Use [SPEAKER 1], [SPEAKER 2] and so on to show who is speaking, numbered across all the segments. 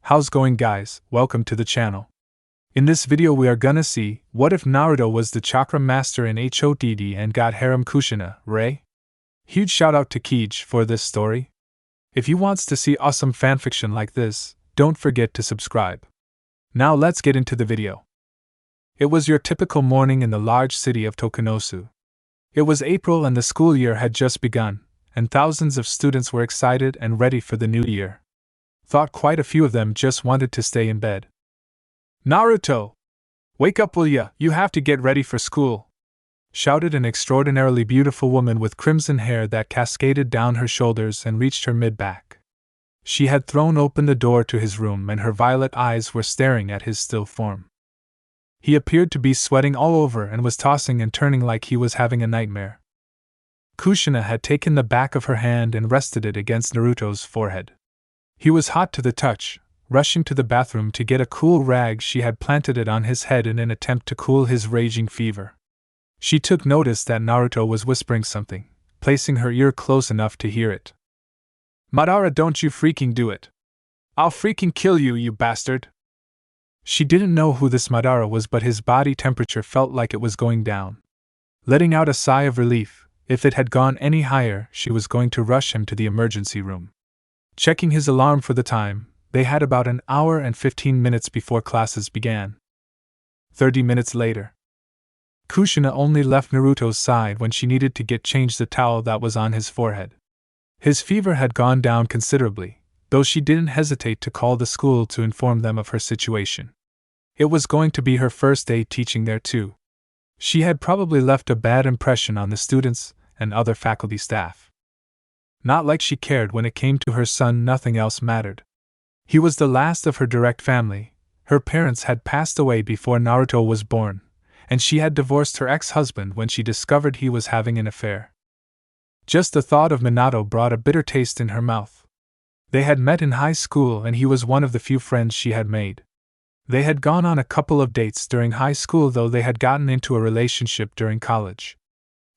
[SPEAKER 1] How's going, guys? Welcome to the channel. In this video we are gonna see, what if Naruto was the Chakra master in HOTD and got Harem Kushina, Ray? Huge shout out to Kiege for this story. If you wants to see awesome fanfiction like this, don't forget to subscribe. Now let's get into the video. It was your typical morning in the large city of Tokunosu. It was April and the school year had just begun, and thousands of students were excited and ready for the new year. Thought quite a few of them just wanted to stay in bed. "Naruto! Wake up, will ya? You have to get ready for school!" shouted an extraordinarily beautiful woman with crimson hair that cascaded down her shoulders and reached her mid-back. She had thrown open the door to his room and her violet eyes were staring at his still form. He appeared to be sweating all over and was tossing and turning like he was having a nightmare. Kushina had taken the back of her hand and rested it against Naruto's forehead. He was hot to the touch, rushing to the bathroom to get a cool rag. She had planted it on his head in an attempt to cool his raging fever. She took notice that Naruto was whispering something, placing her ear close enough to hear it. "Madara, don't you freaking do it! I'll freaking kill you, you bastard!" She didn't know who this Madara was, but his body temperature felt like it was going down. Letting out a sigh of relief, if it had gone any higher, she was going to rush him to the emergency room. Checking his alarm for the time, they had about an hour and 15 minutes before classes began. 30 minutes later. Kushina only left Naruto's side when she needed to get changed the towel that was on his forehead. His fever had gone down considerably, though she didn't hesitate to call the school to inform them of her situation. It was going to be her first day teaching there too. She had probably left a bad impression on the students and other faculty staff. Not like she cared when it came to her son, nothing else mattered. He was the last of her direct family. Her parents had passed away before Naruto was born, and she had divorced her ex-husband when she discovered he was having an affair. Just the thought of Minato brought a bitter taste in her mouth. They had met in high school and he was one of the few friends she had made. They had gone on a couple of dates during high school, though they had gotten into a relationship during college.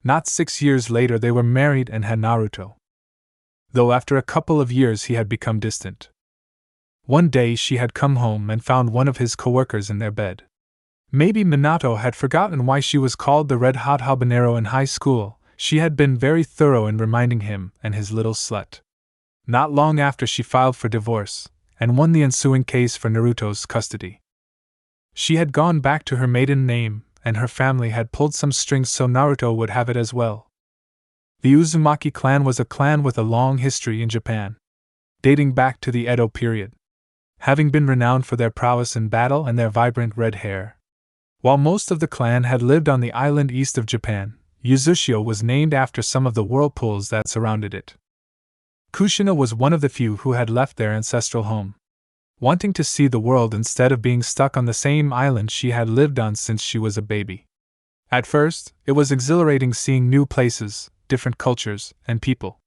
[SPEAKER 1] Not 6 years later they were married and had Naruto. Though after a couple of years he had become distant. One day she had come home and found one of his coworkers in their bed. Maybe Minato had forgotten why she was called the Red Hot Habanero in high school. She had been very thorough in reminding him and his little slut. Not long after she filed for divorce, and won the ensuing case for Naruto's custody. She had gone back to her maiden name, and her family had pulled some strings so Naruto would have it as well. The Uzumaki clan was a clan with a long history in Japan, dating back to the Edo period, having been renowned for their prowess in battle and their vibrant red hair. While most of the clan had lived on the island east of Japan, Uzushio was named after some of the whirlpools that surrounded it. Kushina was one of the few who had left their ancestral home, wanting to see the world instead of being stuck on the same island she had lived on since she was a baby. At first, it was exhilarating seeing new places, different cultures, and people.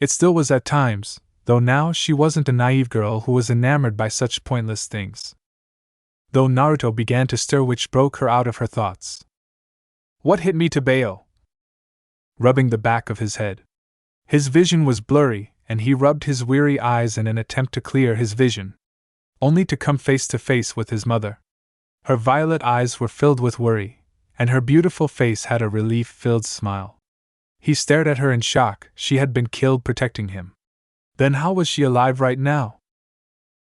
[SPEAKER 1] It still was at times, though now she wasn't a naive girl who was enamored by such pointless things. Though Naruto began to stir, which broke her out of her thoughts. "What hit me to Bayo?" Rubbing the back of his head. His vision was blurry, and he rubbed his weary eyes in an attempt to clear his vision, only to come face to face with his mother. Her violet eyes were filled with worry, and her beautiful face had a relief-filled smile. He stared at her in shock. She had been killed protecting him. Then how was she alive right now?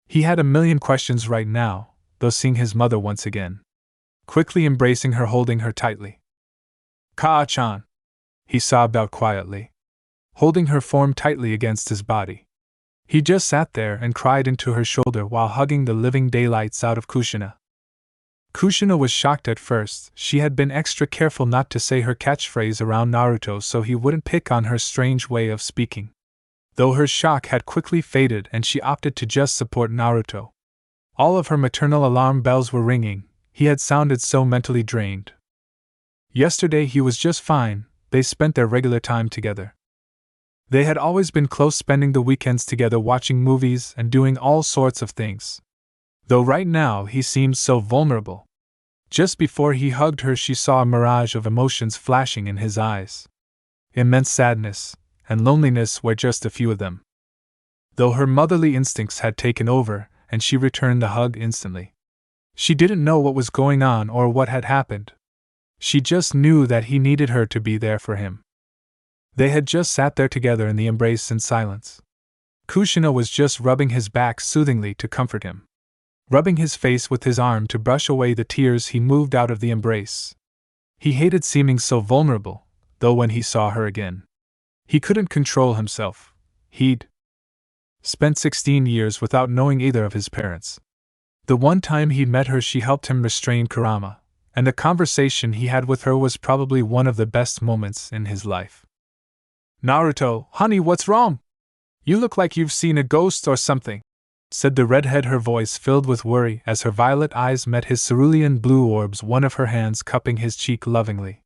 [SPEAKER 1] He had a million questions right now, though seeing his mother once again. Quickly embracing her, holding her tightly. "Kaa-chan!" he sobbed out quietly, holding her form tightly against his body. He just sat there and cried into her shoulder while hugging the living daylights out of Kushina. Kushina was shocked at first. She had been extra careful not to say her catchphrase around Naruto so he wouldn't pick on her strange way of speaking. Though her shock had quickly faded and she opted to just support Naruto. All of her maternal alarm bells were ringing. He had sounded so mentally drained. Yesterday he was just fine. They spent their regular time together. They had always been close, spending the weekends together watching movies and doing all sorts of things. Though right now he seemed so vulnerable. Just before he hugged her she saw a mirage of emotions flashing in his eyes. Immense sadness and loneliness were just a few of them. Though her motherly instincts had taken over, and she returned the hug instantly. She didn't know what was going on or what had happened. She just knew that he needed her to be there for him. They had just sat there together in the embrace in silence. Kushina was just rubbing his back soothingly to comfort him. Rubbing his face with his arm to brush away the tears, he moved out of the embrace. He hated seeming so vulnerable, though when he saw her again, he couldn't control himself. He'd spent 16 years without knowing either of his parents. The one time he met her, she helped him restrain Kurama, and the conversation he had with her was probably one of the best moments in his life. "Naruto, honey, what's wrong? You look like you've seen a ghost or something," said the redhead, her voice filled with worry as her violet eyes met his cerulean blue orbs, one of her hands cupping his cheek lovingly.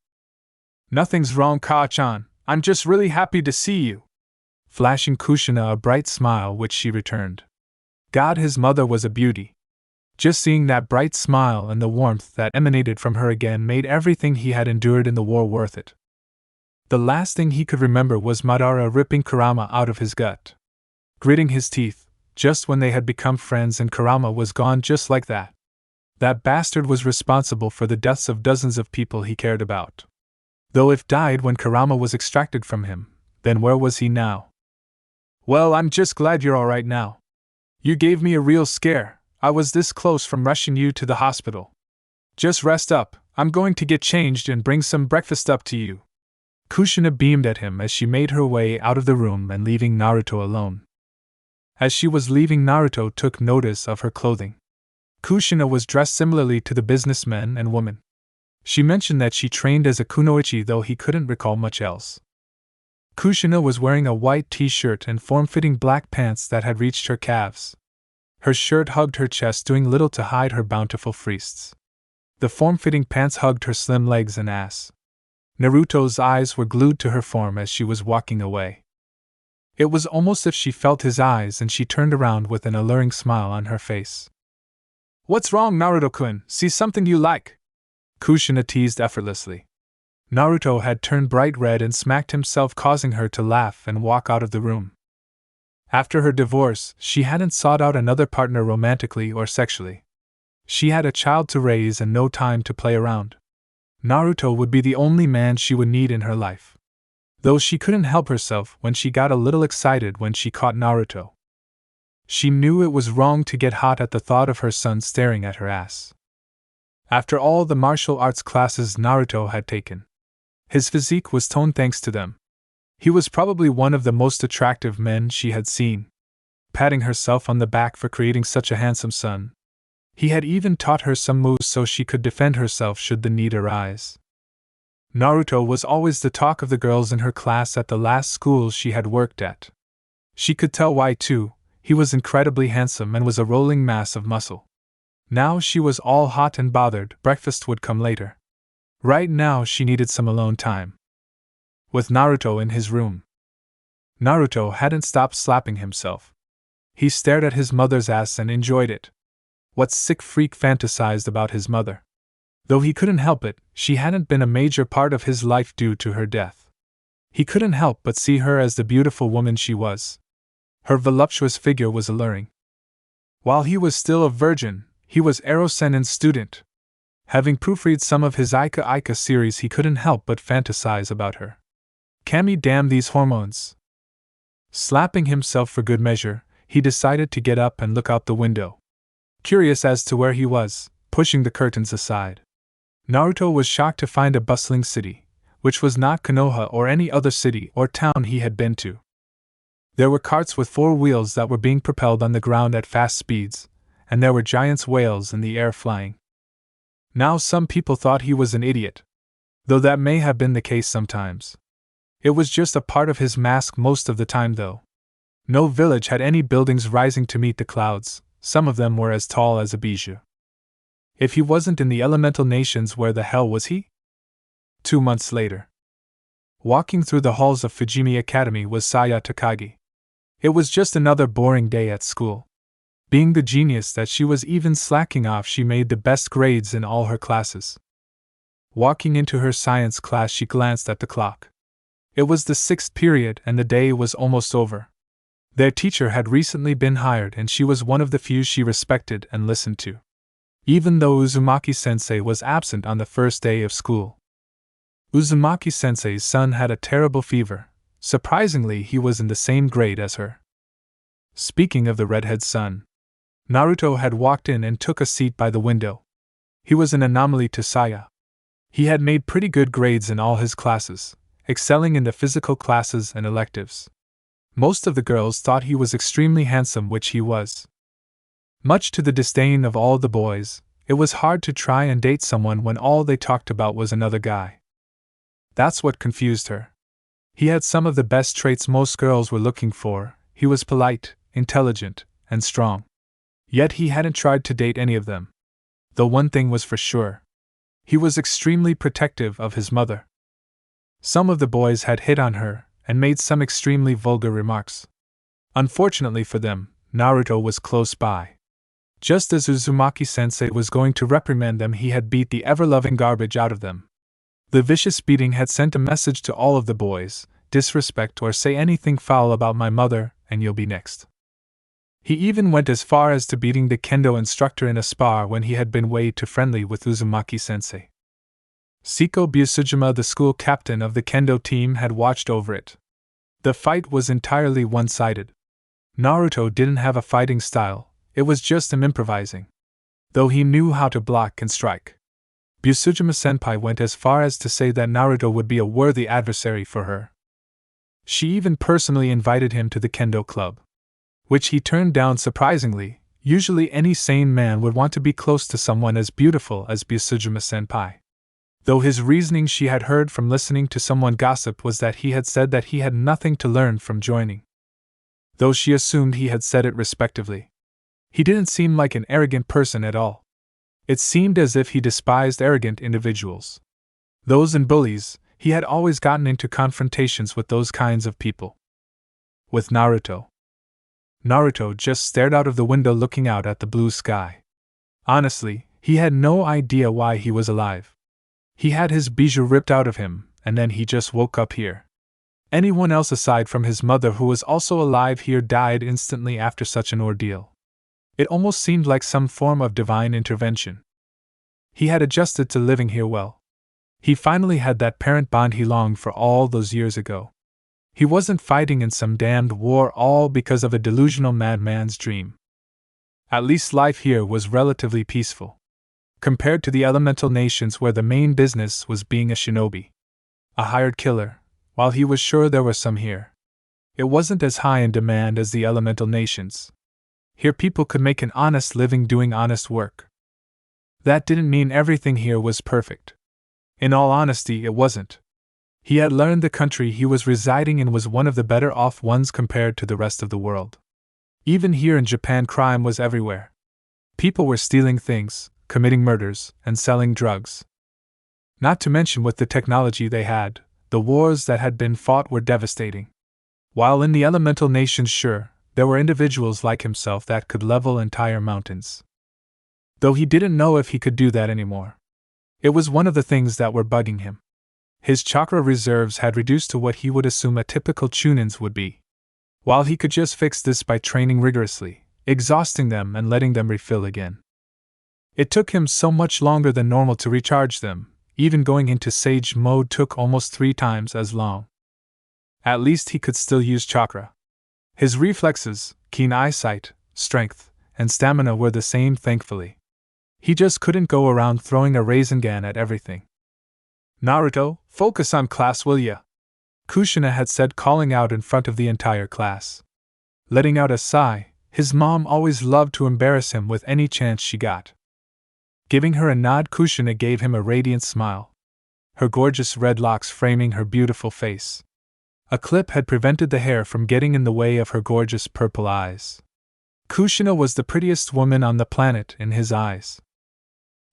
[SPEAKER 1] "Nothing's wrong, Ka-chan. I'm just really happy to see you," flashing Kushina a bright smile, which she returned. God, his mother was a beauty. Just seeing that bright smile and the warmth that emanated from her again made everything he had endured in the war worth it. The last thing he could remember was Madara ripping Kurama out of his gut, gritting his teeth, just when they had become friends, and Kurama was gone just like that. That bastard was responsible for the deaths of dozens of people he cared about. Though if died when Kurama was extracted from him, then where was he now? "Well, I'm just glad you're alright now. You gave me a real scare. I was this close from rushing you to the hospital. Just rest up, I'm going to get changed and bring some breakfast up to you." Kushina beamed at him as she made her way out of the room and leaving Naruto alone. As she was leaving, Naruto took notice of her clothing. Kushina was dressed similarly to the businessmen and woman. She mentioned that she trained as a kunoichi, though he couldn't recall much else. Kushina was wearing a white t-shirt and form-fitting black pants that had reached her calves. Her shirt hugged her chest, doing little to hide her bountiful breasts. The form-fitting pants hugged her slim legs and ass. Naruto's eyes were glued to her form as she was walking away. It was almost as if she felt his eyes, and she turned around with an alluring smile on her face. "What's wrong, Naruto-kun? See something you like?" Kushina teased effortlessly. Naruto had turned bright red and smacked himself, causing her to laugh and walk out of the room. After her divorce, she hadn't sought out another partner romantically or sexually. She had a child to raise and no time to play around. Naruto would be the only man she would need in her life. Though she couldn't help herself when she got a little excited when she caught Naruto. She knew it was wrong to get hot at the thought of her son staring at her ass. After all the martial arts classes Naruto had taken, his physique was toned thanks to them. He was probably one of the most attractive men she had seen. Patting herself on the back for creating such a handsome son. He had even taught her some moves so she could defend herself should the need arise. Naruto was always the talk of the girls in her class at the last school she had worked at. She could tell why too. He was incredibly handsome and was a rolling mass of muscle. Now she was all hot and bothered. Breakfast would come later. Right now she needed some alone time with Naruto in his room. Naruto hadn't stopped slapping himself. He stared at his mother's ass and enjoyed it. What sick freak fantasized about his mother? Though he couldn't help it, she hadn't been a major part of his life due to her death. He couldn't help but see her as the beautiful woman she was. Her voluptuous figure was alluring. While he was still a virgin, he was Erosenen's student. Having proofread some of his Ika Ika series, he couldn't help but fantasize about her. Kami, damn these hormones. Slapping himself for good measure, he decided to get up and look out the window. Curious as to where he was, pushing the curtains aside. Naruto was shocked to find a bustling city, which was not Konoha or any other city or town he had been to. There were carts with 4 wheels that were being propelled on the ground at fast speeds, and there were giant whales in the air flying. Now some people thought he was an idiot, though that may have been the case sometimes. It was just a part of his mask most of the time though. No village had any buildings rising to meet the clouds, some of them were as tall as a bijou. If he wasn't in the elemental nations, where the hell was he? 2 months later. Walking through the halls of Fujimi Academy was Saya Takagi. It was just another boring day at school. Being the genius that she was, even slacking off, she made the best grades in all her classes. Walking into her science class, she glanced at the clock. It was the 6th period and the day was almost over. Their teacher had recently been hired and she was one of the few she respected and listened to. Even though Uzumaki-sensei was absent on the first day of school. Uzumaki-sensei's son had a terrible fever. Surprisingly, he was in the same grade as her. Speaking of the redhead son, Naruto had walked in and took a seat by the window. He was an anomaly to Saya. He had made pretty good grades in all his classes, excelling in the physical classes and electives. Most of the girls thought he was extremely handsome, which he was. Much to the disdain of all the boys, it was hard to try and date someone when all they talked about was another guy. That's what confused her. He had some of the best traits most girls were looking for. He was polite, intelligent, and strong. Yet he hadn't tried to date any of them. Though one thing was for sure. He was extremely protective of his mother. Some of the boys had hit on her and made some extremely vulgar remarks. Unfortunately for them, Naruto was close by. Just as Uzumaki-sensei was going to reprimand them, he had beat the ever-loving garbage out of them. The vicious beating had sent a message to all of the boys: disrespect or say anything foul about my mother, and you'll be next. He even went as far as to beating the kendo instructor in a spar when he had been way too friendly with Uzumaki-sensei. Siko Byusujima, the school captain of the kendo team, had watched over it. The fight was entirely one-sided. Naruto didn't have a fighting style, it was just him improvising. Though he knew how to block and strike. Byusujima-senpai went as far as to say that Naruto would be a worthy adversary for her. She even personally invited him to the kendo club. Which he turned down surprisingly. Usually any sane man would want to be close to someone as beautiful as Byusujima-senpai. Though his reasoning she had heard from listening to someone gossip was that he had said that he had nothing to learn from joining. Though she assumed he had said it respectively. He didn't seem like an arrogant person at all. It seemed as if he despised arrogant individuals. Those and bullies, he had always gotten into confrontations with those kinds of people. With Naruto just stared out of the window looking out at the blue sky. Honestly, he had no idea why he was alive. He had his bijou ripped out of him, and then he just woke up here. Anyone else aside from his mother, who was also alive here, died instantly after such an ordeal. It almost seemed like some form of divine intervention. He had adjusted to living here well. He finally had that parent bond he longed for all those years ago. He wasn't fighting in some damned war all because of a delusional madman's dream. At least life here was relatively peaceful. Compared to the elemental nations where the main business was being a shinobi. A hired killer, while he was sure there were some here. It wasn't as high in demand as the elemental nations. Here people could make an honest living doing honest work. That didn't mean everything here was perfect. In all honesty, it wasn't. He had learned the country he was residing in was one of the better off ones compared to the rest of the world. Even here in Japan, crime was everywhere. People were stealing things, committing murders, and selling drugs. Not to mention with the technology they had, the wars that had been fought were devastating. While in the elemental nations, sure, there were individuals like himself that could level entire mountains. Though he didn't know if he could do that anymore. It was one of the things that were bugging him. His chakra reserves had reduced to what he would assume a typical chunin's would be. While he could just fix this by training rigorously, exhausting them and letting them refill again. It took him so much longer than normal to recharge them, even going into sage mode took almost 3 times as long. At least he could still use chakra. His reflexes, keen eyesight, strength, and stamina were the same, thankfully. He just couldn't go around throwing a Rasengan at everything. Naruto, focus on class, will ya? Kushina had said, calling out in front of the entire class. Letting out a sigh, his mom always loved to embarrass him with any chance she got. Giving her a nod, Kushina gave him a radiant smile. Her gorgeous red locks framing her beautiful face. A clip had prevented the hair from getting in the way of her gorgeous purple eyes. Kushina was the prettiest woman on the planet in his eyes.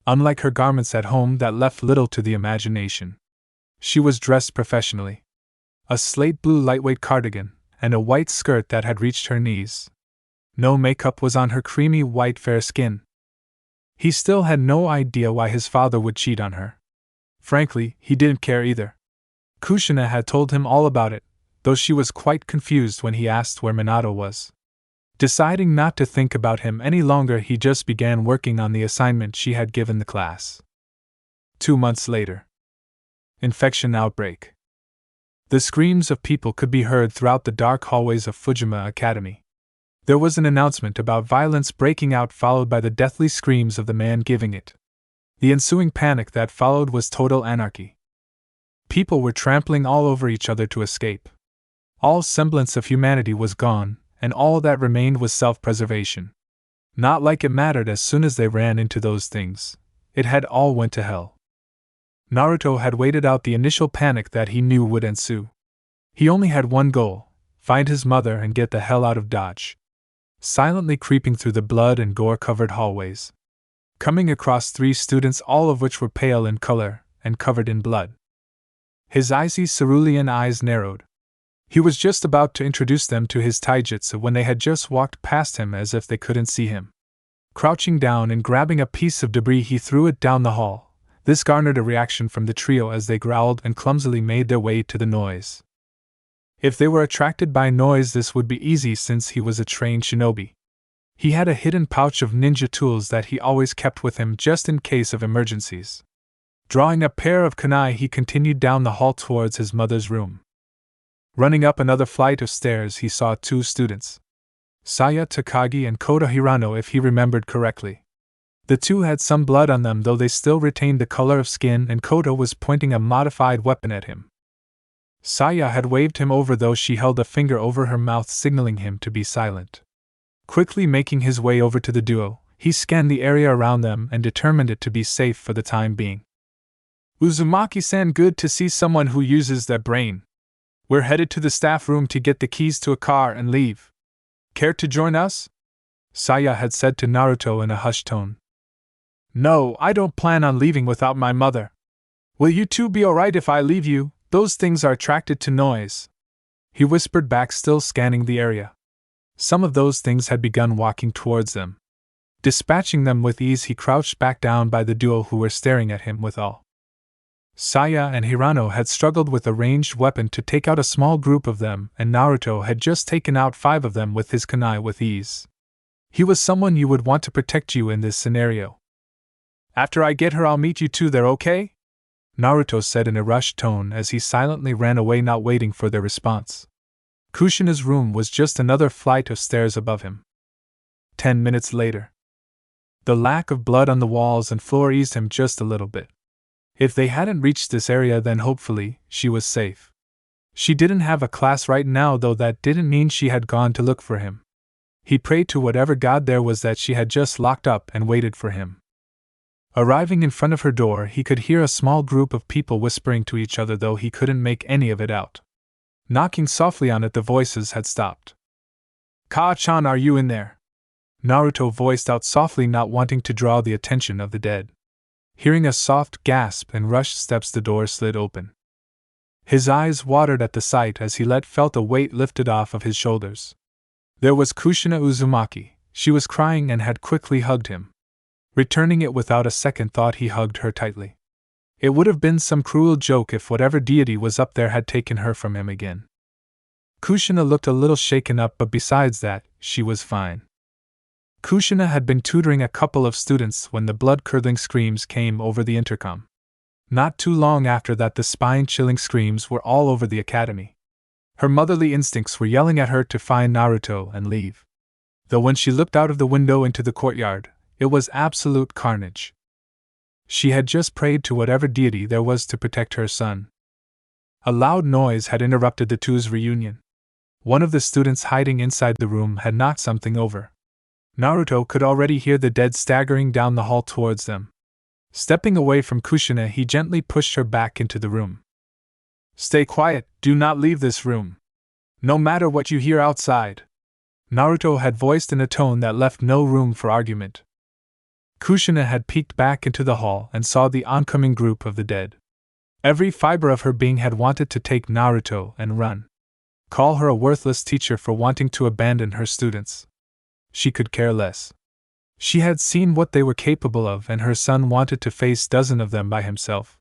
[SPEAKER 1] Unlike her garments at home that left little to the imagination. She was dressed professionally. A slate blue lightweight cardigan, and a white skirt that had reached her knees. No makeup was on her creamy white fair skin. He still had no idea why his father would cheat on her. Frankly, he didn't care either. Kushina had told him all about it, though she was quite confused when he asked where Minato was. Deciding not to think about him any longer, he just began working on the assignment she had given the class. 2 months later. Infection outbreak. The screams of people could be heard throughout the dark hallways of Fujima Academy. There was an announcement about violence breaking out, followed by the deathly screams of the man giving it. The ensuing panic that followed was total anarchy. People were trampling all over each other to escape. All semblance of humanity was gone, and all that remained was self-preservation. Not like it mattered as soon as they ran into those things. It had all went to hell. Naruto had waited out the initial panic that he knew would ensue. He only had one goal: find his mother and get the hell out of Dodge. Silently creeping through the blood and gore-covered hallways. Coming across 3 students, all of which were pale in color and covered in blood. His icy cerulean eyes narrowed. He was just about to introduce them to his taijutsu when they had just walked past him as if they couldn't see him. Crouching down and grabbing a piece of debris, he threw it down the hall. This garnered a reaction from the trio as they growled and clumsily made their way to the noise. If they were attracted by noise, this would be easy since he was a trained shinobi. He had a hidden pouch of ninja tools that he always kept with him just in case of emergencies. Drawing a pair of kunai, he continued down the hall towards his mother's room. Running up another flight of stairs, he saw 2 students. Saya Takagi and Kota Hirano, if he remembered correctly. The 2 had some blood on them, though they still retained the color of skin, and Kota was pointing a modified weapon at him. Saya had waved him over, though she held a finger over her mouth signaling him to be silent. Quickly making his way over to the duo, he scanned the area around them and determined it to be safe for the time being. Uzumaki-san, good to see someone who uses their brain. We're headed to the staff room to get the keys to a car and leave. Care to join us? Saya had said to Naruto in a hushed tone. No, I don't plan on leaving without my mother. Will you 2 be alright if I leave you? Those things are attracted to noise. He whispered back, still scanning the area. Some of those things had begun walking towards them. Dispatching them with ease, he crouched back down by the duo who were staring at him with awe. Saya and Hirano had struggled with a ranged weapon to take out a small group of them, and Naruto had just taken out 5 of them with his kunai with ease. He was someone you would want to protect you in this scenario. After I get her, I'll meet you 2 there, okay? Naruto said in a rushed tone as he silently ran away, not waiting for their response. Kushina's room was just another flight of stairs above him. 10 minutes later. The lack of blood on the walls and floor eased him just a little bit. If they hadn't reached this area, then hopefully she was safe. She didn't have a class right now, though that didn't mean she had gone to look for him. He prayed to whatever god there was that she had just locked up and waited for him. Arriving in front of her door, he could hear a small group of people whispering to each other, though he couldn't make any of it out. Knocking softly on it, the voices had stopped. Ka-chan, are you in there? Naruto voiced out softly, not wanting to draw the attention of the dead. Hearing a soft gasp and rushed steps, the door slid open. His eyes watered at the sight as he felt a weight lifted off of his shoulders. There was Kushina Uzumaki. She was crying and had quickly hugged him. Returning it without a second thought, he hugged her tightly. It would have been some cruel joke if whatever deity was up there had taken her from him again. Kushina looked a little shaken up, but besides that, she was fine. Kushina had been tutoring a couple of students when the blood-curdling screams came over the intercom. Not too long after that, the spine-chilling screams were all over the academy. Her motherly instincts were yelling at her to find Naruto and leave. Though when she looked out of the window into the courtyard, it was absolute carnage. She had just prayed to whatever deity there was to protect her son. A loud noise had interrupted the two's reunion. One of the students hiding inside the room had knocked something over. Naruto could already hear the dead staggering down the hall towards them. Stepping away from Kushina, he gently pushed her back into the room. Stay quiet, do not leave this room. No matter what you hear outside. Naruto had voiced in a tone that left no room for argument. Kushina had peeked back into the hall and saw the oncoming group of the dead. Every fiber of her being had wanted to take Naruto and run. Call her a worthless teacher for wanting to abandon her students. She could care less. She had seen what they were capable of, and her son wanted to face dozens of them by himself.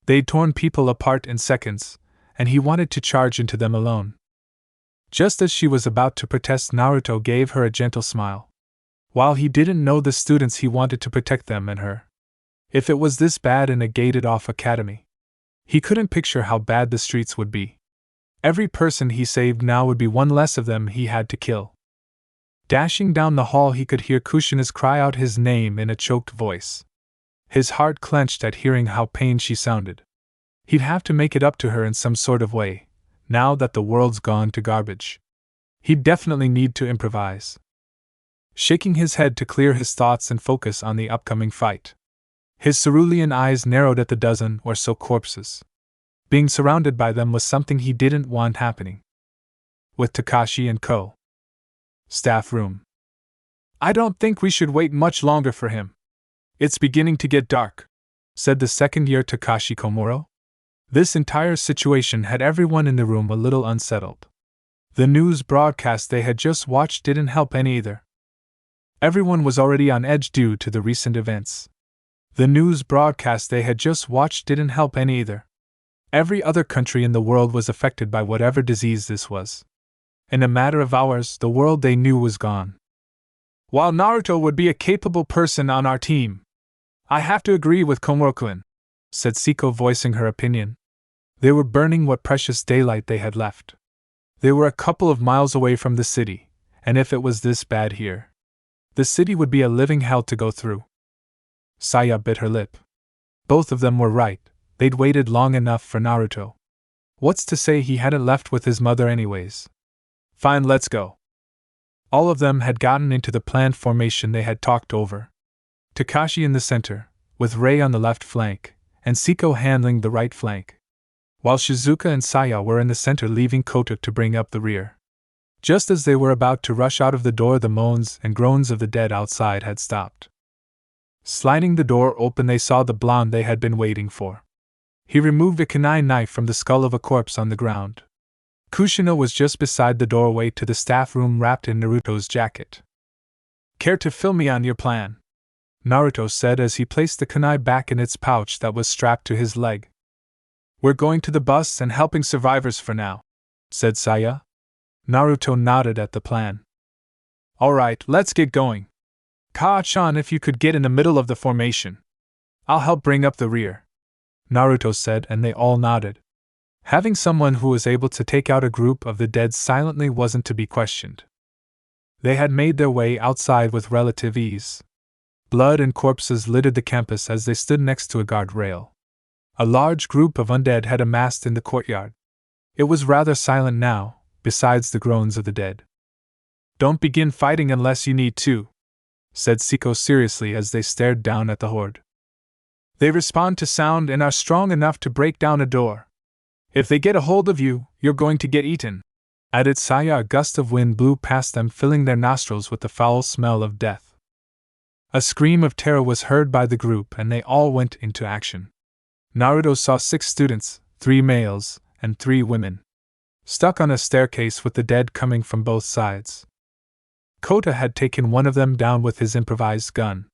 [SPEAKER 1] They'd torn people apart in seconds, and he wanted to charge into them alone. Just as she was about to protest, Naruto gave her a gentle smile. While he didn't know the students, he wanted to protect them and her. If it was this bad in a gated-off academy, he couldn't picture how bad the streets would be. Every person he saved now would be one less of them he had to kill. Dashing down the hall, he could hear Kushina's cry out his name in a choked voice. His heart clenched at hearing how pained she sounded. He'd have to make it up to her in some sort of way, now that the world's gone to garbage. He'd definitely need to improvise. Shaking his head to clear his thoughts and focus on the upcoming fight, his cerulean eyes narrowed at the dozen or so corpses. Being surrounded by them was something he didn't want happening. With Kakashi and Co. Staff room. "I don't think we should wait much longer for him. It's beginning to get dark," said the second-year Takashi Komuro. This entire situation had everyone in the room a little unsettled. The news broadcast they had just watched didn't help any either. Everyone was already on edge due to the recent events. Every other country in the world was affected by whatever disease this was. In a matter of hours, the world they knew was gone. "While Naruto would be a capable person on our team, I have to agree with Komuro-kun," said Siko, voicing her opinion. They were burning what precious daylight they had left. They were a couple of miles away from the city, and if it was this bad here, the city would be a living hell to go through. Saya bit her lip. Both of them were right. They'd waited long enough for Naruto. What's to say he hadn't left with his mother anyways? "Fine, let's go." All of them had gotten into the planned formation they had talked over. Kakashi in the center, with Rei on the left flank, and Siko handling the right flank, while Shizuka and Saya were in the center, leaving Koto to bring up the rear. Just as they were about to rush out of the door, the moans and groans of the dead outside had stopped. Sliding the door open, they saw the blonde they had been waiting for. He removed a kunai knife from the skull of a corpse on the ground. Kushina was just beside the doorway to the staff room, wrapped in Naruto's jacket. "Care to fill me on your plan?" Naruto said as he placed the kunai back in its pouch that was strapped to his leg. "We're going to the bus and helping survivors for now," said Saya. Naruto nodded at the plan. "Alright, let's get going. Kaa-chan, if you could get in the middle of the formation, I'll help bring up the rear," Naruto said, and they all nodded. Having someone who was able to take out a group of the dead silently wasn't to be questioned. They had made their way outside with relative ease. Blood and corpses littered the campus as they stood next to a guardrail. A large group of undead had amassed in the courtyard. It was rather silent now, besides the groans of the dead. "Don't begin fighting unless you need to," said Siko seriously as they stared down at the horde. "They respond to sound and are strong enough to break down a door. If they get a hold of you, you're going to get eaten," added Saya. A gust of wind blew past them, filling their nostrils with the foul smell of death. A scream of terror was heard by the group, and they all went into action. Naruto saw 6 students, 3 males, and 3 women, stuck on a staircase with the dead coming from both sides. Kota had taken one of them down with his improvised gun.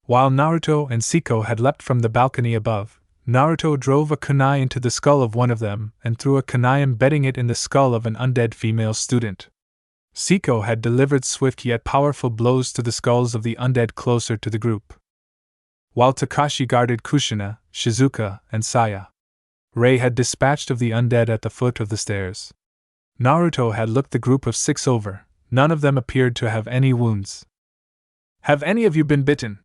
[SPEAKER 1] While Naruto and Siko had leapt from the balcony above, Naruto drove a kunai into the skull of one of them and threw a kunai embedding it in the skull of an undead female student. Siko had delivered swift yet powerful blows to the skulls of the undead closer to the group. While Takashi guarded Kushina, Shizuka, and Saya, Rei had dispatched of the undead at the foot of the stairs. Naruto had looked the group of 6 over. None of them appeared to have any wounds. "Have any of you been bitten?"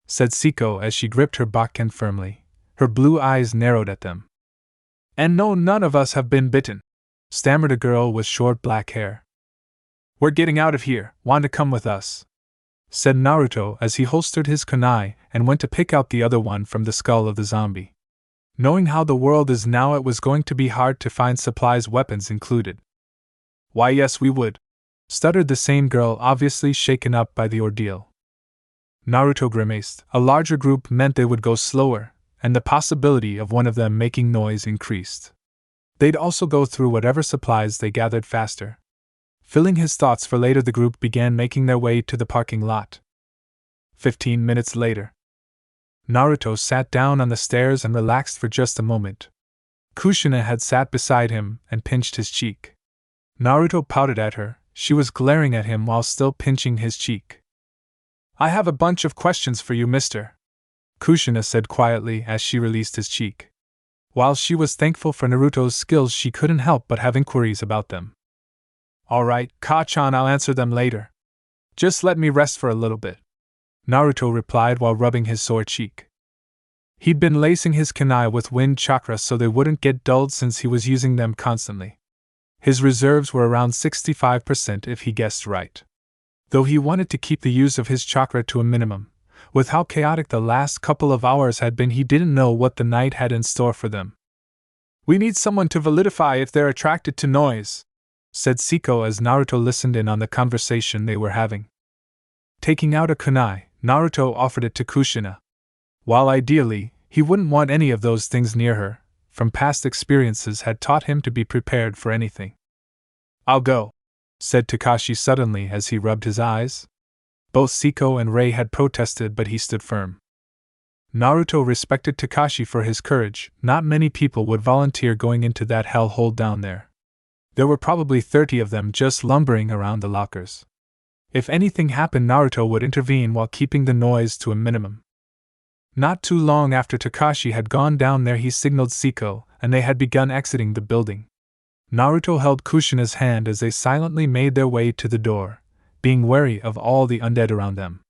[SPEAKER 1] said Siko as she gripped her bakken firmly. Her blue eyes narrowed at them. "And no, none of us have been bitten," stammered a girl with short black hair. "We're getting out of here. Want to come with us?" said Naruto as he holstered his kunai and went to pick out the other one from the skull of the zombie. Knowing how the world is now, it was going to be hard to find supplies, weapons included. "Why, yes, we would," stuttered the same girl, obviously shaken up by the ordeal. Naruto grimaced. A larger group meant they would go slower, and the possibility of one of them making noise increased. They'd also go through whatever supplies they gathered faster. Filling his thoughts for later, the group began making their way to the parking lot. 15 minutes later, Naruto sat down on the stairs and relaxed for just a moment. Kushina had sat beside him and pinched his cheek. Naruto pouted at her. She was glaring at him while still pinching his cheek. "I have a bunch of questions for you, mister," Kushina said quietly as she released his cheek. While she was thankful for Naruto's skills, she couldn't help but have inquiries about them. "Alright, Ka-chan, I'll answer them later. Just let me rest for a little bit," Naruto replied while rubbing his sore cheek. He'd been lacing his kunai with wind chakra so they wouldn't get dulled since he was using them constantly. His reserves were around 65% if he guessed right. Though he wanted to keep the use of his chakra to a minimum, with how chaotic the last couple of hours had been, he didn't know what the night had in store for them. "We need someone to validify if they're attracted to noise," said Siko as Naruto listened in on the conversation they were having. Taking out a kunai, Naruto offered it to Kushina. While ideally, he wouldn't want any of those things near her, from past experiences had taught him to be prepared for anything. "I'll go," said Kakashi suddenly as he rubbed his eyes. Both Siko and Rei had protested, but he stood firm. Naruto respected Kakashi for his courage. Not many people would volunteer going into that hellhole down there. There were probably 30 of them just lumbering around the lockers. If anything happened, Naruto would intervene while keeping the noise to a minimum. Not too long after Kakashi had gone down there, he signaled Siko, and they had begun exiting the building. Naruto held Kushina's hand as they silently made their way to the door, being wary of all the undead around them.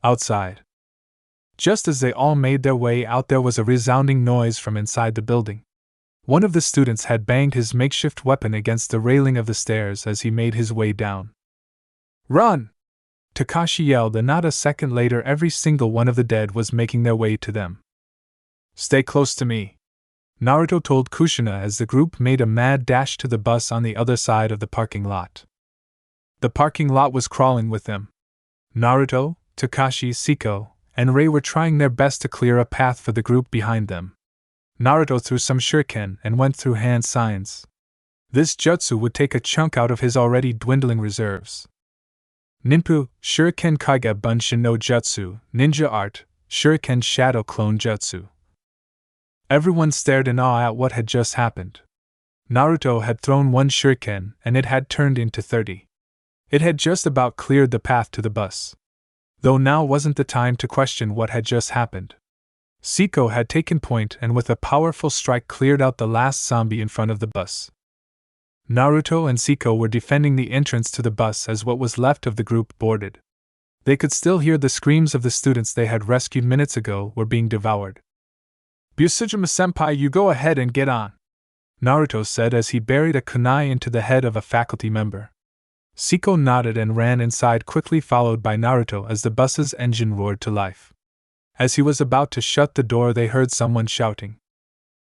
[SPEAKER 1] Outside. Just as they all made their way out, there was a resounding noise from inside the building. One of the students had banged his makeshift weapon against the railing of the stairs as he made his way down. "Run!" Kakashi yelled, and not a second later every single one of the dead was making their way to them. "Stay close to me," Naruto told Kushina as the group made a mad dash to the bus on the other side of the parking lot. The parking lot was crawling with them. Naruto, Kakashi, Siko, and Rei were trying their best to clear a path for the group behind them. Naruto threw some shuriken and went through hand signs. This jutsu would take a chunk out of his already dwindling reserves. Ninpu, Shuriken Kaiga Bunshin no Jutsu, Ninja Art, Shuriken Shadow Clone Jutsu. Everyone stared in awe at what had just happened. Naruto had thrown one shuriken, and it had turned into 30. It had just about cleared the path to the bus. Though now wasn't the time to question what had just happened. Siko had taken point and with a powerful strike cleared out the last zombie in front of the bus. Naruto and Siko were defending the entrance to the bus as what was left of the group boarded. They could still hear the screams of the students they had rescued minutes ago were being devoured. "Busujima-senpai, you go ahead and get on," Naruto said as he buried a kunai into the head of a faculty member. Siko nodded and ran inside, quickly followed by Naruto as the bus's engine roared to life. As he was about to shut the door, they heard someone shouting.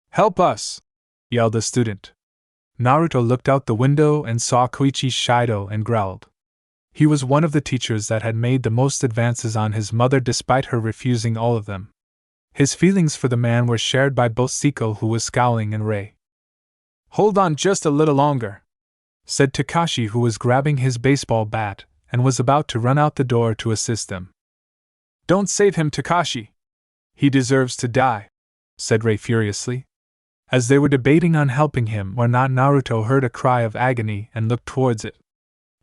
[SPEAKER 1] "Help us!" yelled a student. Naruto looked out the window and saw Koichi Shido and growled. He was one of the teachers that had made the most advances on his mother despite her refusing all of them. His feelings for the man were shared by both Siko, who was scowling, and Rei. "Hold on just a little longer," said Kakashi, who was grabbing his baseball bat and was about to run out the door to assist them. "Don't save him, Kakashi. He deserves to die," said Rei furiously. As they were debating on helping him or not, Naruto heard a cry of agony and looked towards it.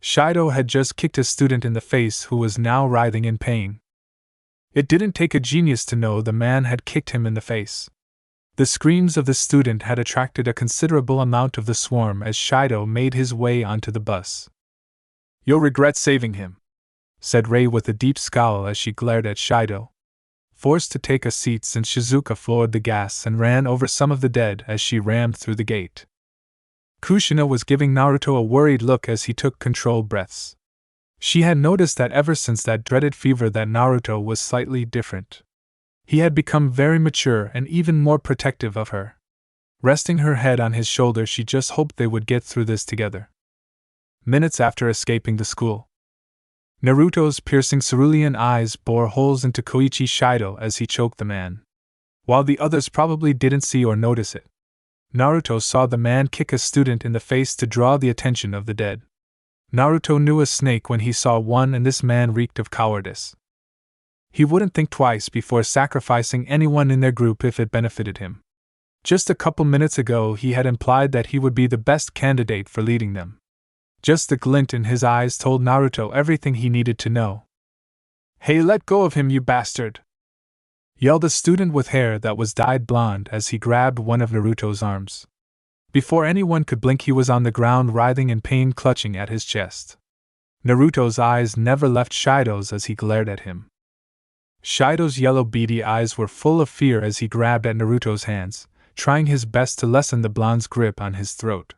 [SPEAKER 1] Shido had just kicked a student in the face who was now writhing in pain. It didn't take a genius to know the man had kicked him in the face. The screams of the student had attracted a considerable amount of the swarm as Shido made his way onto the bus. "You'll regret saving him," said Rei with a deep scowl as she glared at Shido. Forced to take a seat since Shizuka floored the gas and ran over some of the dead as she rammed through the gate. Kushina was giving Naruto a worried look as he took controlled breaths. She had noticed that ever since that dreaded fever that Naruto was slightly different. He had become very mature and even more protective of her. Resting her head on his shoulder, she just hoped they would get through this together. Minutes after escaping the school, Naruto's piercing cerulean eyes bore holes into Koichi Shido as he choked the man. While the others probably didn't see or notice it, Naruto saw the man kick a student in the face to draw the attention of the dead. Naruto knew a snake when he saw one, and this man reeked of cowardice. He wouldn't think twice before sacrificing anyone in their group if it benefited him. Just a couple minutes ago he had implied that he would be the best candidate for leading them. Just the glint in his eyes told Naruto everything he needed to know. "Hey, let go of him, you bastard!" yelled a student with hair that was dyed blonde as he grabbed one of Naruto's arms. Before anyone could blink, he was on the ground writhing in pain, clutching at his chest. Naruto's eyes never left Shido's as he glared at him. Shido's yellow beady eyes were full of fear as he grabbed at Naruto's hands, trying his best to lessen the blonde's grip on his throat.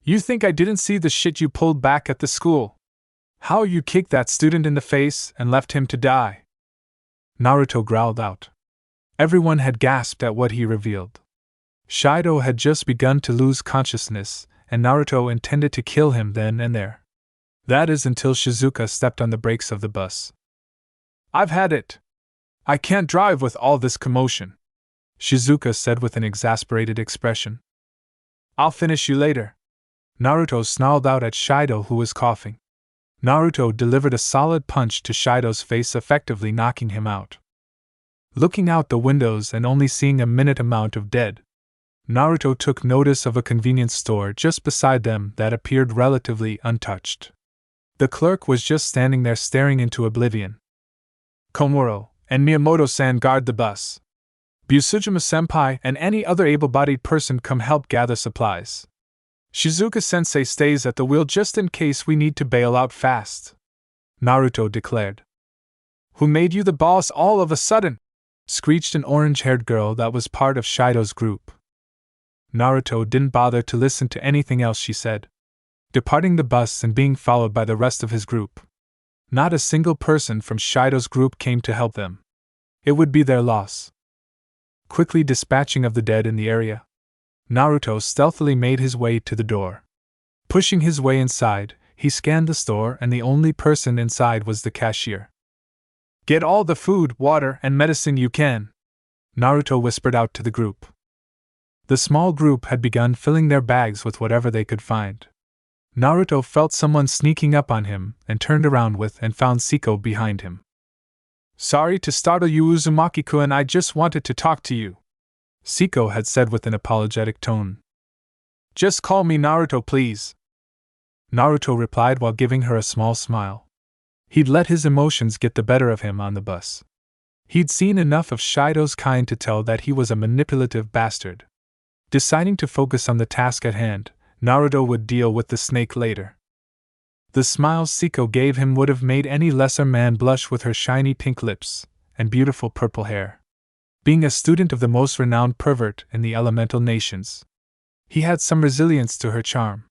[SPEAKER 1] "You think I didn't see the shit you pulled back at the school? How you kicked that student in the face and left him to die?" Naruto growled out. Everyone had gasped at what he revealed. Shido had just begun to lose consciousness, and Naruto intended to kill him then and there. That is, until Shizuka stepped on the brakes of the bus. "I've had it. I can't drive with all this commotion," Shizuka said with an exasperated expression. "I'll finish you later." Naruto snarled out at Shido, who was coughing. Naruto delivered a solid punch to Shido's face, effectively knocking him out. Looking out the windows and only seeing a minute amount of dead, Naruto took notice of a convenience store just beside them that appeared relatively untouched. The clerk was just standing there staring into oblivion. "Komuro and Miyamoto-san guard the bus. Busujima-senpai and any other able-bodied person come help gather supplies. Shizuka-sensei stays at the wheel just in case we need to bail out fast," Naruto declared. "Who made you the boss all of a sudden?" screeched an orange-haired girl that was part of Shido's group. Naruto didn't bother to listen to anything else she said, departing the bus and being followed by the rest of his group. Not a single person from Shido's group came to help them. It would be their loss. Quickly dispatching of the dead in the area, Naruto stealthily made his way to the door. Pushing his way inside, he scanned the store, and the only person inside was the cashier. "Get all the food, water, and medicine you can," Naruto whispered out to the group. The small group had begun filling their bags with whatever they could find. Naruto felt someone sneaking up on him and turned around and found Siko behind him. "Sorry to startle you, Uzumaki-kun, I just wanted to talk to you," Siko had said with an apologetic tone. "Just call me Naruto, please," Naruto replied while giving her a small smile. He'd let his emotions get the better of him on the bus. He'd seen enough of Shido's kind to tell that he was a manipulative bastard. Deciding to focus on the task at hand, Naruto would deal with the snake later. The smile Siko gave him would have made any lesser man blush with her shiny pink lips and beautiful purple hair. Being a student of the most renowned pervert in the elemental nations, he had some resilience to her charm.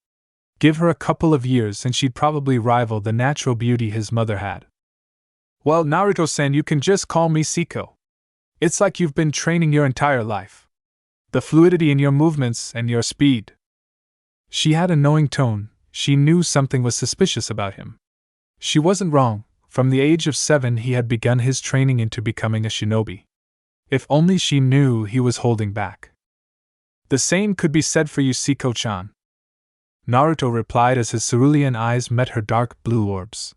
[SPEAKER 1] Give her a couple of years and she'd probably rival the natural beauty his mother had. "Well, Naruto-san, you can just call me Siko. It's like you've been training your entire life. The fluidity in your movements and your speed." She had a knowing tone. She knew something was suspicious about him. She wasn't wrong. From the age of 7 he had begun his training into becoming a shinobi. If only she knew he was holding back. "The same could be said for you, Siko-chan," Naruto replied as his cerulean eyes met her dark blue orbs.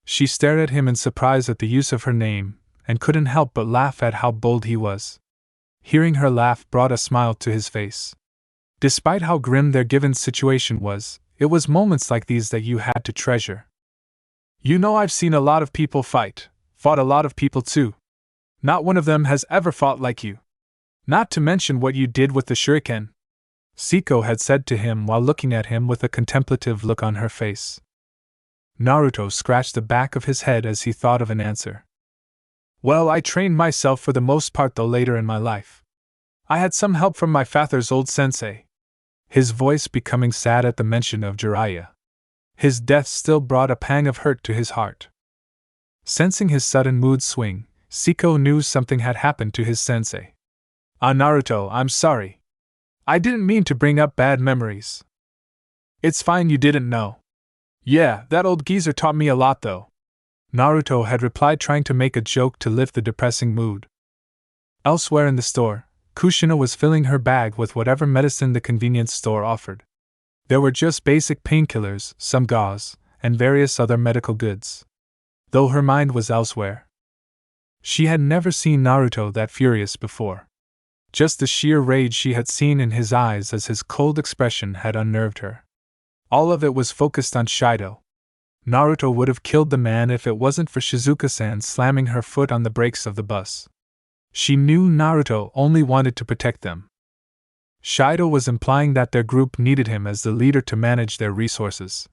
[SPEAKER 1] She stared at him in surprise at the use of her name, and couldn't help but laugh at how bold he was. Hearing her laugh brought a smile to his face. Despite how grim their given situation was, it was moments like these that you had to treasure. "You know, I've seen a lot of people fought a lot of people too. Not one of them has ever fought like you. Not to mention what you did with the shuriken," Siko had said to him while looking at him with a contemplative look on her face. Naruto scratched the back of his head as he thought of an answer. "Well, I trained myself for the most part, though later in my life. I had some help from my father's old sensei," his voice becoming sad at the mention of Jiraiya. His death still brought a pang of hurt to his heart. Sensing his sudden mood swing, Siko knew something had happened to his sensei. "Ah, Naruto, I'm sorry. I didn't mean to bring up bad memories." "It's fine, you didn't know. Yeah, that old geezer taught me a lot though," Naruto had replied, trying to make a joke to lift the depressing mood. Elsewhere in the store, Kushina was filling her bag with whatever medicine the convenience store offered. There were just basic painkillers, some gauze, and various other medical goods. Though her mind was elsewhere. She had never seen Naruto that furious before. Just the sheer rage she had seen in his eyes as his cold expression had unnerved her. All of it was focused on Shido. Naruto would have killed the man if it wasn't for Shizuka-san slamming her foot on the brakes of the bus. She knew Naruto only wanted to protect them. Shido was implying that their group needed him as the leader to manage their resources.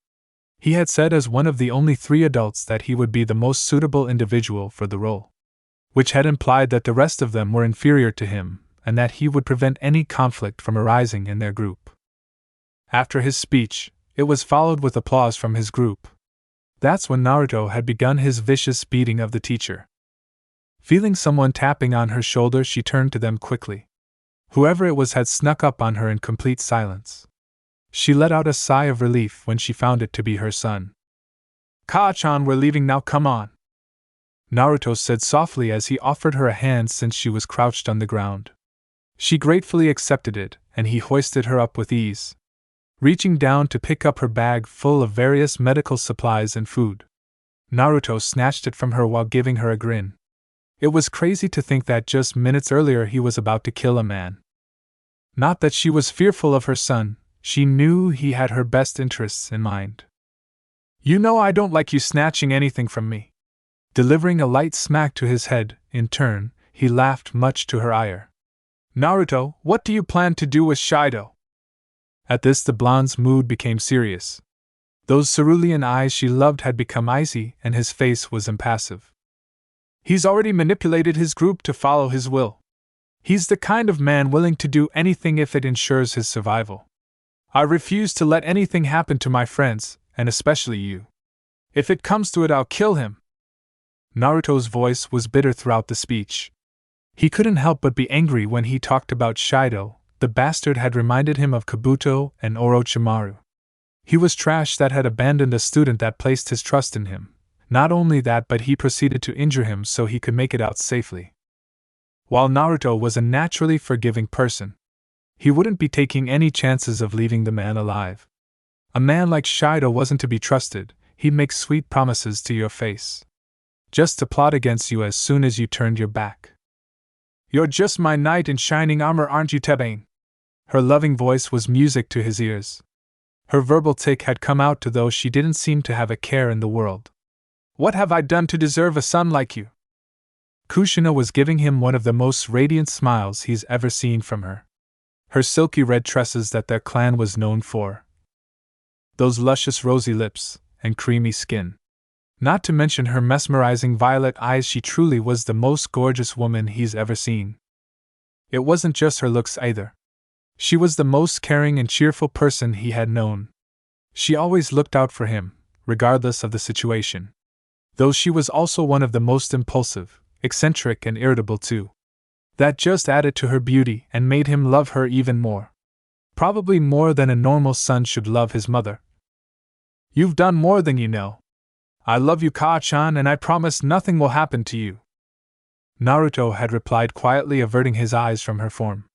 [SPEAKER 1] He had said as one of the only 3 adults that he would be the most suitable individual for the role, which had implied that the rest of them were inferior to him, and that he would prevent any conflict from arising in their group. After his speech, it was followed with applause from his group. That's when Naruto had begun his vicious beating of the teacher. Feeling someone tapping on her shoulder, she turned to them quickly. Whoever it was had snuck up on her in complete silence. She let out a sigh of relief when she found it to be her son. "Ka-chan, we're leaving now, come on," Naruto said softly as he offered her a hand since she was crouched on the ground. She gratefully accepted it, and he hoisted her up with ease, reaching down to pick up her bag full of various medical supplies and food. Naruto snatched it from her while giving her a grin. It was crazy to think that just minutes earlier he was about to kill a man. Not that she was fearful of her son, she knew he had her best interests in mind. "You know I don't like you snatching anything from me." Delivering a light smack to his head, in turn, he laughed much to her ire. "Naruto, what do you plan to do with Shido?" At this the blonde's mood became serious. Those cerulean eyes she loved had become icy and his face was impassive. "He's already manipulated his group to follow his will. He's the kind of man willing to do anything if it ensures his survival. I refuse to let anything happen to my friends, and especially you. If it comes to it, I'll kill him." Naruto's voice was bitter throughout the speech. He couldn't help but be angry when he talked about Shido. The bastard had reminded him of Kabuto and Orochimaru. He was trash that had abandoned a student that placed his trust in him. Not only that, but he proceeded to injure him so he could make it out safely. While Naruto was a naturally forgiving person, he wouldn't be taking any chances of leaving the man alive. A man like Shido wasn't to be trusted. He'd make sweet promises to your face, just to plot against you as soon as you turned your back. "You're just my knight in shining armor, aren't you, Tebane?" Her loving voice was music to his ears. Her verbal tick had come out, though she didn't seem to have a care in the world. "What have I done to deserve a son like you?" Kushina was giving him one of the most radiant smiles he's ever seen from her. Her silky red tresses that their clan was known for. Those luscious rosy lips, and creamy skin. Not to mention her mesmerizing violet eyes, she truly was the most gorgeous woman he's ever seen. It wasn't just her looks either. She was the most caring and cheerful person he had known. She always looked out for him, regardless of the situation. Though she was also one of the most impulsive, eccentric and irritable too. That just added to her beauty and made him love her even more. Probably more than a normal son should love his mother. "You've done more than you know. I love you, Ka-chan, and I promise nothing will happen to you," Naruto had replied quietly, averting his eyes from her form.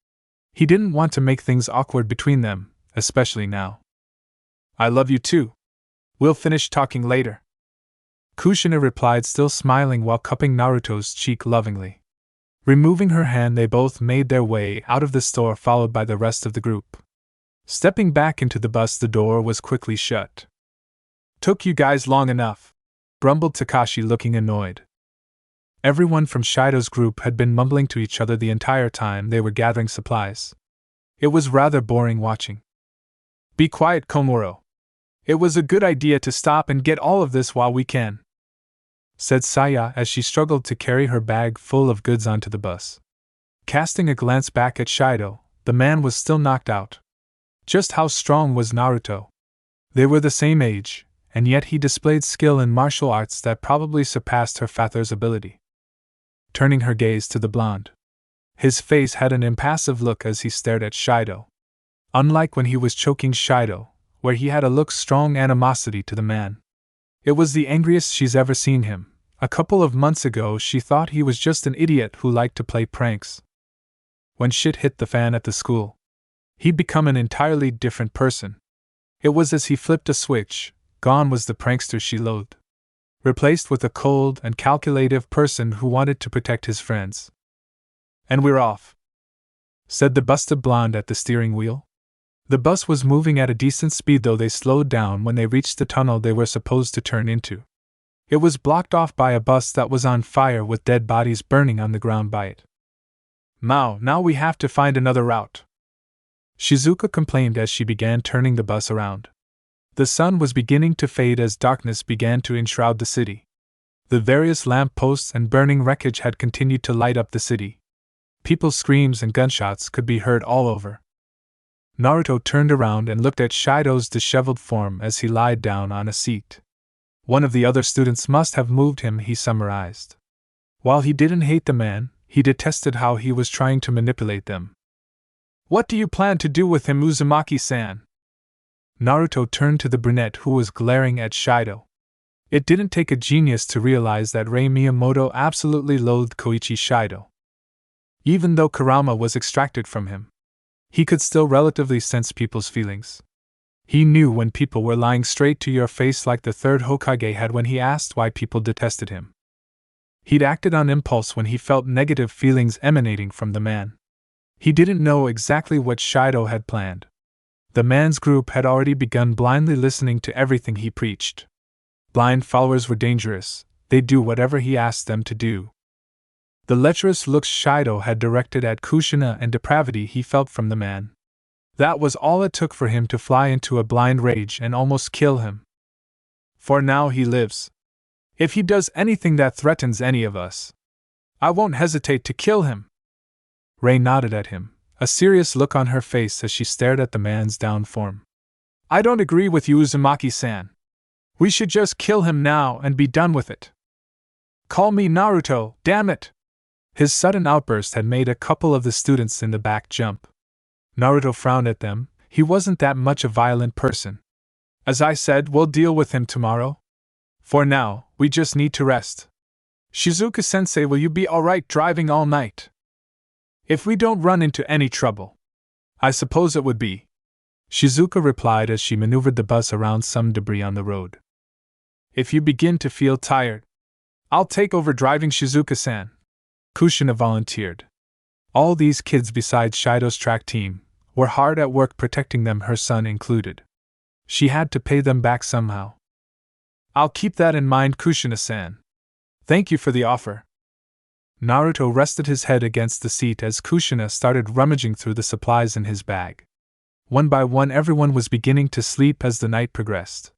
[SPEAKER 1] He didn't want to make things awkward between them, especially now. "I love you too. We'll finish talking later," Kushina replied, still smiling while cupping Naruto's cheek lovingly. Removing her hand, they both made their way out of the store, followed by the rest of the group. Stepping back into the bus, the door was quickly shut. "Took you guys long enough," grumbled Kakashi, looking annoyed. Everyone from Shido's group had been mumbling to each other the entire time they were gathering supplies. It was rather boring watching. "Be quiet, Komuro. It was a good idea to stop and get all of this while we can," said Saya as she struggled to carry her bag full of goods onto the bus. Casting a glance back at Shido, the man was still knocked out. Just how strong was Naruto? They were the same age, and yet he displayed skill in martial arts that probably surpassed her father's ability. Turning her gaze to the blonde, his face had an impassive look as he stared at Shido. Unlike when he was choking Shido, where he had a look strong animosity to the man. It was the angriest she's ever seen him. A couple of months ago she thought he was just an idiot who liked to play pranks. When shit hit the fan at the school, he'd become an entirely different person. It was as he flipped a switch. Gone was the prankster she loathed, replaced with a cold and calculative person who wanted to protect his friends. "And we're off," said the busted blonde at the steering wheel. The bus was moving at a decent speed, though they slowed down when they reached the tunnel they were supposed to turn into. It was blocked off by a bus that was on fire with dead bodies burning on the ground by it. Mao, now we have to find another route, Shizuka complained as she began turning the bus around. The sun was beginning to fade as darkness began to enshroud the city. The various lamp posts and burning wreckage had continued to light up the city. People's screams and gunshots could be heard all over. Naruto turned around and looked at Shido's disheveled form as he lied down on a seat. One of the other students must have moved him, he summarized. While he didn't hate the man, he detested how he was trying to manipulate them. What do you plan to do with him, Uzumaki-san? Naruto turned to the brunette who was glaring at Shido. It didn't take a genius to realize that Rei Miyamoto absolutely loathed Koichi Shido. Even though Kurama was extracted from him, he could still relatively sense people's feelings. He knew when people were lying straight to your face, like the third Hokage had when he asked why people detested him. He'd acted on impulse when he felt negative feelings emanating from the man. He didn't know exactly what Shido had planned. The man's group had already begun blindly listening to everything he preached. Blind followers were dangerous, they'd do whatever he asked them to do. The lecherous looks Shido had directed at Kushina and depravity he felt from the man. That was all it took for him to fly into a blind rage and almost kill him. For now he lives. If he does anything that threatens any of us, I won't hesitate to kill him. Rei nodded at him, a serious look on her face as she stared at the man's down form. I don't agree with you, Uzumaki-san. We should just kill him now and be done with it. Call me Naruto, damn it! His sudden outburst had made a couple of the students in the back jump. Naruto frowned at them. He wasn't that much a violent person. As I said, we'll deal with him tomorrow. For now, we just need to rest. Shizuka-sensei, will you be alright driving all night? If we don't run into any trouble. I suppose it would be, Shizuka replied as she maneuvered the bus around some debris on the road. If you begin to feel tired, I'll take over driving, Shizuka-san, Kushina volunteered. All these kids besides Shido's track team were hard at work protecting them, her son included. She had to pay them back somehow. I'll keep that in mind, Kushina-san. Thank you for the offer. Naruto rested his head against the seat as Kushina started rummaging through the supplies in his bag. One by one everyone was beginning to sleep as the night progressed.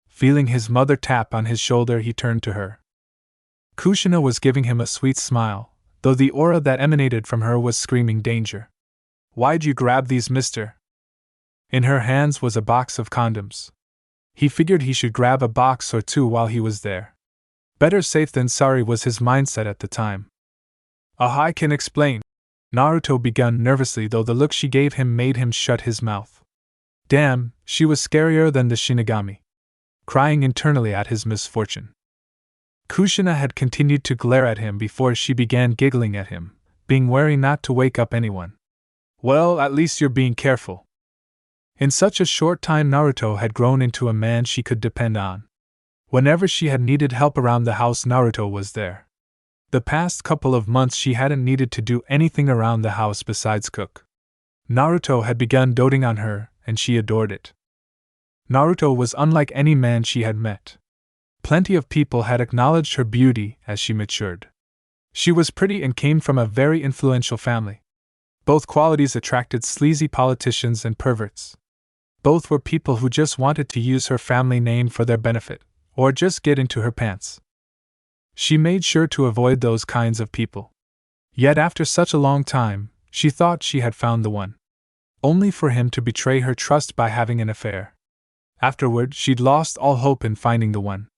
[SPEAKER 1] Feeling his mother tap on his shoulder, he turned to her. Kushina was giving him a sweet smile, though the aura that emanated from her was screaming danger. Why'd you grab these, mister? In her hands was a box of condoms. He figured he should grab a box or two while he was there. Better safe than sorry was his mindset at the time. I can explain. Naruto began nervously, though the look she gave him made him shut his mouth. Damn, she was scarier than the Shinigami. Crying internally at his misfortune. Kushina had continued to glare at him before she began giggling at him, being wary not to wake up anyone. Well, at least you're being careful. In such a short time Naruto had grown into a man she could depend on. Whenever she had needed help around the house, Naruto was there. The past couple of months she hadn't needed to do anything around the house besides cook. Naruto had begun doting on her, and she adored it. Naruto was unlike any man she had met. Plenty of people had acknowledged her beauty as she matured. She was pretty and came from a very influential family. Both qualities attracted sleazy politicians and perverts. Both were people who just wanted to use her family name for their benefit, or just get into her pants. She made sure to avoid those kinds of people. Yet after such a long time, she thought she had found the one. Only for him to betray her trust by having an affair. Afterward, she'd lost all hope in finding the one.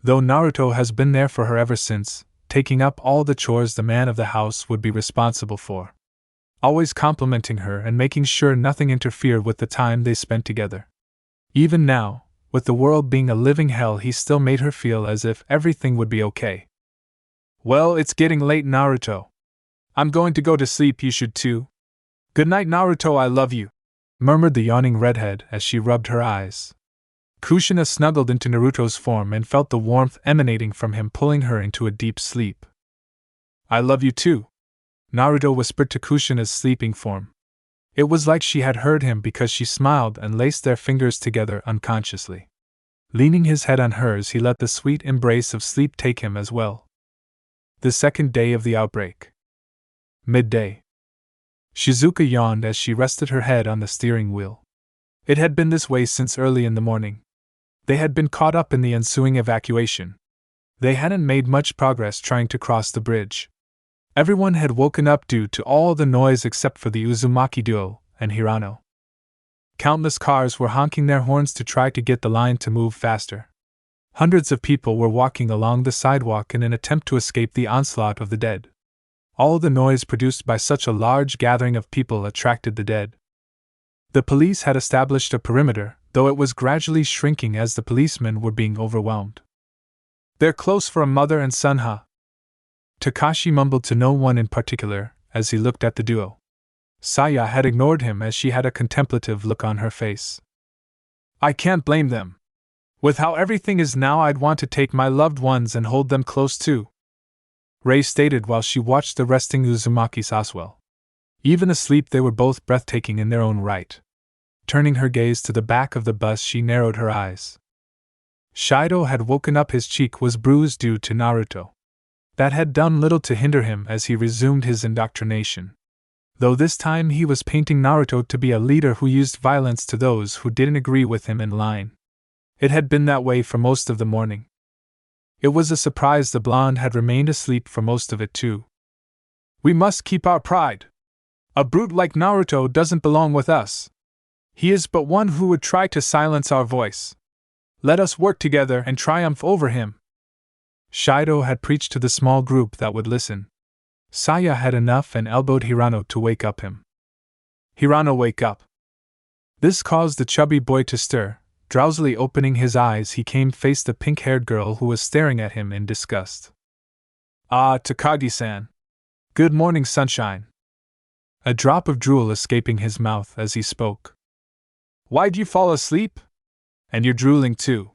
[SPEAKER 1] Though Naruto has been there for her ever since, taking up all the chores the man of the house would be responsible for. Always complimenting her and making sure nothing interfered with the time they spent together. Even now, with the world being a living hell, he still made her feel as if everything would be okay. Well, it's getting late, Naruto. I'm going to go to sleep, you should too. Good night, Naruto, I love you, murmured the yawning redhead as she rubbed her eyes. Kushina snuggled into Naruto's form and felt the warmth emanating from him, pulling her into a deep sleep. I love you too. Naruto whispered to Kushina's sleeping form. It was like she had heard him because she smiled and laced their fingers together unconsciously. Leaning his head on hers, he let the sweet embrace of sleep take him as well. The second day of the outbreak. Midday. Shizuka yawned as she rested her head on the steering wheel. It had been this way since early in the morning. They had been caught up in the ensuing evacuation. They hadn't made much progress trying to cross the bridge. Everyone had woken up due to all the noise except for the Uzumaki duo and Hirano. Countless cars were honking their horns to try to get the line to move faster. Hundreds of people were walking along the sidewalk in an attempt to escape the onslaught of the dead. All the noise produced by such a large gathering of people attracted the dead. The police had established a perimeter, though it was gradually shrinking as the policemen were being overwhelmed. "They're close for a mother and son, huh?" Kakashi mumbled to no one in particular as he looked at the duo. Saya had ignored him as she had a contemplative look on her face. "I can't blame them. With how everything is now, I'd want to take my loved ones and hold them close too," Rei stated while she watched the resting Uzumakis as well. Even asleep, they were both breathtaking in their own right. Turning her gaze to the back of the bus, she narrowed her eyes. Shido had woken up. His cheek was bruised due to Naruto. That had done little to hinder him as he resumed his indoctrination. Though this time he was painting Naruto to be a leader who used violence to those who didn't agree with him in line. It had been that way for most of the morning. It was a surprise the blonde had remained asleep for most of it too. "We must keep our pride. A brute like Naruto doesn't belong with us. He is but one who would try to silence our voice. Let us work together and triumph over him," Shido had preached to the small group that would listen. Saya had enough and elbowed Hirano to wake up him. "Hirano, wake up." This caused the chubby boy to stir. Drowsily opening his eyes, he came face the pink-haired girl who was staring at him in disgust. "Ah, Takagi-san. Good morning, sunshine." A drop of drool escaping his mouth as he spoke. "Why'd you fall asleep? And you're drooling too."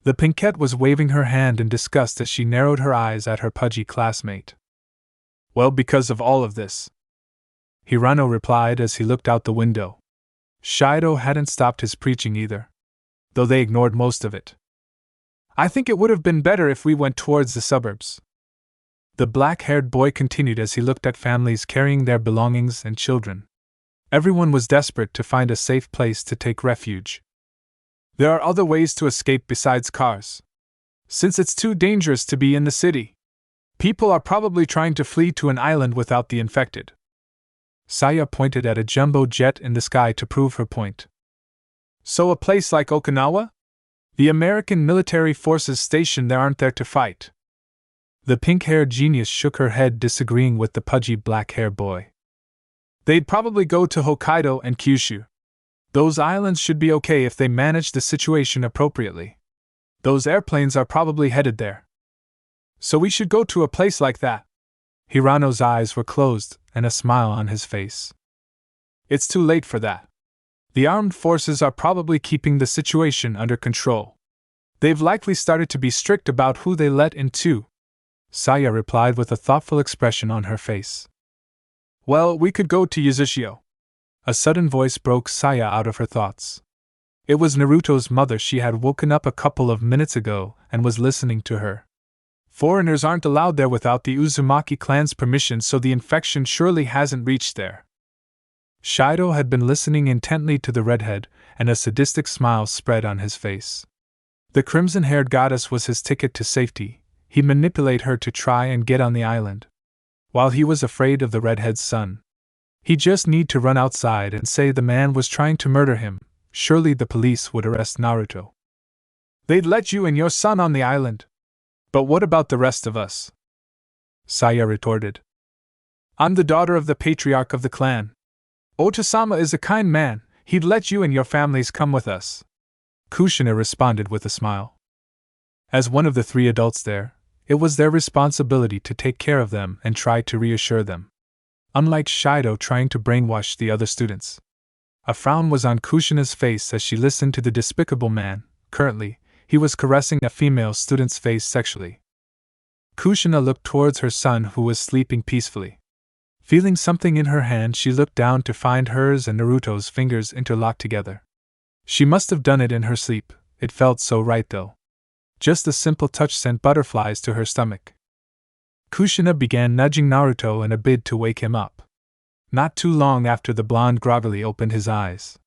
[SPEAKER 1] The pinkette was waving her hand in disgust as she narrowed her eyes at her pudgy classmate. "Well, because of all of this," Hirano replied as he looked out the window. Shido hadn't stopped his preaching either, though they ignored most of it. "I think it would have been better if we went towards the suburbs," the black-haired boy continued as he looked at families carrying their belongings and children. Everyone was desperate to find a safe place to take refuge. "There are other ways to escape besides cars. Since it's too dangerous to be in the city, people are probably trying to flee to an island without the infected." Saya pointed at a jumbo jet in the sky to prove her point. "So a place like Okinawa? The American military forces stationed there aren't there to fight." The pink-haired genius shook her head, disagreeing with the pudgy black-haired boy. "They'd probably go to Hokkaido and Kyushu. Those islands should be okay if they manage the situation appropriately. Those airplanes are probably headed there. So we should go to a place like that." Hirano's eyes were closed, and a smile on his face. "It's too late for that. The armed forces are probably keeping the situation under control. They've likely started to be strict about who they let in too," Saya replied with a thoughtful expression on her face. "Well, we could go to Yuzushio." A sudden voice broke Saya out of her thoughts. It was Naruto's mother. She had woken up a couple of minutes ago and was listening to her. "Foreigners aren't allowed there without the Uzumaki clan's permission, so the infection surely hasn't reached there." Shido had been listening intently to the redhead, and a sadistic smile spread on his face. The crimson-haired goddess was his ticket to safety. He'd manipulate her to try and get on the island. While he was afraid of the redhead's son, he'd just need to run outside and say the man was trying to murder him. Surely the police would arrest Naruto. "They'd let you and your son on the island. But what about the rest of us?" Saya retorted. "I'm the daughter of the patriarch of the clan. Otosama is a kind man. He'd let you and your families come with us," Kushina responded with a smile. As one of the three adults there, it was their responsibility to take care of them and try to reassure them. Unlike Shido trying to brainwash the other students. A frown was on Kushina's face as she listened to the despicable man. Currently, he was caressing a female student's face sexually. Kushina looked towards her son, who was sleeping peacefully. Feeling something in her hand, she looked down to find hers and Naruto's fingers interlocked together. She must have done it in her sleep, it felt so right though. Just a simple touch sent butterflies to her stomach. Kushina began nudging Naruto in a bid to wake him up. Not too long after, the blonde groggily opened his eyes.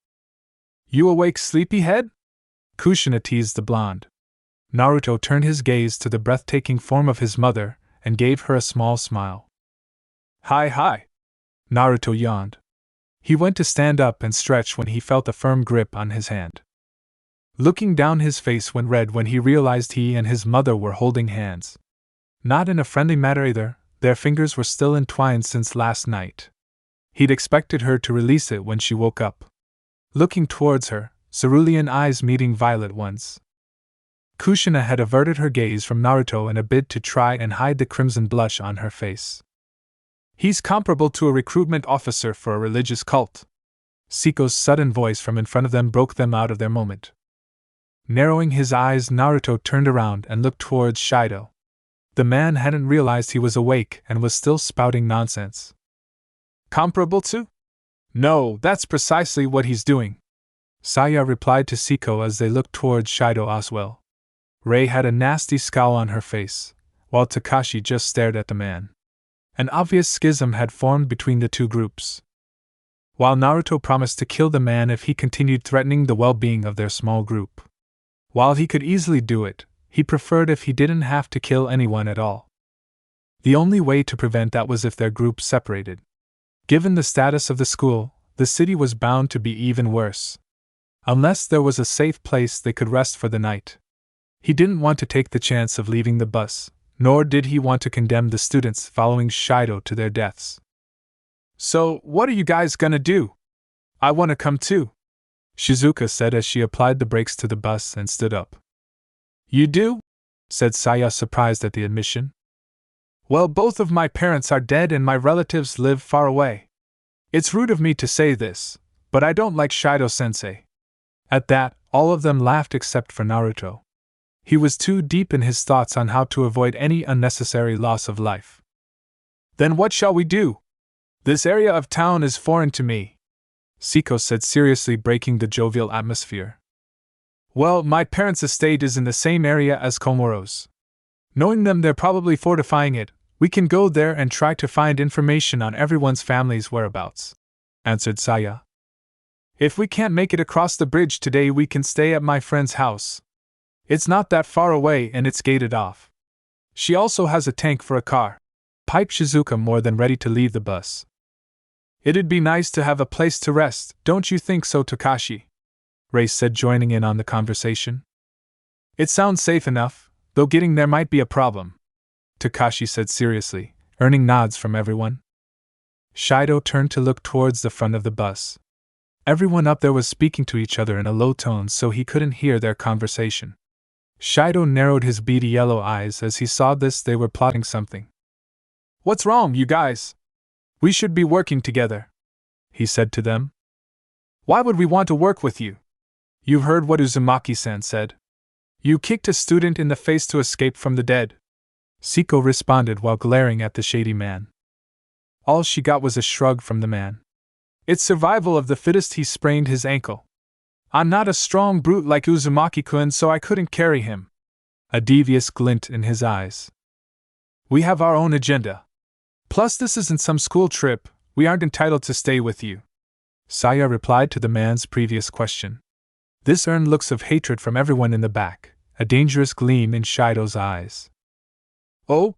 [SPEAKER 1] "You awake, sleepyhead?" Kushina teased the blonde. Naruto turned his gaze to the breathtaking form of his mother and gave her a small smile. Hi. Naruto yawned. He went to stand up and stretch when he felt a firm grip on his hand. Looking down, his face went red when he realized he and his mother were holding hands. Not in a friendly manner either, their fingers were still entwined since last night. He'd expected her to release it when she woke up. Looking towards her, cerulean eyes meeting violet ones. Kushina had averted her gaze from Naruto in a bid to try and hide the crimson blush on her face. "He's comparable to a recruitment officer for a religious cult." Siko's sudden voice from in front of them broke them out of their moment. Narrowing his eyes, Naruto turned around and looked towards Shido. The man hadn't realized he was awake and was still spouting nonsense. "Comparable to? No, that's precisely what he's doing," Saya replied to Siko as they looked towards Shido Oswell. Rei had a nasty scowl on her face, while Kakashi just stared at the man. An obvious schism had formed between the two groups. While Naruto promised to kill the man if he continued threatening the well-being of their small group. While he could easily do it, he preferred if he didn't have to kill anyone at all. The only way to prevent that was if their group separated. Given the status of the school, the city was bound to be even worse. Unless there was a safe place they could rest for the night. He didn't want to take the chance of leaving the bus, nor did he want to condemn the students following Shido to their deaths. "So, what are you guys gonna do? I wanna come too," Shizuka said as she applied the brakes to the bus and stood up. "You do?" said Saya, surprised at the admission. "Well, both of my parents are dead and my relatives live far away. It's rude of me to say this, but I don't like Shido-sensei." At that, all of them laughed except for Naruto. He was too deep in his thoughts on how to avoid any unnecessary loss of life. "Then what shall we do? This area of town is foreign to me," Siko said seriously, breaking the jovial atmosphere. "Well, my parents' estate is in the same area as Komoro's. Knowing them, they're probably fortifying it. We can go there and try to find information on everyone's family's whereabouts," answered Saya. "If we can't make it across the bridge today, we can stay at my friend's house. It's not that far away and it's gated off. She also has a tank for a car," piped Shizuka, more than ready to leave the bus. "It'd be nice to have a place to rest, don't you think so, Kakashi?" Rei said, joining in on the conversation. "It sounds safe enough, though getting there might be a problem," Kakashi said seriously, earning nods from everyone. Shido turned to look towards the front of the bus. Everyone up there was speaking to each other in a low tone, so he couldn't hear their conversation. Shido narrowed his beady yellow eyes as he saw this. They were plotting something. "What's wrong, you guys? We should be working together," he said to them. "Why would we want to work with you? You've heard what Uzumaki-san said. You kicked a student in the face to escape from the dead," Siko responded while glaring at the shady man. All she got was a shrug from the man. "It's survival of the fittest. He sprained his ankle. I'm not a strong brute like Uzumaki-kun, so I couldn't carry him." A devious glint in his eyes. "We have our own agenda. Plus, this isn't some school trip. We aren't entitled to stay with you," Saya replied to the man's previous question. This earned looks of hatred from everyone in the back, a dangerous gleam in Shido's eyes. "Oh?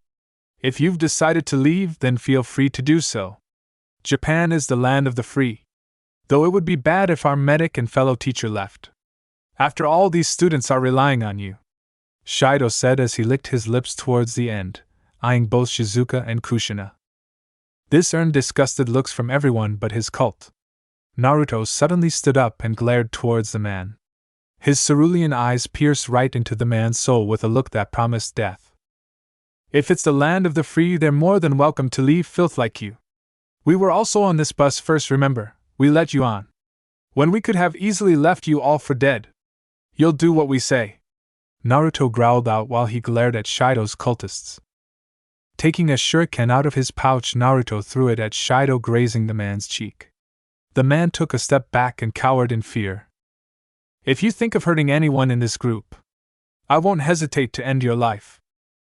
[SPEAKER 1] If you've decided to leave, then feel free to do so. Japan is the land of the free. Though it would be bad if our medic and fellow teacher left. After all, these students are relying on you," Shido said as he licked his lips towards the end, eyeing both Shizuka and Kushina. This earned disgusted looks from everyone but his cult. Naruto suddenly stood up and glared towards the man. His cerulean eyes pierced right into the man's soul with a look that promised death. "If it's the land of the free, they're more than welcome to leave filth like you. We were also on this bus first, remember? We let you on. When we could have easily left you all for dead. You'll do what we say," Naruto growled out while he glared at Shido's cultists. Taking a shuriken out of his pouch, Naruto threw it at Shido, grazing the man's cheek. The man took a step back and cowered in fear. "If you think of hurting anyone in this group, I won't hesitate to end your life.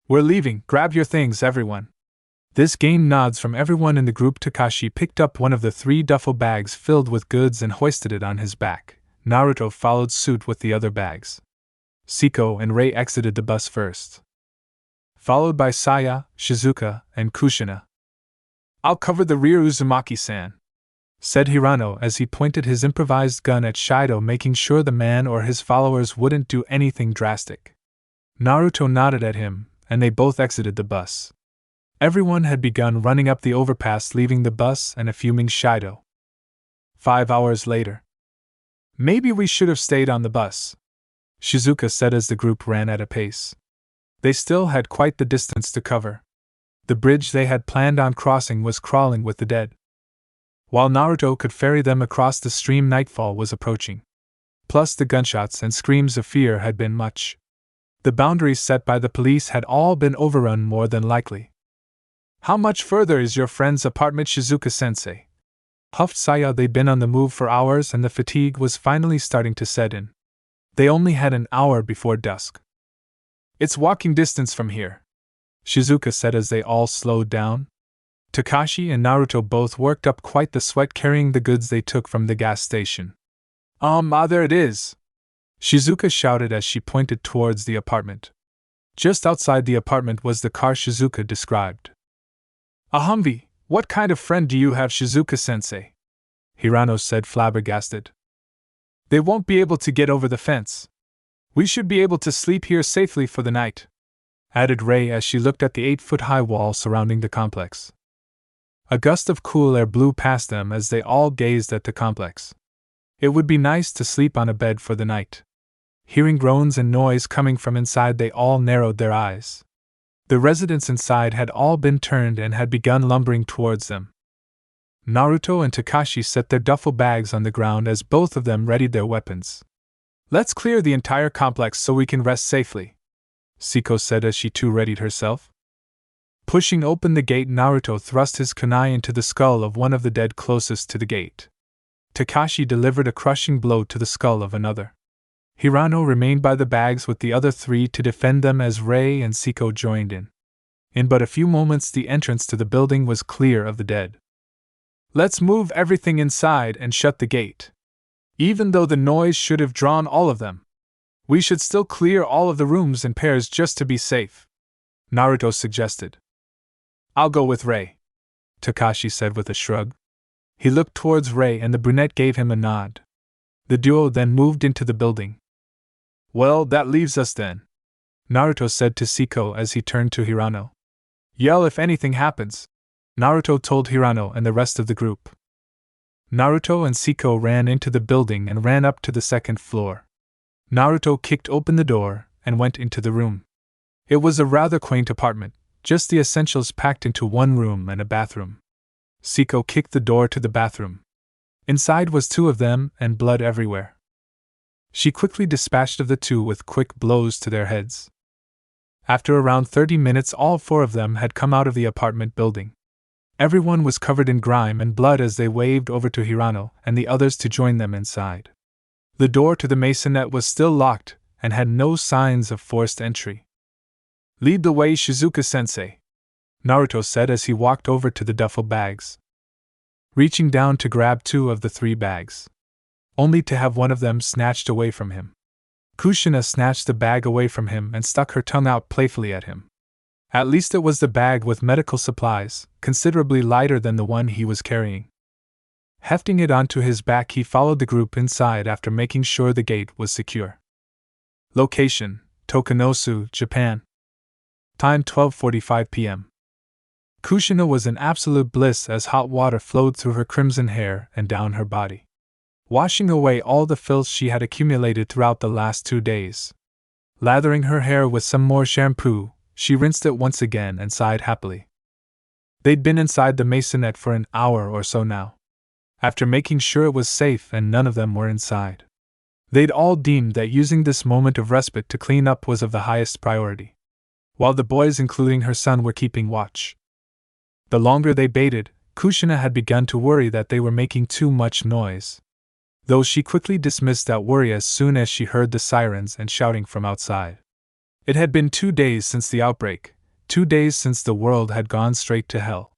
[SPEAKER 1] We're leaving, grab your things, everyone." This gained nods from everyone in the group. Kakashi picked up one of the 3 duffel bags filled with goods and hoisted it on his back. Naruto followed suit with the other bags. Siko and Rei exited the bus first, followed by Saya, Shizuka, and Kushina. "I'll cover the rear, Uzumaki-san," said Hirano as he pointed his improvised gun at Shido, making sure the man or his followers wouldn't do anything drastic. Naruto nodded at him, and they both exited the bus. Everyone had begun running up the overpass, leaving the bus and a fuming Shido. 5 hours later. "Maybe we should have stayed on the bus," Shizuka said as the group ran at a pace. They still had quite the distance to cover. The bridge they had planned on crossing was crawling with the dead. While Naruto could ferry them across the stream, nightfall was approaching. Plus, the gunshots and screams of fear had been much. The boundaries set by the police had all been overrun more than likely. "How much further is your friend's apartment, Shizuka-sensei?" huffed Saya. They'd been on the move for hours and the fatigue was finally starting to set in. They only had an hour before dusk. "It's walking distance from here," Shizuka said as they all slowed down. Kakashi and Naruto both worked up quite the sweat carrying the goods they took from the gas station. There it is," Shizuka shouted as she pointed towards the apartment. Just outside the apartment was the car Shizuka described. "A Humvee, what kind of friend do you have, Shizuka-sensei?" Hirano said, flabbergasted. "They won't be able to get over the fence. We should be able to sleep here safely for the night," added Rei as she looked at the 8-foot-high wall surrounding the complex. A gust of cool air blew past them as they all gazed at the complex. It would be nice to sleep on a bed for the night. Hearing groans and noise coming from inside, they all narrowed their eyes. The residents inside had all been turned and had begun lumbering towards them. Naruto and Kakashi set their duffel bags on the ground as both of them readied their weapons. "Let's clear the entire complex so we can rest safely," Siko said as she too readied herself. Pushing open the gate, Naruto thrust his kunai into the skull of one of the dead closest to the gate. Kakashi delivered a crushing blow to the skull of another. Hirano remained by the bags with the other 3 to defend them as Rei and Siko joined in. In but a few moments the entrance to the building was clear of the dead. "Let's move everything inside and shut the gate. Even though the noise should have drawn all of them, we should still clear all of the rooms in pairs just to be safe," Naruto suggested. "I'll go with Rei," Kakashi said with a shrug. He looked towards Rei and the brunette gave him a nod. The duo then moved into the building. "Well, that leaves us then," Naruto said to Siko as he turned to Hirano. "Yell if anything happens," Naruto told Hirano and the rest of the group. Naruto and Siko ran into the building and ran up to the 2nd floor. Naruto kicked open the door and went into the room. It was a rather quaint apartment, just the essentials packed into one room and a bathroom. Siko kicked the door to the bathroom. Inside was 2 of them and blood everywhere. She quickly dispatched of the 2 with quick blows to their heads. After around 30 minutes, all 4 of them had come out of the apartment building. Everyone was covered in grime and blood as they waved over to Hirano and the others to join them inside. The door to the maisonette was still locked and had no signs of forced entry. "Lead the way, Shizuka-sensei," Naruto said as he walked over to the duffel bags, reaching down to grab 2 of the 3 bags, only to have one of them snatched away from him. Kushina snatched the bag away from him and stuck her tongue out playfully at him. At least it was the bag with medical supplies, considerably lighter than the one he was carrying. Hefting it onto his back, he followed the group inside after making sure the gate was secure. Location: Tokunosu, Japan. Time 12:45 p.m. Kushina was in absolute bliss as hot water flowed through her crimson hair and down her body, washing away all the filth she had accumulated throughout the last 2 days. Lathering her hair with some more shampoo, she rinsed it once again and sighed happily. They'd been inside the maisonette for an hour or so now. After making sure it was safe and none of them were inside, they'd all deemed that using this moment of respite to clean up was of the highest priority. while the boys, including her son, were keeping watch. The longer they baited, Kushina had begun to worry that they were making too much noise, though she quickly dismissed that worry as soon as she heard the sirens and shouting from outside. It had been 2 days since the outbreak, 2 days since the world had gone straight to hell.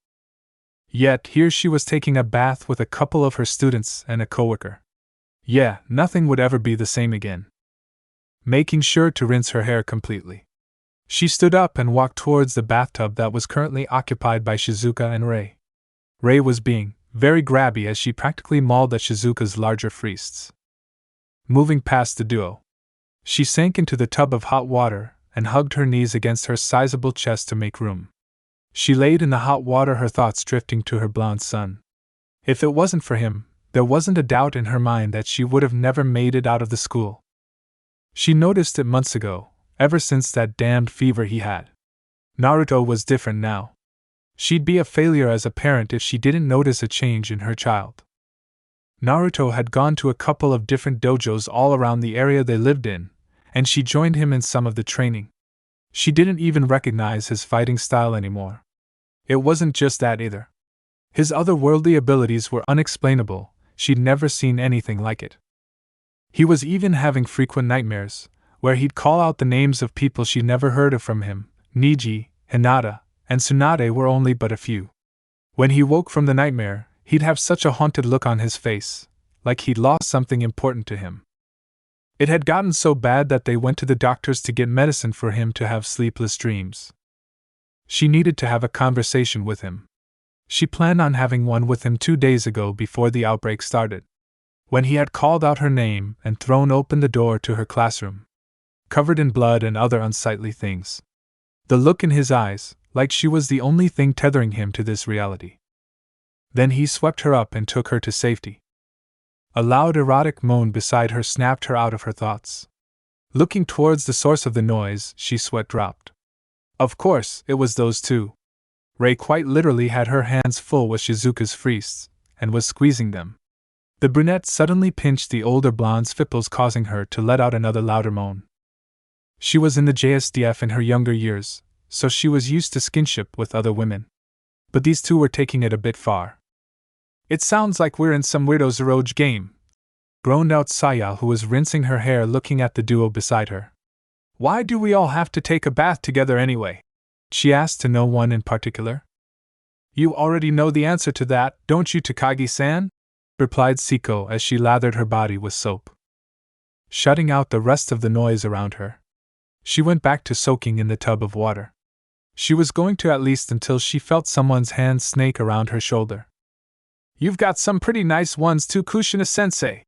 [SPEAKER 1] Yet here she was taking a bath with a couple of her students and a coworker. Yeah, nothing would ever be the same again. Making sure to rinse her hair completely, she stood up and walked towards the bathtub that was currently occupied by Shizuka and Rei. Rei was being very grabby as she practically mauled at Shizuka's larger priests. Moving past the duo, she sank into the tub of hot water and hugged her knees against her sizable chest to make room. She laid in the hot water, her thoughts drifting to her blonde son. If it wasn't for him, there wasn't a doubt in her mind that she would have never made it out of the school. She noticed it months ago, ever since that damned fever he had. Naruto was different now. She'd be a failure as a parent if she didn't notice a change in her child. Naruto had gone to a couple of different dojos all around the area they lived in, and she joined him in some of the training. She didn't even recognize his fighting style anymore. It wasn't just that either. His otherworldly abilities were unexplainable, she'd never seen anything like it. He was even having frequent nightmares, where he'd call out the names of people she'd never heard of from him. Niji, Hinata, and Tsunade were only but a few. When he woke from the nightmare, he'd have such a haunted look on his face, like he'd lost something important to him. It had gotten so bad that they went to the doctors to get medicine for him to have sleepless dreams. She needed to have a conversation with him. She planned on having one with him 2 days ago before the outbreak started, when he had called out her name and thrown open the door to her classroom, covered in blood and other unsightly things. The look in his eyes, like she was the only thing tethering him to this reality. Then he swept her up and took her to safety. A loud erotic moan beside her snapped her out of her thoughts. Looking towards the source of the noise, she sweat dropped. Of course, it was those two. Rei quite literally had her hands full with Shizuka's priests, and was squeezing them. The brunette suddenly pinched the older blonde's fipples, causing her to let out another louder moan. She was in the JSDF in her younger years, so she was used to skinship with other women. But these two were taking it a bit far. It sounds like we're in some weirdo Zeroge game, groaned out Saya, who was rinsing her hair, looking at the duo beside her. Why do we all have to take a bath together anyway? She asked, to no one in particular. You already know the answer to that, don't you, Takagi-san? Replied Siko as she lathered her body with soap, shutting out the rest of the noise around her. She went back to soaking in the tub of water. She was going to at least until she felt someone's hand snake around her shoulder. You've got some pretty nice ones too, Kushina-sensei,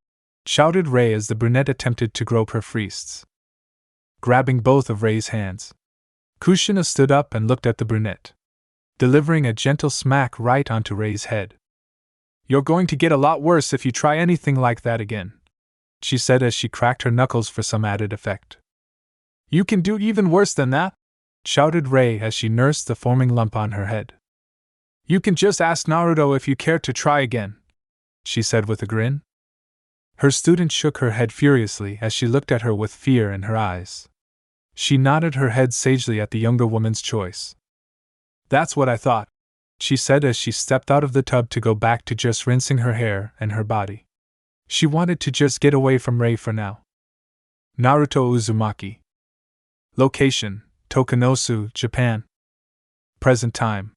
[SPEAKER 1] shouted Rei as the brunette attempted to grope her priests. Grabbing both of Rei's hands, Kushina stood up and looked at the brunette, delivering a gentle smack right onto Rei's head. You're going to get a lot worse if you try anything like that again, she said as she cracked her knuckles for some added effect. You can do even worse than that, shouted Rei as she nursed the forming lump on her head. You can just ask Naruto if you care to try again, she said with a grin. Her student shook her head furiously as she looked at her with fear in her eyes. She nodded her head sagely at the younger woman's choice. That's what I thought, she said as she stepped out of the tub to go back to just rinsing her hair and her body. She wanted to just get away from Rei for now. Naruto Uzumaki. Location: Tokunosu, Japan. Present time.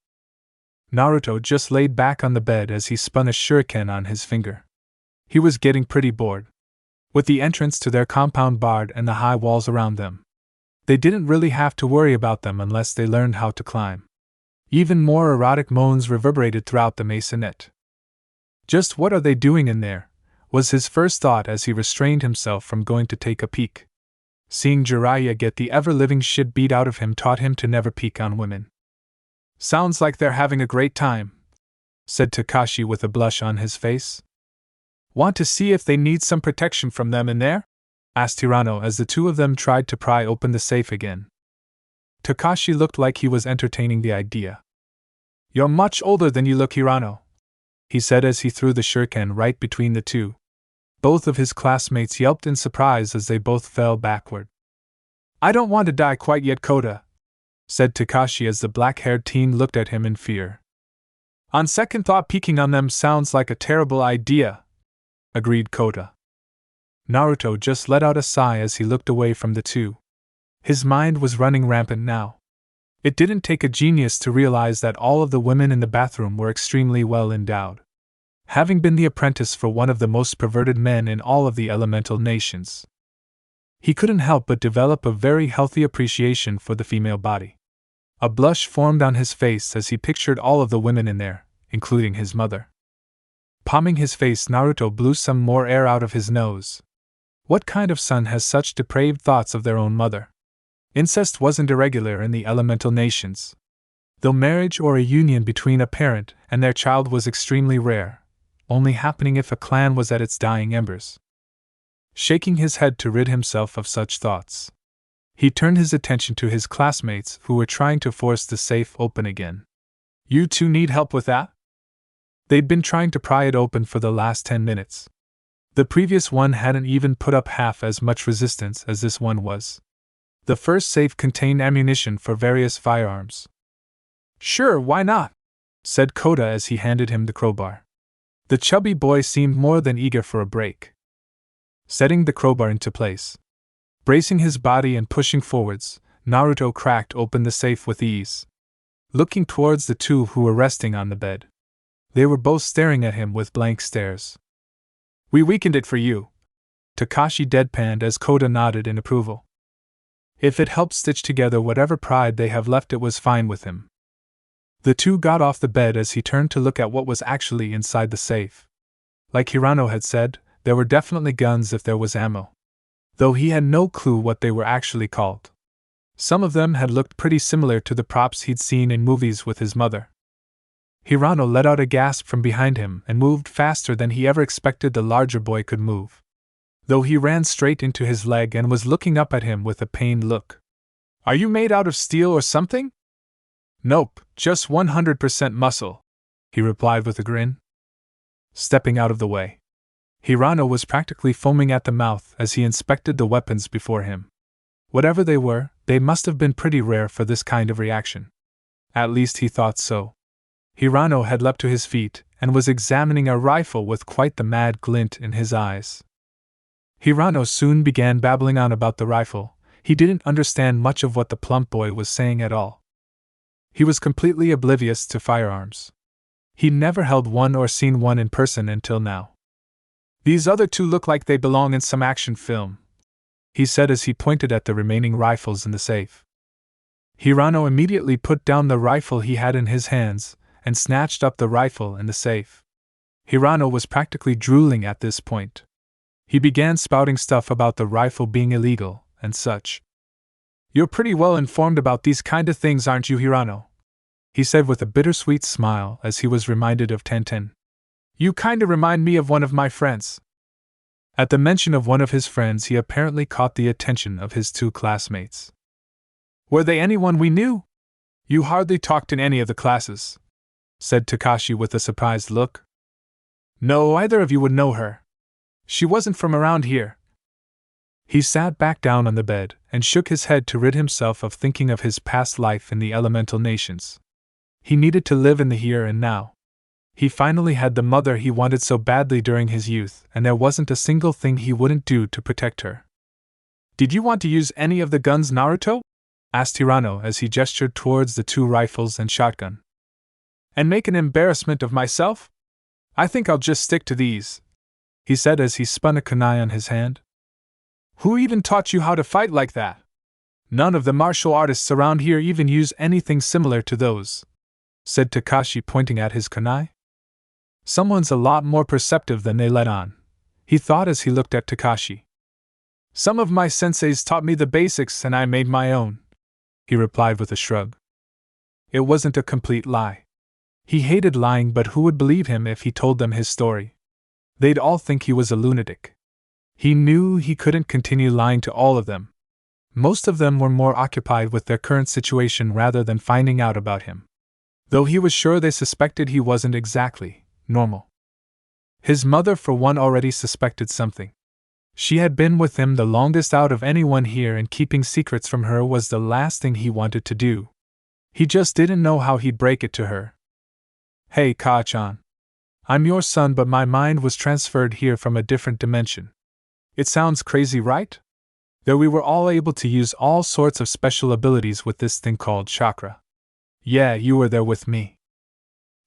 [SPEAKER 1] Naruto just laid back on the bed as he spun a shuriken on his finger. He was getting pretty bored. With the entrance to their compound barred and the high walls around them, they didn't really have to worry about them unless they learned how to climb. Even more erotic moans reverberated throughout the maisonette. Just what are they doing in there, was his first thought as he restrained himself from going to take a peek. Seeing Jiraiya get the ever-living shit beat out of him taught him to never peek on women. Sounds like they're having a great time, said Kakashi with a blush on his face. Want to see if they need some protection from them in there? Asked Hirano as the two of them tried to pry open the safe again. Kakashi looked like he was entertaining the idea. You're much older than you look, Hirano, he said as he threw the shuriken right between the two. Both of his classmates yelped in surprise as they both fell backward. I don't want to die quite yet, Kota, said Kakashi as the black-haired teen looked at him in fear. On second thought, peeking on them sounds like a terrible idea, agreed Kota. Naruto just let out a sigh as he looked away from the two. His mind was running rampant now. It didn't take a genius to realize that all of the women in the bathroom were extremely well endowed. Having been the apprentice for one of the most perverted men in all of the elemental nations, he couldn't help but develop a very healthy appreciation for the female body. A blush formed on his face as he pictured all of the women in there, including his mother. Palming his face, Naruto blew some more air out of his nose. What kind of son has such depraved thoughts of their own mother? Incest wasn't irregular in the elemental nations, though marriage or a union between a parent and their child was extremely rare, only happening if a clan was at its dying embers. Shaking his head to rid himself of such thoughts, he turned his attention to his classmates who were trying to force the safe open again. You two need help with that? They'd been trying to pry it open for the last 10 minutes. The previous one hadn't even put up half as much resistance as this one was. The first safe contained ammunition for various firearms. Sure, why not? Said Kota as he handed him the crowbar. The chubby boy seemed more than eager for a break. Setting the crowbar into place, bracing his body and pushing forwards, Naruto cracked open the safe with ease. Looking towards the two who were resting on the bed, they were both staring at him with blank stares. We weakened it for you, Kakashi deadpanned as Kota nodded in approval. If it helped stitch together whatever pride they have left, it was fine with him. The two got off the bed as he turned to look at what was actually inside the safe. Like Hirano had said, there were definitely guns if there was ammo, though he had no clue what they were actually called. Some of them had looked pretty similar to the props he'd seen in movies with his mother. Hirano let out a gasp from behind him and moved faster than he ever expected the larger boy could move, though he ran straight into his leg and was looking up at him with a pained look. Are you made out of steel or something? Nope, just 100% muscle, he replied with a grin. Stepping out of the way, Hirano was practically foaming at the mouth as he inspected the weapons before him. Whatever they were, they must have been pretty rare for this kind of reaction. At least he thought so. Hirano had leapt to his feet and was examining a rifle with quite the mad glint in his eyes. Hirano soon began babbling on about the rifle. He didn't understand much of what the plump boy was saying at all. He was completely oblivious to firearms. He'd never held one or seen one in person until now. These other two look like they belong in some action film, he said as he pointed at the remaining rifles in the safe. Hirano immediately put down the rifle he had in his hands and snatched up the rifle in the safe. Hirano was practically drooling at this point. He began spouting stuff about the rifle being illegal and such. You're pretty well informed about these kind of things, aren't you, Hirano? He said with a bittersweet smile as he was reminded of Tenten. You kinda remind me of one of my friends. At the mention of one of his friends, he apparently caught the attention of his two classmates. Were they anyone we knew? You hardly talked in any of the classes, said Kakashi with a surprised look. No, either of you would know her. She wasn't from around here. He sat back down on the bed and shook his head to rid himself of thinking of his past life in the elemental nations. He needed to live in the here and now. He finally had the mother he wanted so badly during his youth, and there wasn't a single thing he wouldn't do to protect her. Did you want to use any of the guns, Naruto? Asked Hirano as he gestured towards the two rifles and shotgun. And make an embarrassment of myself? I think I'll just stick to these, he said as he spun a kunai on his hand. Who even taught you how to fight like that? None of the martial artists around here even use anything similar to those, said Kakashi pointing at his kunai. Someone's a lot more perceptive than they let on, he thought as he looked at Kakashi. Some of my senseis taught me the basics and I made my own, he replied with a shrug. It wasn't a complete lie. He hated lying, but who would believe him if he told them his story? They'd all think he was a lunatic. He knew he couldn't continue lying to all of them. Most of them were more occupied with their current situation rather than finding out about him, though he was sure they suspected he wasn't exactly normal. His mother, for one, already suspected something. She had been with him the longest out of anyone here, and keeping secrets from her was the last thing he wanted to do. He just didn't know how he'd break it to her. Hey, Ka-chan. I'm your son, but my mind was transferred here from a different dimension. It sounds crazy, right? Though we were all able to use all sorts of special abilities with this thing called chakra. Yeah, you were there with me.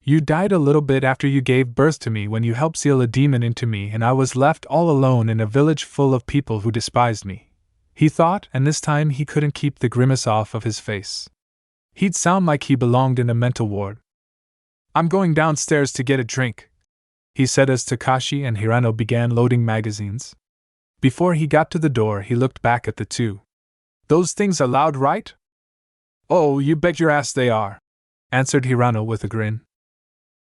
[SPEAKER 1] You died a little bit after you gave birth to me when you helped seal a demon into me, and I was left all alone in a village full of people who despised me. He thought, and this time he couldn't keep the grimace off of his face. He'd sound like he belonged in a mental ward. I'm going downstairs to get a drink, he said as Kakashi and Hirano began loading magazines. Before he got to the door, he looked back at the two. Those things are loud, right? Oh, you bet your ass they are, answered Hirano with a grin.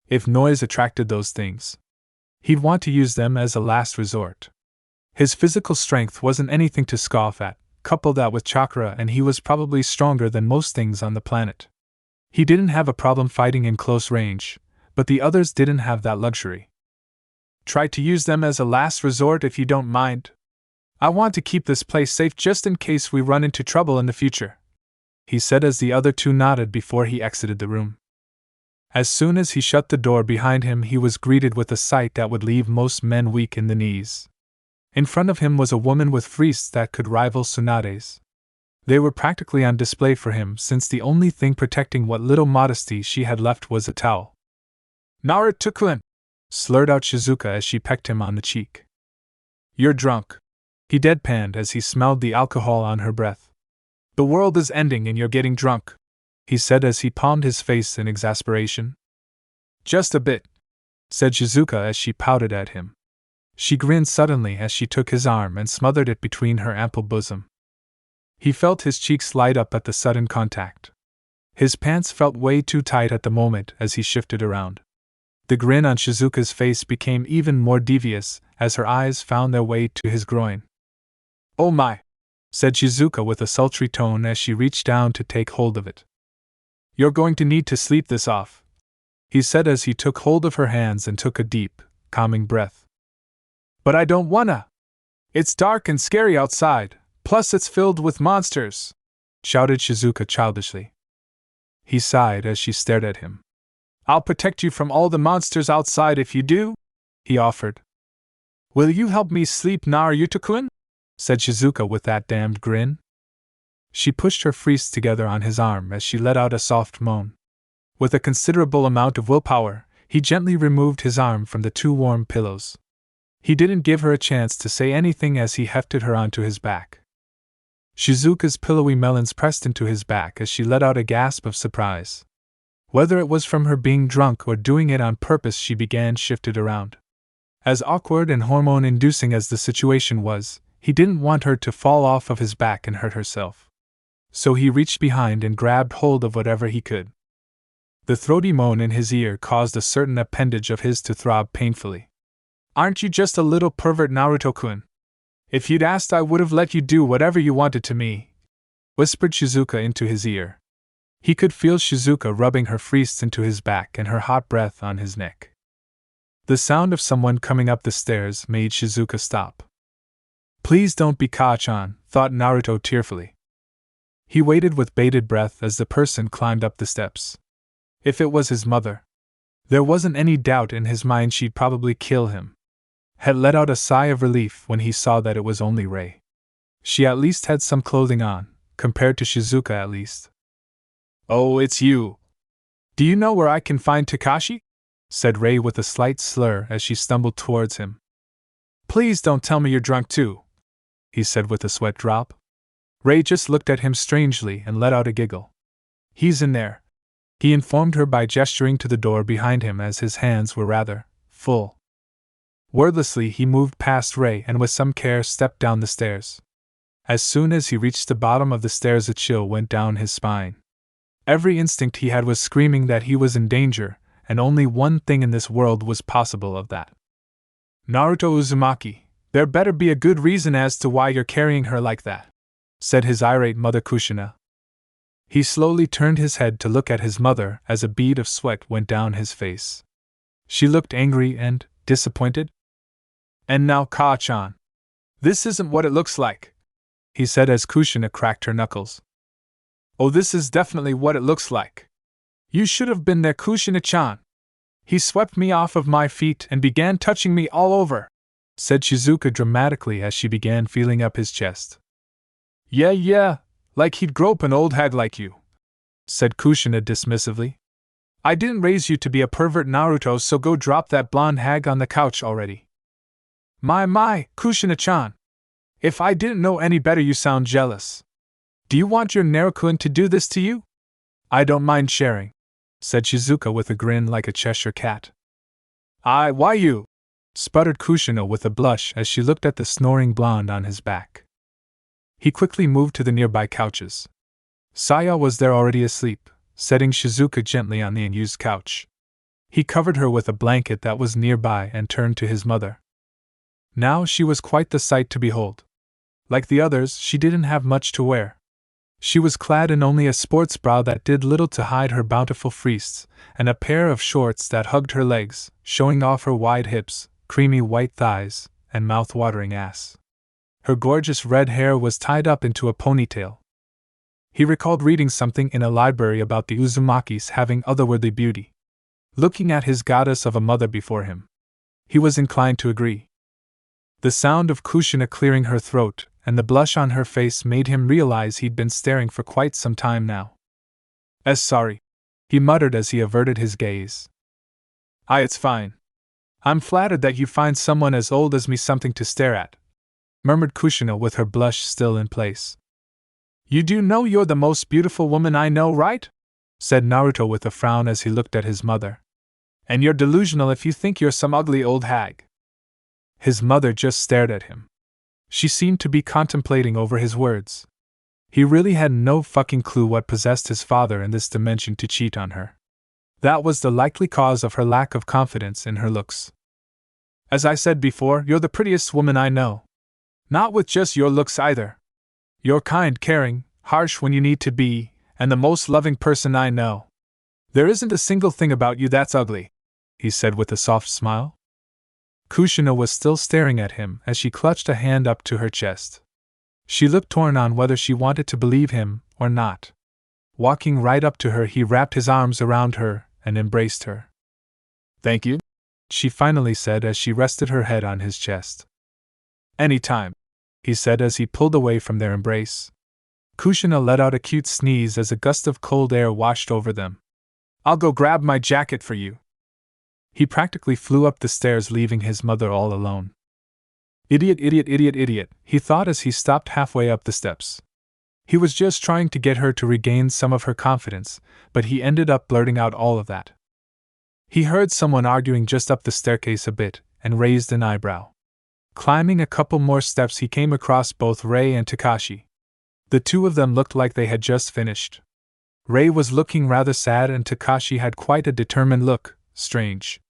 [SPEAKER 1] If noise attracted those things, he'd want to use them as a last resort. His physical strength wasn't anything to scoff at, couple that with chakra and he was probably stronger than most things on the planet. He didn't have a problem fighting in close range, but the others didn't have that luxury. Try to use them as a last resort if you don't mind. I want to keep this place safe just in case we run into trouble in the future, he said as the other two nodded before he exited the room. As soon as he shut the door behind him, he was greeted with a sight that would leave most men weak in the knees. In front of him was a woman with wrists that could rival Tsunade's. They were practically on display for him, since the only thing protecting what little modesty she had left was a towel. Naruto-kun, slurred out Shizuka as she pecked him on the cheek. You're drunk, he deadpanned as he smelled the alcohol on her breath. The world is ending and you're getting drunk, he said as he palmed his face in exasperation. Just a bit, said Shizuka as she pouted at him. She grinned suddenly as she took his arm and smothered it between her ample bosom. He felt his cheeks light up at the sudden contact. His pants felt way too tight at the moment as he shifted around. The grin on Shizuka's face became even more devious as her eyes found their way to his groin. Oh my, said Shizuka with a sultry tone as she reached down to take hold of it. You're going to need to sleep this off, he said as he took hold of her hands and took a deep, calming breath. But I don't wanna. It's dark and scary outside, plus it's filled with monsters, shouted Shizuka childishly. He sighed as she stared at him. I'll protect you from all the monsters outside if you do, he offered. Will you help me sleep, Naruto-kun? Said Shizuka with that damned grin. She pushed her fists together on his arm as she let out a soft moan. With a considerable amount of willpower, he gently removed his arm from the two warm pillows. He didn't give her a chance to say anything as he hefted her onto his back. Shizuka's pillowy melons pressed into his back as she let out a gasp of surprise. Whether it was from her being drunk or doing it on purpose, she began shifted around. As awkward and hormone-inducing as the situation was, he didn't want her to fall off of his back and hurt herself. So he reached behind and grabbed hold of whatever he could. The throaty moan in his ear caused a certain appendage of his to throb painfully. Aren't you just a little pervert, Naruto-kun? If you'd asked, I would have let you do whatever you wanted to me, whispered Shizuka into his ear. He could feel Shizuka rubbing her fists into his back and her hot breath on his neck. The sound of someone coming up the stairs made Shizuka stop. Please don't be Ka-chan, thought Naruto tearfully. He waited with bated breath as the person climbed up the steps. If it was his mother, there wasn't any doubt in his mind she'd probably kill him. Had let out a sigh of relief when he saw that it was only Rei. She at least had some clothing on, compared to Shizuka at least. Oh, it's you. Do you know where I can find Kakashi? Said Rei with a slight slur as she stumbled towards him. Please don't tell me you're drunk too, he said with a sweat drop. Rei just looked at him strangely and let out a giggle. He's in there, he informed her by gesturing to the door behind him as his hands were rather full. Wordlessly he moved past Rei and with some care stepped down the stairs. As soon as he reached the bottom of the stairs, a chill went down his spine. Every instinct he had was screaming that he was in danger, and only one thing in this world was possible of that. Naruto Uzumaki, there better be a good reason as to why you're carrying her like that, said his irate mother Kushina. He slowly turned his head to look at his mother as a bead of sweat went down his face. She looked angry and disappointed. And now, Ka-chan, this isn't what it looks like, he said as Kushina cracked her knuckles. Oh, this is definitely what it looks like. You should have been there, Kushina-chan. He swept me off of my feet and began touching me all over, said Shizuka dramatically as she began feeling up his chest. Yeah, like he'd grope an old hag like you, said Kushina dismissively. I didn't raise you to be a pervert, Naruto, so go drop that blonde hag on the couch already. My, Kushina-chan. If I didn't know any better, you sound jealous. Do you want your Naruto to do this to you? I don't mind sharing, said Shizuka with a grin like a Cheshire cat. Why you? Sputtered Kushina with a blush as she looked at the snoring blonde on his back. He quickly moved to the nearby couches. Saya was there already asleep, setting Shizuka gently on the unused couch. He covered her with a blanket that was nearby and turned to his mother. Now she was quite the sight to behold. Like the others, she didn't have much to wear. She was clad in only a sports bra that did little to hide her bountiful breasts, and a pair of shorts that hugged her legs, showing off her wide hips, creamy white thighs, and mouth-watering ass. Her gorgeous red hair was tied up into a ponytail. He recalled reading something in a library about the Uzumakis having otherworldly beauty. Looking at his goddess of a mother before him, he was inclined to agree. The sound of Kushina clearing her throat and the blush on her face made him realize he'd been staring for quite some time now. Sorry, he muttered as he averted his gaze. It's fine. I'm flattered that you find someone as old as me something to stare at, murmured Kushina with her blush still in place. You do know you're the most beautiful woman I know, right? Said Naruto with a frown as he looked at his mother. And you're delusional if you think you're some ugly old hag. His mother just stared at him. She seemed to be contemplating over his words. He really had no fucking clue what possessed his father in this dimension to cheat on her. That was the likely cause of her lack of confidence in her looks. As I said before, you're the prettiest woman I know. Not with just your looks either. You're kind, caring, harsh when you need to be, and the most loving person I know. There isn't a single thing about you that's ugly, he said with a soft smile. Kushina was still staring at him as she clutched a hand up to her chest. She looked torn on whether she wanted to believe him or not. Walking right up to her, he wrapped his arms around her and embraced her. Thank you, she finally said as she rested her head on his chest. Anytime, he said as he pulled away from their embrace. Kushina let out a cute sneeze as a gust of cold air washed over them. I'll go grab my jacket for you. He practically flew up the stairs, leaving his mother all alone. Idiot, he thought as he stopped halfway up the steps. He was just trying to get her to regain some of her confidence, but he ended up blurting out all of that. He heard someone arguing just up the staircase a bit, and raised an eyebrow. Climbing a couple more steps, he came across both Rei and Kakashi. The two of them looked like they had just finished. Rei was looking rather sad and Kakashi had quite a determined look. Strange.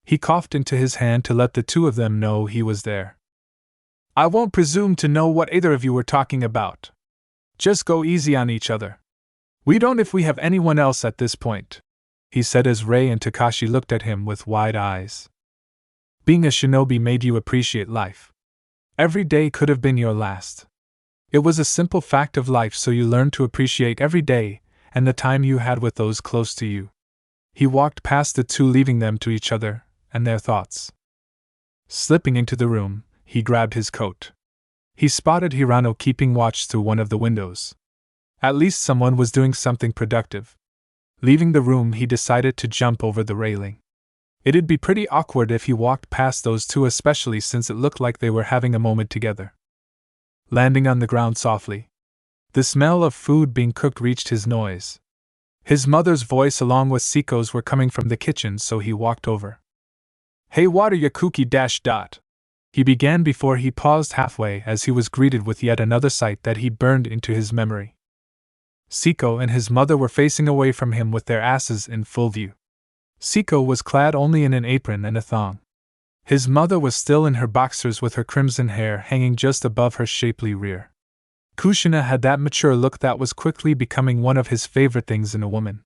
[SPEAKER 1] He coughed into his hand to let the two of them know he was there. I won't presume to know what either of you were talking about. Just go easy on each other. We don't if we have anyone else at this point, he said as Rei and Kakashi looked at him with wide eyes. Being a shinobi made you appreciate life. Every day could have been your last. It was a simple fact of life, so you learned to appreciate every day and the time you had with those close to you. He walked past the two, leaving them to each other and their thoughts. Slipping into the room, he grabbed his coat. He spotted Hirano keeping watch through one of the windows. At least someone was doing something productive. Leaving the room, he decided to jump over the railing. It'd be pretty awkward if he walked past those two, especially since it looked like they were having a moment together. Landing on the ground softly, the smell of food being cooked reached his nose. His mother's voice along with Siko's were coming from the kitchen, so he walked over. Hey, water your cookie dot. He began before he paused halfway as he was greeted with yet another sight that he burned into his memory. Siko and his mother were facing away from him with their asses in full view. Siko was clad only in an apron and a thong. His mother was still in her boxers with her crimson hair hanging just above her shapely rear. Kushina had that mature look that was quickly becoming one of his favorite things in a woman.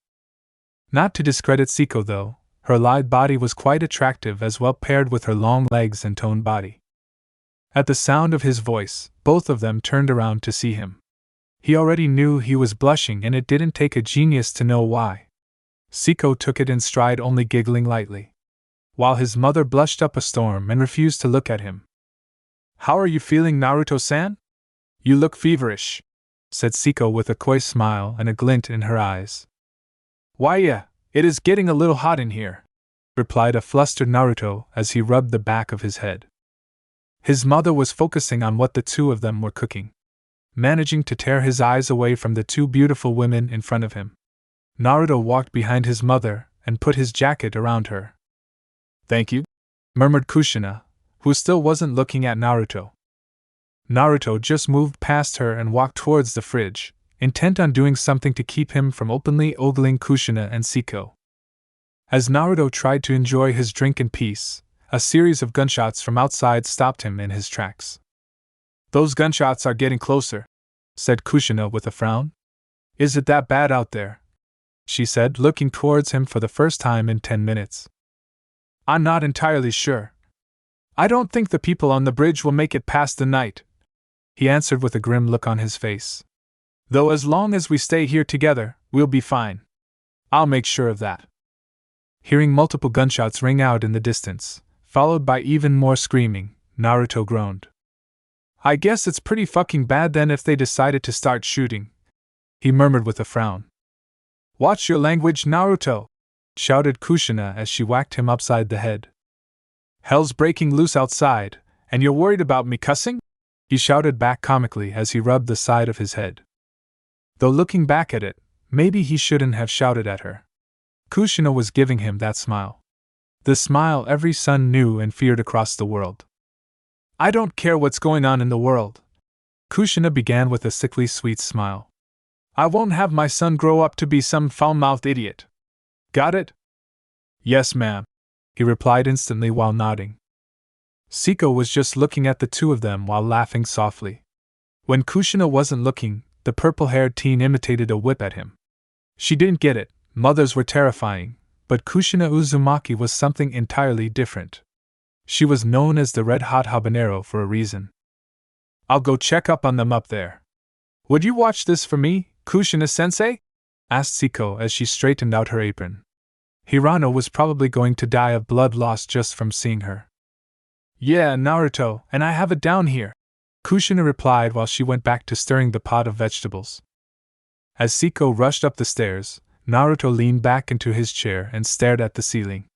[SPEAKER 1] Not to discredit Siko though, her lithe body was quite attractive as well, paired with her long legs and toned body. At the sound of his voice, both of them turned around to see him. He already knew he was blushing, and it didn't take a genius to know why. Siko took it in stride, only giggling lightly, while his mother blushed up a storm and refused to look at him. "How are you feeling, Naruto-san? You look feverish," said Siko with a coy smile and a glint in her eyes. "Why, yeah, it is getting a little hot in here," replied a flustered Naruto as he rubbed the back of his head. His mother was focusing on what the two of them were cooking, managing to tear his eyes away from the two beautiful women in front of him. Naruto walked behind his mother and put his jacket around her. "Thank you," murmured Kushina, who still wasn't looking at Naruto. Naruto just moved past her and walked towards the fridge, intent on doing something to keep him from openly ogling Kushina and Siko. As Naruto tried to enjoy his drink in peace, a series of gunshots from outside stopped him in his tracks. "Those gunshots are getting closer," said Kushina with a frown. "Is it that bad out there?" she said, looking towards him for the first time in 10 minutes. "I'm not entirely sure. I don't think the people on the bridge will make it past the night," he answered with a grim look on his face. "Though as long as we stay here together, we'll be fine. I'll make sure of that." Hearing multiple gunshots ring out in the distance, followed by even more screaming, Naruto groaned. "I guess it's pretty fucking bad then if they decided to start shooting," he murmured with a frown. "Watch your language, Naruto!" shouted Kushina as she whacked him upside the head. "Hell's breaking loose outside, and you're worried about me cussing?" he shouted back comically as he rubbed the side of his head. Though looking back at it, maybe he shouldn't have shouted at her. Kushina was giving him that smile. The smile every son knew and feared across the world. "I don't care what's going on in the world," Kushina began with a sickly sweet smile. "I won't have my son grow up to be some foul-mouthed idiot. Got it?" "Yes, ma'am," he replied instantly while nodding. Siko was just looking at the two of them while laughing softly. When Kushina wasn't looking, the purple-haired teen imitated a whip at him. She didn't get it, mothers were terrifying, but Kushina Uzumaki was something entirely different. She was known as the red-hot habanero for a reason. "I'll go check up on them up there. Would you watch this for me, Kushina-sensei?" asked Siko as she straightened out her apron. Hirano was probably going to die of blood loss just from seeing her. "Yeah, Naruto, and I have it down here," Kushina replied while she went back to stirring the pot of vegetables. As Siko rushed up the stairs, Naruto leaned back into his chair and stared at the ceiling.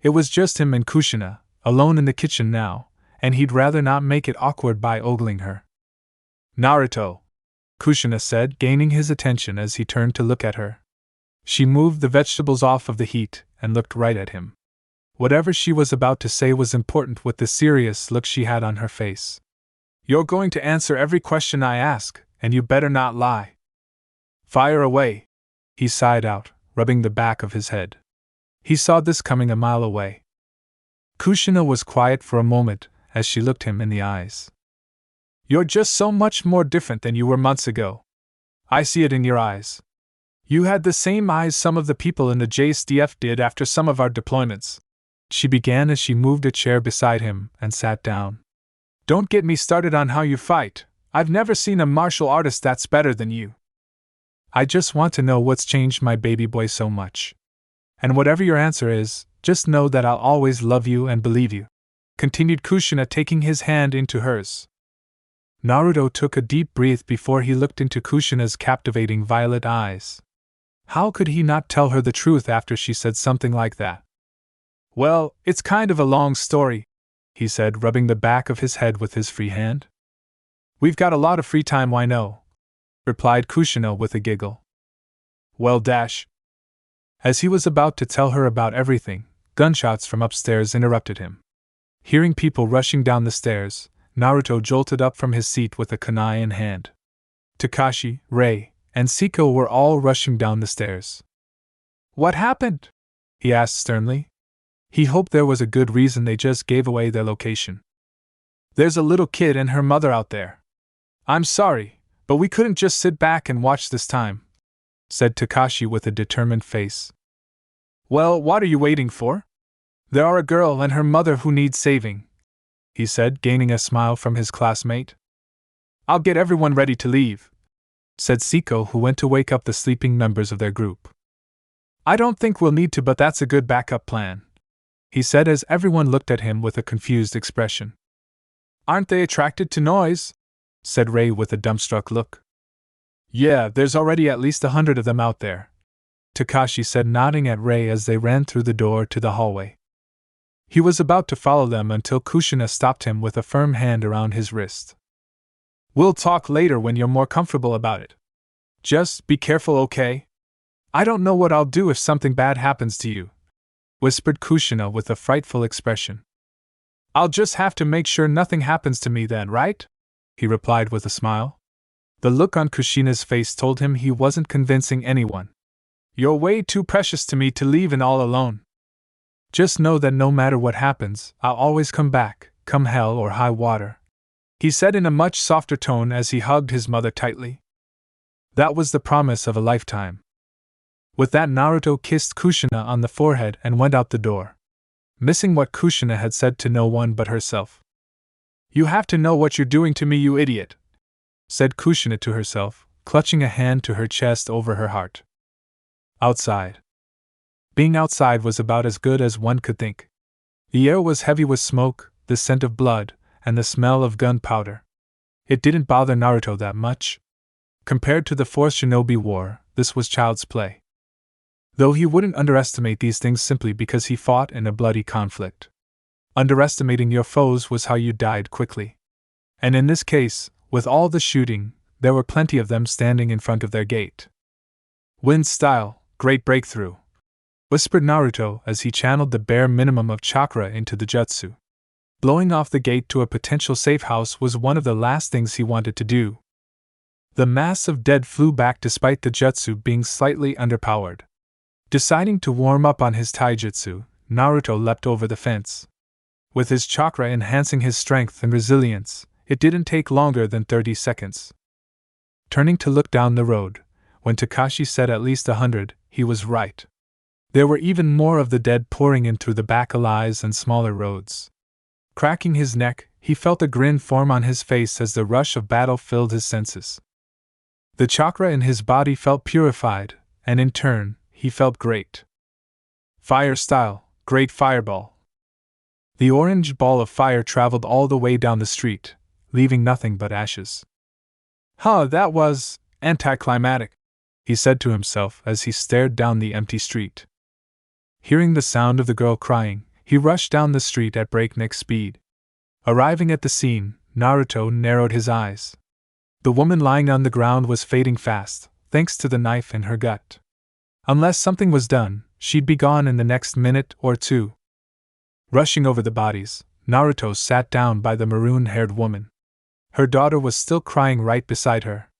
[SPEAKER 1] It was just him and Kushina, alone in the kitchen now, and he'd rather not make it awkward by ogling her. "Naruto," Kushina said, gaining his attention as he turned to look at her. She moved the vegetables off of the heat and looked right at him. Whatever she was about to say was important with the serious look she had on her face. "You're going to answer every question I ask, and you better not lie." "Fire away," he sighed out, rubbing the back of his head. He saw this coming a mile away. Kushina was quiet for a moment as she looked him in the eyes. "You're just so much more different than you were months ago. I see it in your eyes. You had the same eyes some of the people in the JSDF did after some of our deployments," she began as she moved a chair beside him and sat down. "Don't get me started on how you fight. I've never seen a martial artist that's better than you. I just want to know what's changed my baby boy so much. And whatever your answer is, just know that I'll always love you and believe you," continued Kushina, taking his hand into hers. Naruto took a deep breath before he looked into Kushina's captivating violet eyes. How could he not tell her the truth after she said something like that? "Well, it's kind of a long story," he said, rubbing the back of his head with his free hand. "We've got a lot of free time, why no?" replied Kushina with a giggle. "Well, dash." As he was about to tell her about everything, gunshots from upstairs interrupted him. Hearing people rushing down the stairs, Naruto jolted up from his seat with a kunai in hand. Kakashi, Rei, and Siko were all rushing down the stairs. "What happened?" he asked sternly. He hoped there was a good reason they just gave away their location. "There's a little kid and her mother out there. I'm sorry, but we couldn't just sit back and watch this time," said Kakashi with a determined face. "Well, what are you waiting for? There are a girl and her mother who need saving," he said, gaining a smile from his classmate. "I'll get everyone ready to leave." said Siko, who went to wake up the sleeping members of their group. I don't think we'll need to, but that's a good backup plan, he said as everyone looked at him with a confused expression. Aren't they attracted to noise? Said Ray with a dumbstruck look. Yeah, there's already at least 100 of them out there, Kakashi said, nodding at Ray as they ran through the door to the hallway. He was about to follow them until Kushina stopped him with a firm hand around his wrist. We'll talk later when you're more comfortable about it. Just be careful, okay? I don't know what I'll do if something bad happens to you, whispered Kushina with a frightful expression. I'll just have to make sure nothing happens to me then, right? He replied with a smile. The look on Kushina's face told him he wasn't convincing anyone. You're way too precious to me to leave in all alone. Just know that no matter what happens, I'll always come back, come hell or high water, he said in a much softer tone as he hugged his mother tightly. That was the promise of a lifetime. With that, Naruto kissed Kushina on the forehead and went out the door, missing what Kushina had said to no one but herself. You have to know what you're doing to me, you idiot, said Kushina to herself, clutching a hand to her chest over her heart. Outside. Being outside was about as good as one could think. The air was heavy with smoke, the scent of blood, and the smell of gunpowder. It didn't bother Naruto that much. Compared to the force Shinobi wore, this was child's play. Though he wouldn't underestimate these things simply because he fought in a bloody conflict. Underestimating your foes was how you died quickly. And in this case, with all the shooting, there were plenty of them standing in front of their gate. Wind style, great breakthrough, whispered Naruto as he channeled the bare minimum of chakra into the jutsu. Blowing off the gate to a potential safe house was one of the last things he wanted to do. The mass of dead flew back despite the jutsu being slightly underpowered. Deciding to warm up on his taijutsu, Naruto leapt over the fence. With his chakra enhancing his strength and resilience, it didn't take longer than 30 seconds. Turning to look down the road, when Kakashi said at least 100, he was right. There were even more of the dead pouring in through the back alleys and smaller roads. Cracking his neck, he felt a grin form on his face as the rush of battle filled his senses. The chakra in his body felt purified, and in turn, he felt great. Fire style, great fireball. The orange ball of fire traveled all the way down the street, leaving nothing but ashes. That was anticlimactic, he said to himself as he stared down the empty street. Hearing the sound of the girl crying, he rushed down the street at breakneck speed. Arriving at the scene, Naruto narrowed his eyes. The woman lying on the ground was fading fast, thanks to the knife in her gut. Unless something was done, she'd be gone in the next minute or two. Rushing over the bodies, Naruto sat down by the maroon-haired woman. Her daughter was still crying right beside her.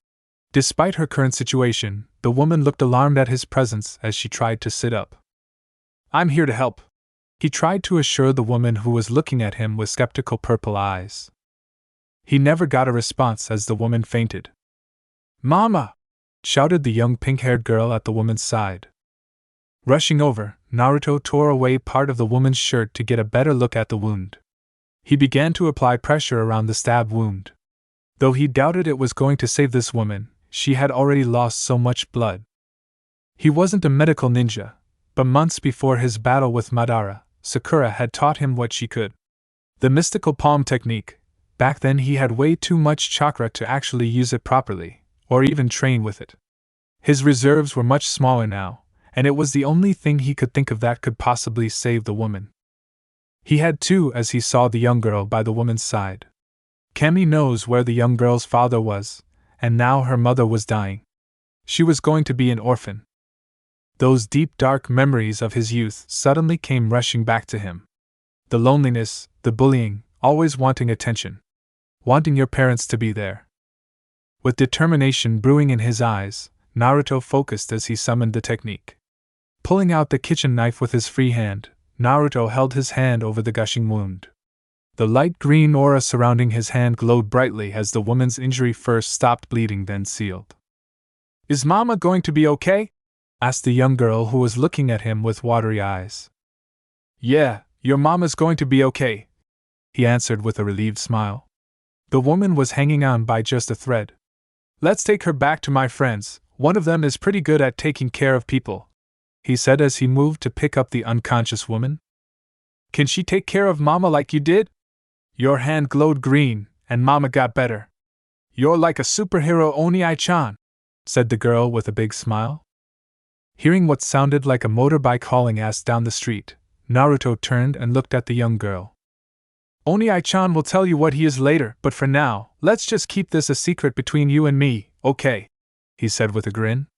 [SPEAKER 1] Despite her current situation, the woman looked alarmed at his presence as she tried to sit up. I'm here to help, he tried to assure the woman who was looking at him with skeptical purple eyes. He never got a response as the woman fainted. Mama! Shouted the young pink-haired girl at the woman's side. Rushing over, Naruto tore away part of the woman's shirt to get a better look at the wound. He began to apply pressure around the stab wound. Though he doubted it was going to save this woman, she had already lost so much blood. He wasn't a medical ninja, but months before his battle with Madara, Sakura had taught him what she could. The mystical palm technique. Back then he had way too much chakra to actually use it properly, or even train with it. His reserves were much smaller now, and it was the only thing he could think of that could possibly save the woman. He had to as he saw the young girl by the woman's side. Kemi knows where the young girl's father was, and now her mother was dying. She was going to be an orphan. Those deep dark memories of his youth suddenly came rushing back to him. The loneliness, the bullying, always wanting attention. Wanting your parents to be there. With determination brewing in his eyes, Naruto focused as he summoned the technique. Pulling out the kitchen knife with his free hand, Naruto held his hand over the gushing wound. The light green aura surrounding his hand glowed brightly as the woman's injury first stopped bleeding then sealed. Is Mama going to be okay? Asked the young girl who was looking at him with watery eyes. Yeah, your mama's going to be okay, he answered with a relieved smile. The woman was hanging on by just a thread. Let's take her back to my friends. One of them is pretty good at taking care of people, he said as he moved to pick up the unconscious woman. Can she take care of Mama like you did? Your hand glowed green, and Mama got better. You're like a superhero, Oni-chan, said the girl with a big smile. Hearing what sounded like a motorbike hauling ass down the street, Naruto turned and looked at the young girl. Oni-chan will tell you what he is later, but for now, let's just keep this a secret between you and me, okay? He said with a grin.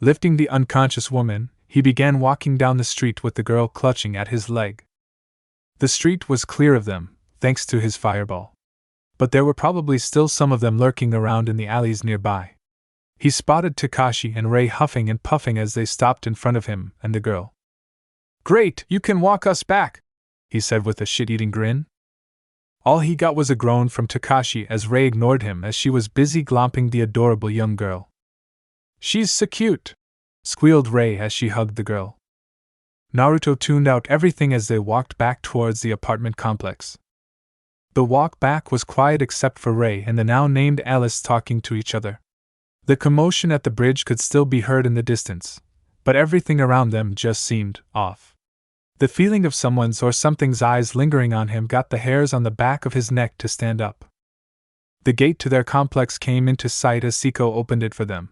[SPEAKER 1] Lifting the unconscious woman, he began walking down the street with the girl clutching at his leg. The street was clear of them, thanks to his fireball. But there were probably still some of them lurking around in the alleys nearby. He spotted Kakashi and Ray huffing and puffing as they stopped in front of him and the girl. Great, you can walk us back, he said with a shit-eating grin. All he got was a groan from Kakashi as Ray ignored him as she was busy glomping the adorable young girl. She's so cute, squealed Ray as she hugged the girl. Naruto tuned out everything as they walked back towards the apartment complex. The walk back was quiet except for Ray and the now named Alice talking to each other. The commotion at the bridge could still be heard in the distance, but everything around them just seemed off. The feeling of someone's or something's eyes lingering on him got the hairs on the back of his neck to stand up. The gate to their complex came into sight as Siko opened it for them.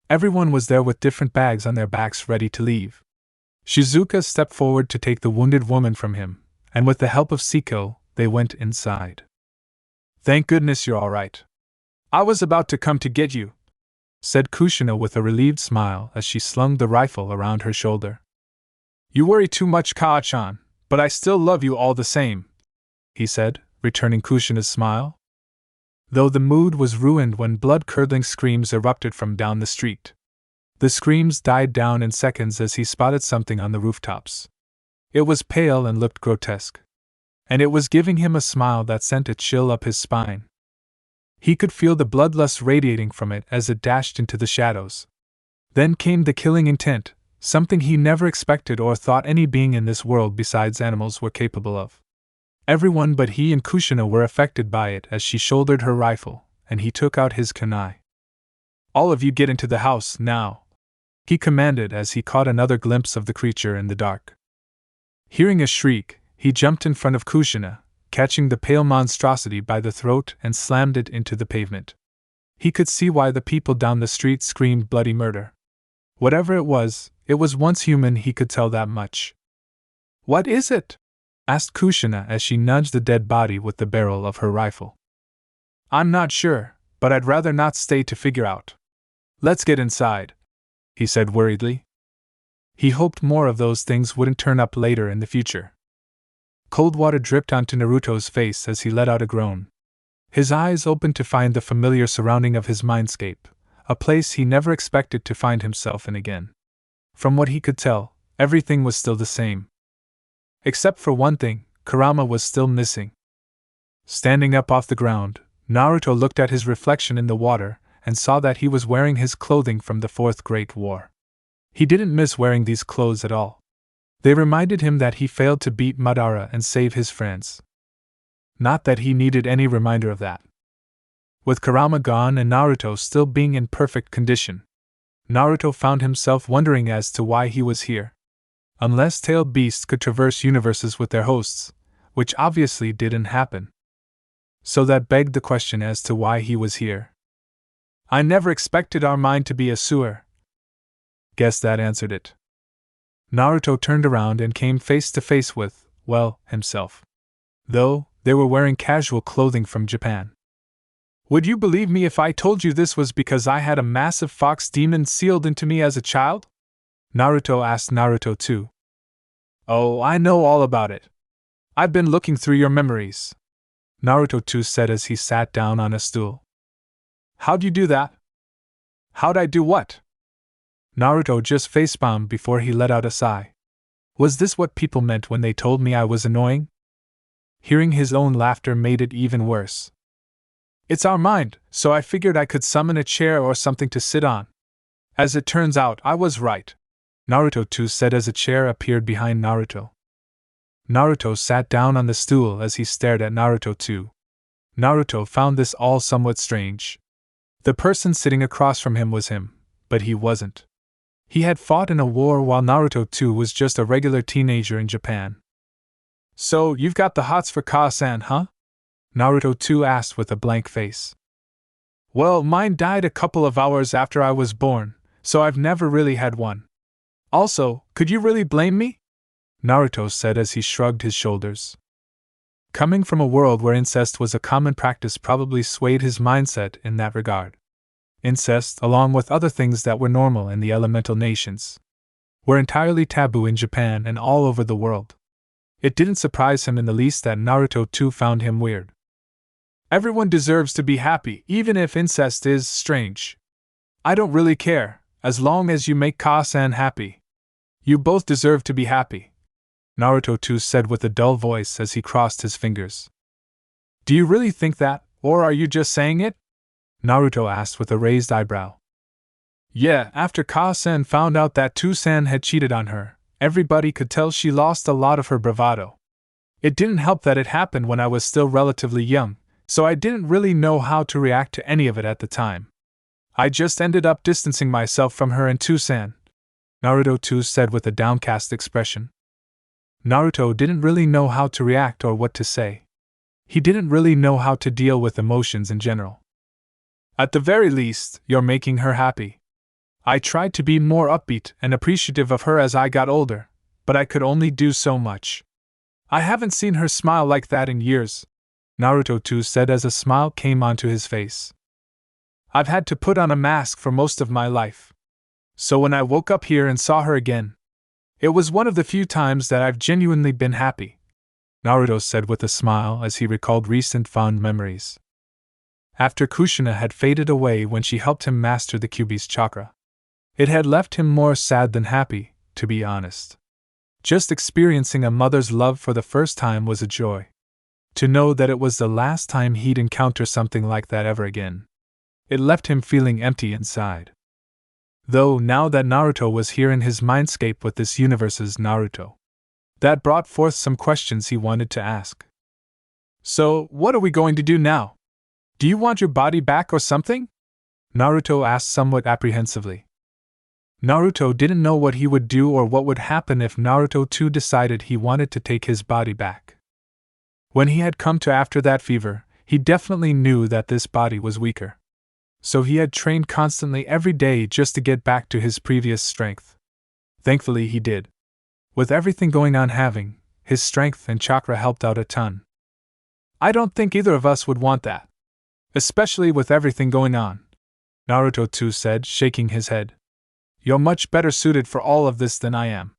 [SPEAKER 1] Everyone was there with different bags on their backs ready to leave. Shizuka stepped forward to take the wounded woman from him, and with the help of Siko, they went inside. Thank goodness you're all right. I was about to come to get you, said Kushina with a relieved smile as she slung the rifle around her shoulder. You worry too much, Kaa-chan, but I still love you all the same, he said, returning Kushina's smile. Though the mood was ruined when blood-curdling screams erupted from down the street. The screams died down in seconds as he spotted something on the rooftops. It was pale and looked grotesque. And it was giving him a smile that sent a chill up his spine. He could feel the bloodlust radiating from it as it dashed into the shadows. Then came the killing intent, something he never expected or thought any being in this world besides animals were capable of. Everyone but he and Kushina were affected by it as she shouldered her rifle, and he took out his kunai. All of you get into the house, now, he commanded as he caught another glimpse of the creature in the dark. Hearing a shriek, he jumped in front of Kushina, catching the pale monstrosity by the throat and slammed it into the pavement. He could see why the people down the street screamed bloody murder. Whatever it was once human, he could tell that much. What is it? Asked Kushina as she nudged the dead body with the barrel of her rifle. I'm not sure, but I'd rather not stay to figure out. Let's get inside, he said worriedly. He hoped more of those things wouldn't turn up later in the future. Cold water dripped onto Naruto's face as he let out a groan. His eyes opened to find the familiar surrounding of his mindscape, a place he never expected to find himself in again. From what he could tell, everything was still the same. Except for one thing, Kurama was still missing. Standing up off the ground, Naruto looked at his reflection in the water and saw that he was wearing his clothing from the Fourth Great War. He didn't miss wearing these clothes at all. They reminded him that he failed to beat Madara and save his friends. Not that he needed any reminder of that. With Kurama gone and Naruto still being in perfect condition, Naruto found himself wondering as to why he was here. Unless tailed beasts could traverse universes with their hosts, which obviously didn't happen. So that begged the question as to why he was here. I never expected our mind to be a sewer. Guess that answered it. Naruto turned around and came face to face with, well, himself. Though, they were wearing casual clothing from Japan. Would you believe me if I told you this was because I had a massive fox demon sealed into me as a child? Naruto asked Naruto too. Oh, I know all about it. I've been looking through your memories, Naruto too said as he sat down on a stool. How'd you do that? How'd I do what? Naruto just facepalmed before he let out a sigh. Was this what people meant when they told me I was annoying? Hearing his own laughter made it even worse. It's our mind, so I figured I could summon a chair or something to sit on. As it turns out, I was right, Naruto too said as a chair appeared behind Naruto. Naruto sat down on the stool as he stared at Naruto too. Naruto found this all somewhat strange. The person sitting across from him was him, but he wasn't. He had fought in a war while Naruto too was just a regular teenager in Japan. So, you've got the hots for Ka-san, huh? Naruto too asked with a blank face. Well, mine died a couple of hours after I was born, so I've never really had one. Also, could you really blame me? Naruto said as he shrugged his shoulders. Coming from a world where incest was a common practice probably swayed his mindset in that regard. Incest, along with other things that were normal in the elemental nations, were entirely taboo in Japan and all over the world. It didn't surprise him in the least that Naruto too found him weird. Everyone deserves to be happy, even if incest is strange. I don't really care, as long as you make Ka-san happy. You both deserve to be happy, Naruto too said with a dull voice as he crossed his fingers. Do you really think that, or are you just saying it? Naruto asked with a raised eyebrow. Yeah, after Ka-san found out that Tu-san had cheated on her, everybody could tell she lost a lot of her bravado. It didn't help that it happened when I was still relatively young, so I didn't really know how to react to any of it at the time. I just ended up distancing myself from her and Tu-san, Naruto too said with a downcast expression. Naruto didn't really know how to react or what to say. He didn't really know how to deal with emotions in general. At the very least, you're making her happy. I tried to be more upbeat and appreciative of her as I got older, but I could only do so much. I haven't seen her smile like that in years, Naruto too said as a smile came onto his face. I've had to put on a mask for most of my life. So when I woke up here and saw her again, it was one of the few times that I've genuinely been happy, Naruto said with a smile as he recalled recent fond memories. After Kushina had faded away when she helped him master the Kyuubi's chakra, it had left him more sad than happy, to be honest. Just experiencing a mother's love for the first time was a joy. To know that it was the last time he'd encounter something like that ever again, it left him feeling empty inside. Though now that Naruto was here in his mindscape with this universe's Naruto, that brought forth some questions he wanted to ask. So, what are we going to do now? Do you want your body back or something? Naruto asked somewhat apprehensively. Naruto didn't know what he would do or what would happen if Naruto too decided he wanted to take his body back. When he had come to after that fever, he definitely knew that this body was weaker. So he had trained constantly every day just to get back to his previous strength. Thankfully he did. With everything going on having, his strength and chakra helped out a ton. I don't think either of us would want that. Especially with everything going on, Naruto too said, shaking his head. You're much better suited for all of this than I am.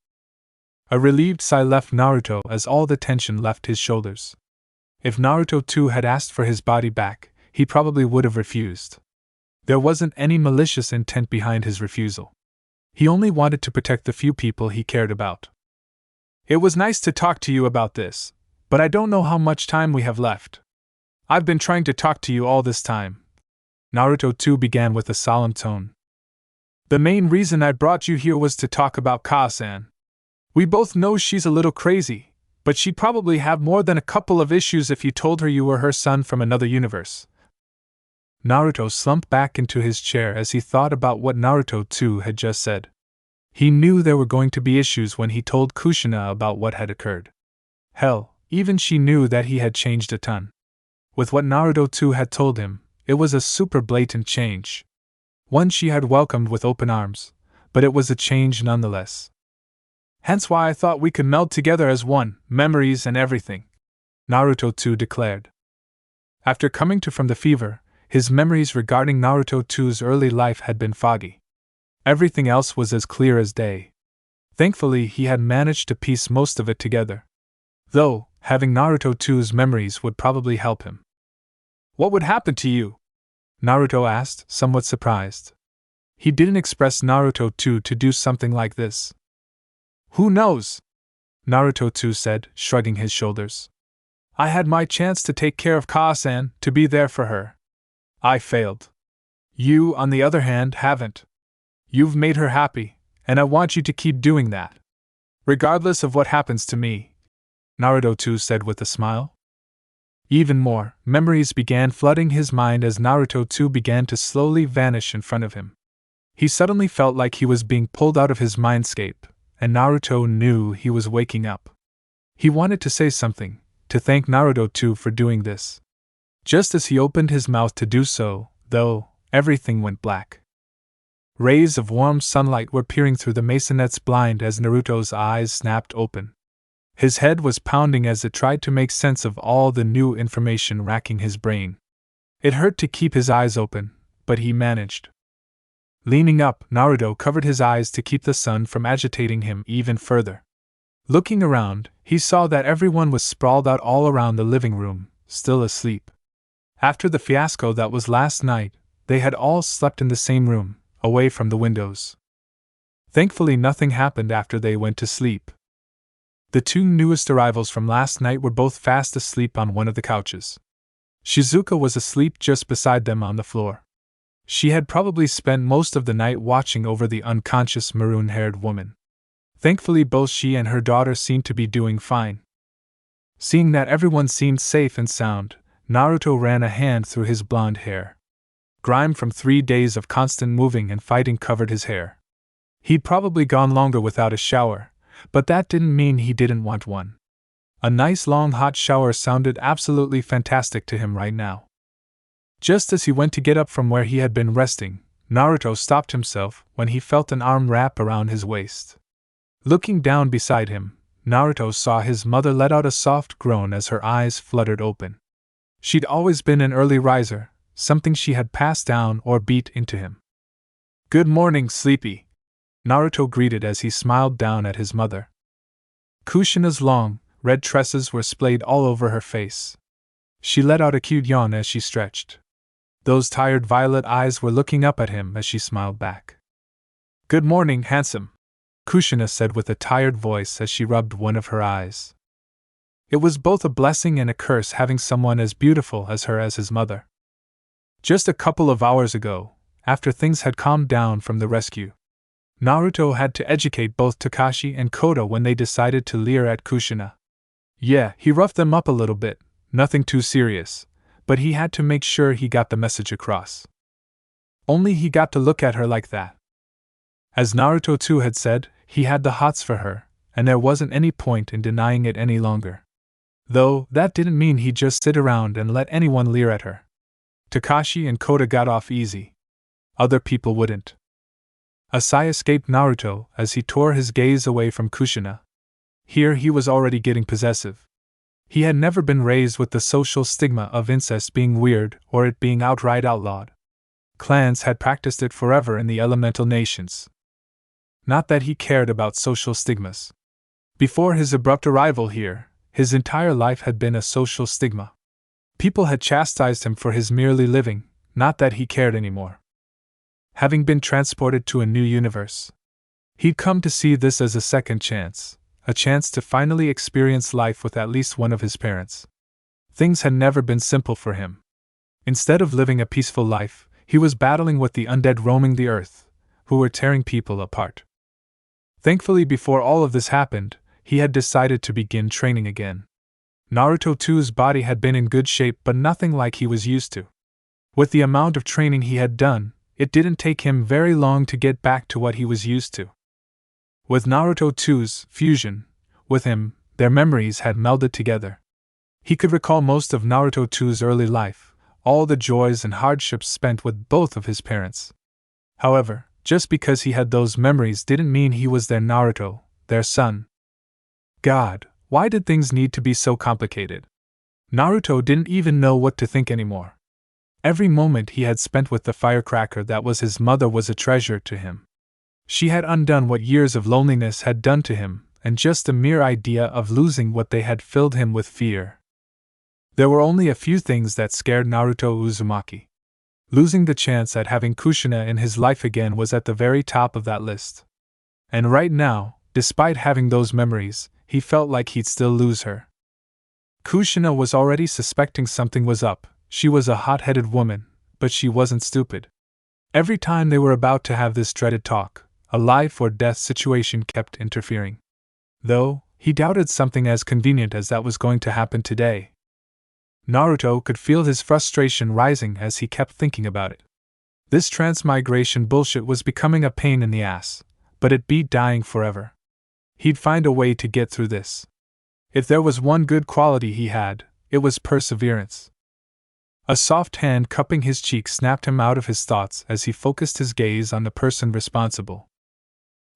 [SPEAKER 1] A relieved sigh left Naruto as all the tension left his shoulders. If Naruto too had asked for his body back, he probably would have refused. There wasn't any malicious intent behind his refusal. He only wanted to protect the few people he cared about. It was nice to talk to you about this, but I don't know how much time we have left. I've been trying to talk to you all this time. Naruto too began with a solemn tone. The main reason I brought you here was to talk about Ka-san. We both know she's a little crazy, but she'd probably have more than a couple of issues if you told her you were her son from another universe. Naruto slumped back into his chair as he thought about what Naruto too had just said. He knew there were going to be issues when he told Kushina about what had occurred. Hell, even she knew that he had changed a ton. With what Naruto too had told him, it was a super blatant change. One she had welcomed with open arms, but it was a change nonetheless. Hence why I thought we could meld together as one, memories and everything, Naruto too declared. After coming to from the fever, his memories regarding Naruto too's early life had been foggy. Everything else was as clear as day. Thankfully, he had managed to piece most of it together. Though, having Naruto too's memories would probably help him. What would happen to you? Naruto asked, somewhat surprised. He didn't express Naruto too to do something like this. Who knows? Naruto too said, shrugging his shoulders. I had my chance to take care of Ka-san, to be there for her. I failed. You, on the other hand, haven't. You've made her happy, and I want you to keep doing that. Regardless of what happens to me, Naruto too said with a smile. Even more, memories began flooding his mind as Naruto too began to slowly vanish in front of him. He suddenly felt like he was being pulled out of his mindscape, and Naruto knew he was waking up. He wanted to say something, to thank Naruto too for doing this. Just as he opened his mouth to do so, though, everything went black. Rays of warm sunlight were peering through the masonette's blind as Naruto's eyes snapped open. His head was pounding as it tried to make sense of all the new information racking his brain. It hurt to keep his eyes open, but he managed. Leaning up, Naruto covered his eyes to keep the sun from agitating him even further. Looking around, he saw that everyone was sprawled out all around the living room, still asleep. After the fiasco that was last night, they had all slept in the same room, away from the windows. Thankfully, nothing happened after they went to sleep. The two newest arrivals from last night were both fast asleep on one of the couches. Shizuka was asleep just beside them on the floor. She had probably spent most of the night watching over the unconscious maroon-haired woman. Thankfully, both she and her daughter seemed to be doing fine. Seeing that everyone seemed safe and sound, Naruto ran a hand through his blonde hair. Grime from 3 days of constant moving and fighting covered his hair. He'd probably gone longer without a shower, but that didn't mean he didn't want one. A nice long hot shower sounded absolutely fantastic to him right now. Just as he went to get up from where he had been resting, Naruto stopped himself when he felt an arm wrap around his waist. Looking down beside him, Naruto saw his mother let out a soft groan as her eyes fluttered open. She'd always been an early riser, something she had passed down or beat into him. "Good morning, Sleepy," Naruto greeted as he smiled down at his mother. Kushina's long, red tresses were splayed all over her face. She let out a cute yawn as she stretched. Those tired violet eyes were looking up at him as she smiled back. "Good morning, handsome," Kushina said with a tired voice as she rubbed one of her eyes. It was both a blessing and a curse having someone as beautiful as her as his mother. Just a couple of hours ago, after things had calmed down from the rescue, Naruto had to educate both Kakashi and Koda when they decided to leer at Kushina. Yeah, he roughed them up a little bit, nothing too serious, but he had to make sure he got the message across. Only he got to look at her like that. As Naruto too had said, he had the hots for her, and there wasn't any point in denying it any longer. Though, that didn't mean he'd just sit around and let anyone leer at her. Kakashi and Koda got off easy. Other people wouldn't. A sigh escaped Naruto as he tore his gaze away from Kushina. Here he was already getting possessive. He had never been raised with the social stigma of incest being weird or it being outright outlawed. Clans had practiced it forever in the elemental nations. Not that he cared about social stigmas. Before his abrupt arrival here, his entire life had been a social stigma. People had chastised him for his merely living, not that he cared anymore. Having been transported to a new universe, he'd come to see this as a second chance, a chance to finally experience life with at least one of his parents. Things had never been simple for him. Instead of living a peaceful life, he was battling with the undead roaming the earth, who were tearing people apart. Thankfully, before all of this happened, he had decided to begin training again. Naruto too's body had been in good shape, but nothing like he was used to. With the amount of training he had done, it didn't take him very long to get back to what he was used to. With Naruto too's fusion, with him, their memories had melded together. He could recall most of Naruto too's early life, all the joys and hardships spent with both of his parents. However, just because he had those memories didn't mean he was their Naruto, their son. God, why did things need to be so complicated? Naruto didn't even know what to think anymore. Every moment he had spent with the firecracker that was his mother was a treasure to him. She had undone what years of loneliness had done to him, and just the mere idea of losing what they had filled him with fear. There were only a few things that scared Naruto Uzumaki. Losing the chance at having Kushina in his life again was at the very top of that list. And right now, despite having those memories, he felt like he'd still lose her. Kushina was already suspecting something was up. She was a hot-headed woman, but she wasn't stupid. Every time they were about to have this dreaded talk, a life-or-death situation kept interfering. Though, he doubted something as convenient as that was going to happen today. Naruto could feel his frustration rising as he kept thinking about it. This transmigration bullshit was becoming a pain in the ass, but it beat dying forever. He'd find a way to get through this. If there was one good quality he had, it was perseverance. A soft hand cupping his cheek snapped him out of his thoughts as he focused his gaze on the person responsible.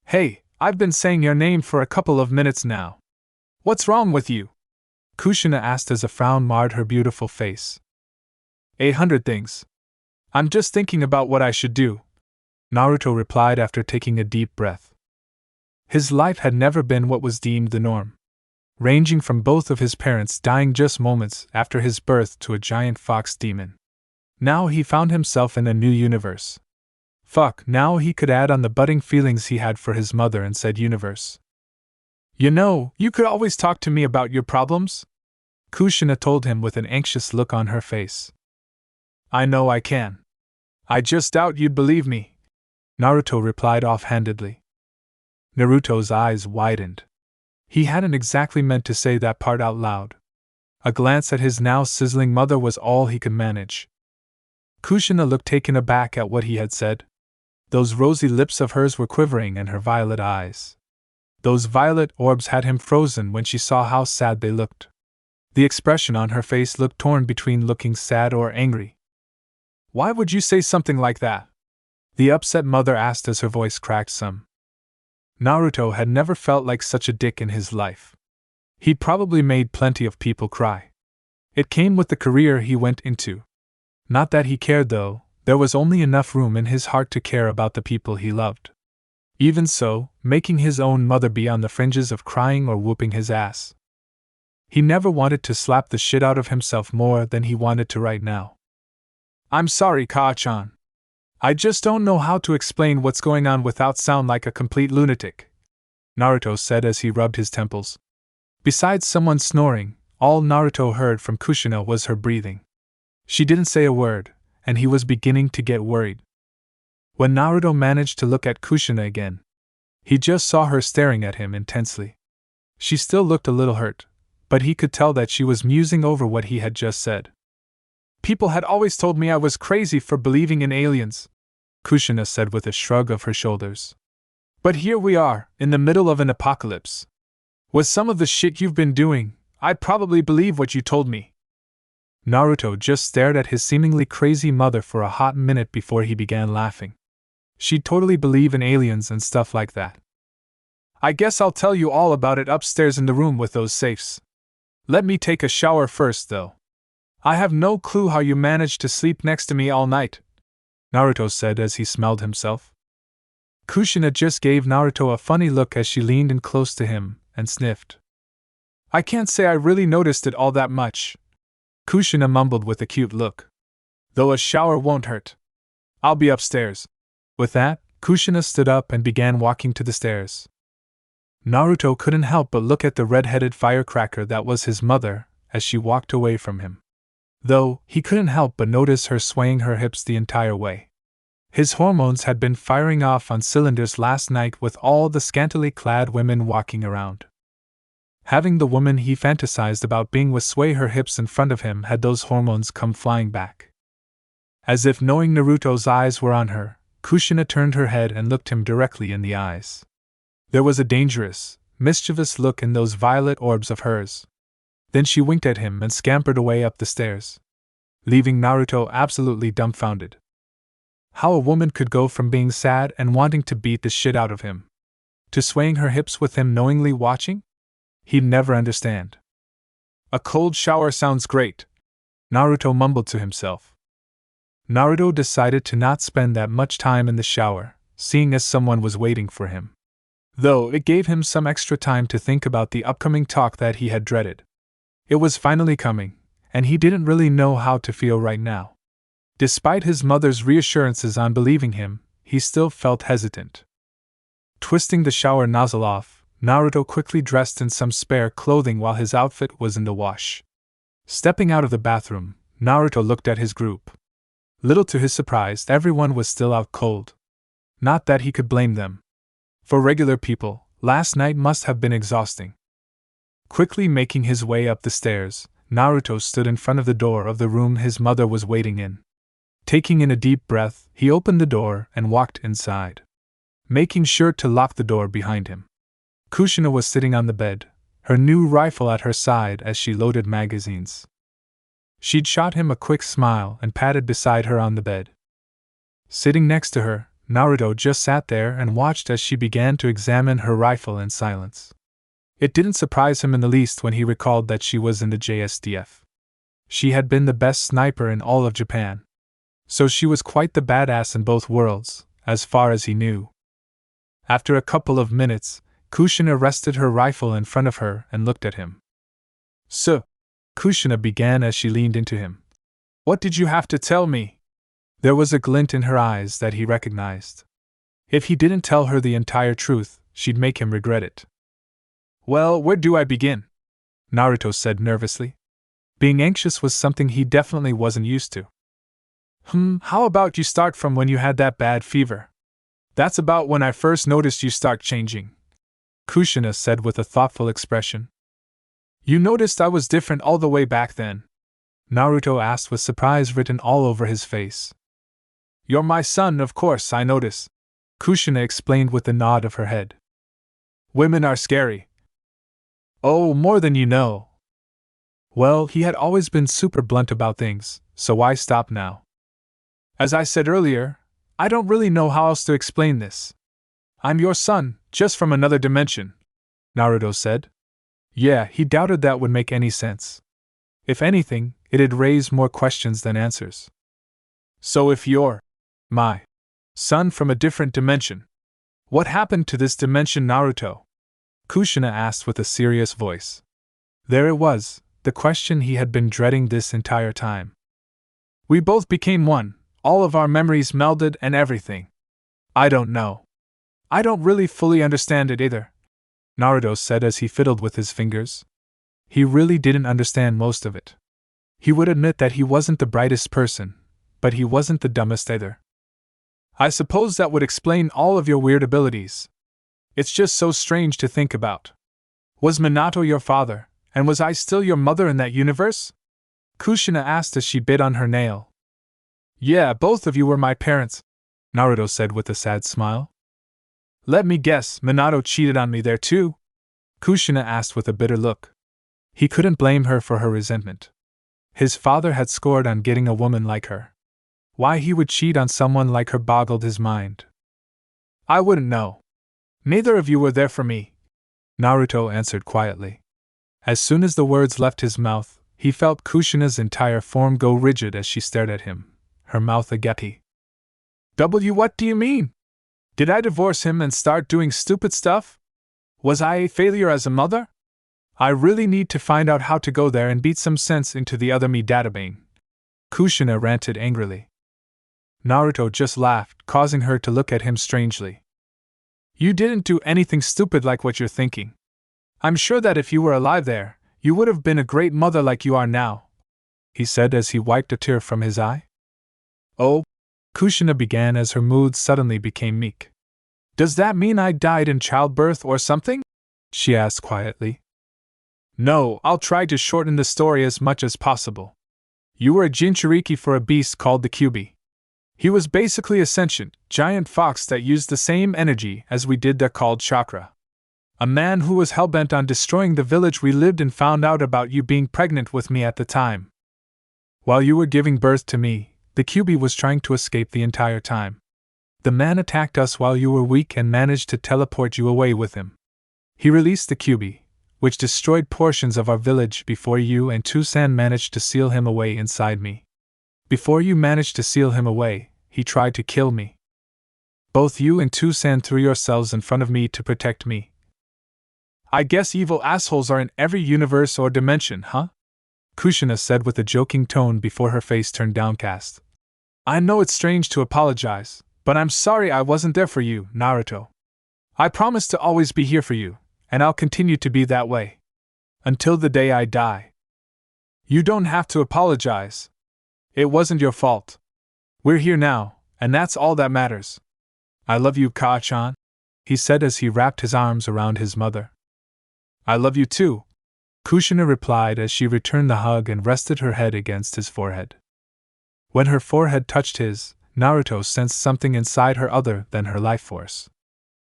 [SPEAKER 1] "Hey, I've been saying your name for a couple of minutes now. What's wrong with you?" Kushina asked as a frown marred her beautiful face. 800 things. I'm just thinking about what I should do," Naruto replied after taking a deep breath. His life had never been what was deemed the norm, ranging from both of his parents dying just moments after his birth to a giant fox demon. Now he found himself in a new universe. Fuck, now he could add on the budding feelings he had for his mother in said universe. "You know, you could always talk to me about your problems," Kushina told him with an anxious look on her face. "I know I can. I just doubt you'd believe me," Naruto replied offhandedly. Naruto's eyes widened. He hadn't exactly meant to say that part out loud. A glance at his now sizzling mother was all he could manage. Kushina looked taken aback at what he had said. Those rosy lips of hers were quivering and her violet eyes. Those violet orbs had him frozen when she saw how sad they looked. The expression on her face looked torn between looking sad or angry. "Why would you say something like that?" the upset mother asked as her voice cracked some. Naruto had never felt like such a dick in his life. He'd probably made plenty of people cry. It came with the career he went into. Not that he cared though, there was only enough room in his heart to care about the people he loved. Even so, making his own mother be on the fringes of crying or whooping his ass. He never wanted to slap the shit out of himself more than he wanted to right now. "I'm sorry, Kaa-chan. I just don't know how to explain what's going on without sound like a complete lunatic," Naruto said as he rubbed his temples. Besides someone snoring, all Naruto heard from Kushina was her breathing. She didn't say a word, and he was beginning to get worried. When Naruto managed to look at Kushina again, he just saw her staring at him intensely. She still looked a little hurt, but he could tell that she was musing over what he had just said. "People had always told me I was crazy for believing in aliens," Kushina said with a shrug of her shoulders. "But here we are, in the middle of an apocalypse. With some of the shit you've been doing, I'd probably believe what you told me." Naruto just stared at his seemingly crazy mother for a hot minute before he began laughing. She'd totally believe in aliens and stuff like that. "I guess I'll tell you all about it upstairs in the room with those safes. Let me take a shower first, though. I have no clue how you managed to sleep next to me all night," Naruto said as he smelled himself. Kushina just gave Naruto a funny look as she leaned in close to him and sniffed. "I can't say I really noticed it all that much," Kushina mumbled with a cute look. "Though a shower won't hurt. I'll be upstairs." With that, Kushina stood up and began walking to the stairs. Naruto couldn't help but look at the red-headed firecracker that was his mother as she walked away from him. Though, he couldn't help but notice her swaying her hips the entire way. His hormones had been firing off on cylinders last night with all the scantily clad women walking around. Having the woman he fantasized about being with sway her hips in front of him had those hormones come flying back. As if knowing Naruto's eyes were on her, Kushina turned her head and looked him directly in the eyes. There was a dangerous, mischievous look in those violet orbs of hers. Then she winked at him and scampered away up the stairs, leaving Naruto absolutely dumbfounded. How a woman could go from being sad and wanting to beat the shit out of him to swaying her hips with him knowingly watching? He'd never understand. "A cold shower sounds great," Naruto mumbled to himself. Naruto decided to not spend that much time in the shower, seeing as someone was waiting for him. Though it gave him some extra time to think about the upcoming talk that he had dreaded. It was finally coming, and he didn't really know how to feel right now. Despite his mother's reassurances on believing him, he still felt hesitant. Twisting the shower nozzle off, Naruto quickly dressed in some spare clothing while his outfit was in the wash. Stepping out of the bathroom, Naruto looked at his group. Little to his surprise, everyone was still out cold. Not that he could blame them. For regular people, last night must have been exhausting. Quickly making his way up the stairs, Naruto stood in front of the door of the room his mother was waiting in. Taking in a deep breath, he opened the door and walked inside, making sure to lock the door behind him. Kushina was sitting on the bed, her new rifle at her side as she loaded magazines. She'd shot him a quick smile and patted beside her on the bed. Sitting next to her, Naruto just sat there and watched as she began to examine her rifle in silence. It didn't surprise him in the least when he recalled that she was in the JSDF. She had been the best sniper in all of Japan. So she was quite the badass in both worlds, as far as he knew. After a couple of minutes, Kushina rested her rifle in front of her and looked at him. "So," Kushina began as she leaned into him. "What did you have to tell me?" There was a glint in her eyes that he recognized. If he didn't tell her the entire truth, she'd make him regret it. "Well, where do I begin?" Naruto said nervously. Being anxious was something he definitely wasn't used to. How about you start from when you had that bad fever? That's about when I first noticed you start changing," Kushina said with a thoughtful expression. "You noticed I was different all the way back then?" Naruto asked with surprise written all over his face. "You're my son, of course, I notice," Kushina explained with a nod of her head. "Women are scary." "Oh, more than you know." Well, he had always been super blunt about things, so why stop now? "As I said earlier, I don't really know how else to explain this. I'm your son, just from another dimension," Naruto said. Yeah, he doubted that would make any sense. If anything, it'd raise more questions than answers. "So if you're my son from a different dimension, what happened to this dimension, Naruto?" Kushina asked with a serious voice. There it was, the question he had been dreading this entire time. "We both became one. All of our memories melded and everything. I don't know. I don't really fully understand it either," Naruto said as he fiddled with his fingers. He really didn't understand most of it. He would admit that he wasn't the brightest person, but he wasn't the dumbest either. "I suppose that would explain all of your weird abilities. It's just so strange to think about. Was Minato your father, and was I still your mother in that universe?" Kushina asked as she bit on her nail. "Yeah, both of you were my parents," Naruto said with a sad smile. "Let me guess, Minato cheated on me there too?" Kushina asked with a bitter look. He couldn't blame her for her resentment. His father had scored on getting a woman like her. Why he would cheat on someone like her boggled his mind. "I wouldn't know. Neither of you were there for me," Naruto answered quietly. As soon as the words left his mouth, he felt Kushina's entire form go rigid as she stared at him, her mouth agape. What do you mean? Did I divorce him and start doing stupid stuff? Was I a failure as a mother? I really need to find out how to go there and beat some sense into the other me databang," Kushina ranted angrily. Naruto just laughed, causing her to look at him strangely. "You didn't do anything stupid like what you're thinking. I'm sure that if you were alive there, you would have been a great mother like you are now," he said as he wiped a tear from his eye. "Oh," Kushina began as her mood suddenly became meek. "Does that mean I died in childbirth or something?" she asked quietly. "No, I'll try to shorten the story as much as possible. You were a Jinchuriki for a beast called the Kyuubi. He was basically a sentient, giant fox that used the same energy as we did that called Chakra. A man who was hellbent on destroying the village we lived in found out about you being pregnant with me at the time. While you were giving birth to me, the Kyuubi was trying to escape the entire time. The man attacked us while you were weak and managed to teleport you away with him. He released the Kyuubi, which destroyed portions of our village before you and Tusan managed to seal him away inside me. Before you managed to seal him away, he tried to kill me. Both you and Tusan threw yourselves in front of me to protect me. I guess evil assholes are in every universe or dimension, huh?" Kushina said with a joking tone before her face turned downcast. "I know it's strange to apologize, but I'm sorry I wasn't there for you, Naruto. I promise to always be here for you, and I'll continue to be that way. Until the day I die. You don't have to apologize. It wasn't your fault. We're here now, and that's all that matters. I love you, Ka-chan," he said as he wrapped his arms around his mother. "I love you too," Kushina replied as she returned the hug and rested her head against his forehead. When her forehead touched his, Naruto sensed something inside her other than her life force.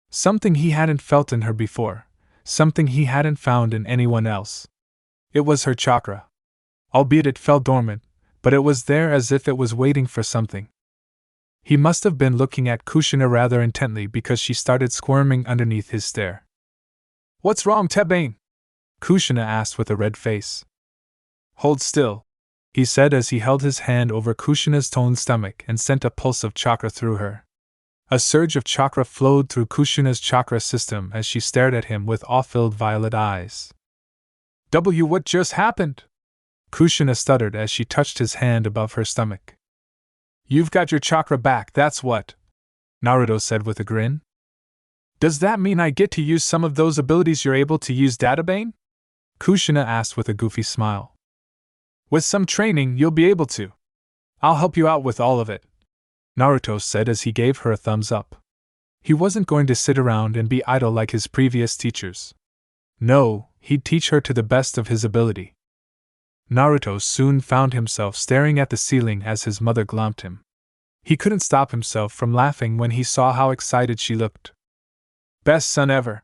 [SPEAKER 1] Something he hadn't felt in her before, something he hadn't found in anyone else. It was her chakra. Albeit it fell dormant, but it was there as if it was waiting for something. He must have been looking at Kushina rather intently because she started squirming underneath his stare. "What's wrong, Tebane?" Kushina asked with a red face. "Hold still," he said as he held his hand over Kushina's toned stomach and sent a pulse of chakra through her. A surge of chakra flowed through Kushina's chakra system as she stared at him with awe-filled violet eyes. What just happened?" Kushina stuttered as she touched his hand above her stomach. "You've got your chakra back, that's what," Naruto said with a grin. "Does that mean I get to use some of those abilities you're able to use, Databane?" Kushina asked with a goofy smile. "With some training, you'll be able to. I'll help you out with all of it," Naruto said as he gave her a thumbs up. He wasn't going to sit around and be idle like his previous teachers. No, he'd teach her to the best of his ability. Naruto soon found himself staring at the ceiling as his mother glommed him. He couldn't stop himself from laughing when he saw how excited she looked. "Best son ever,"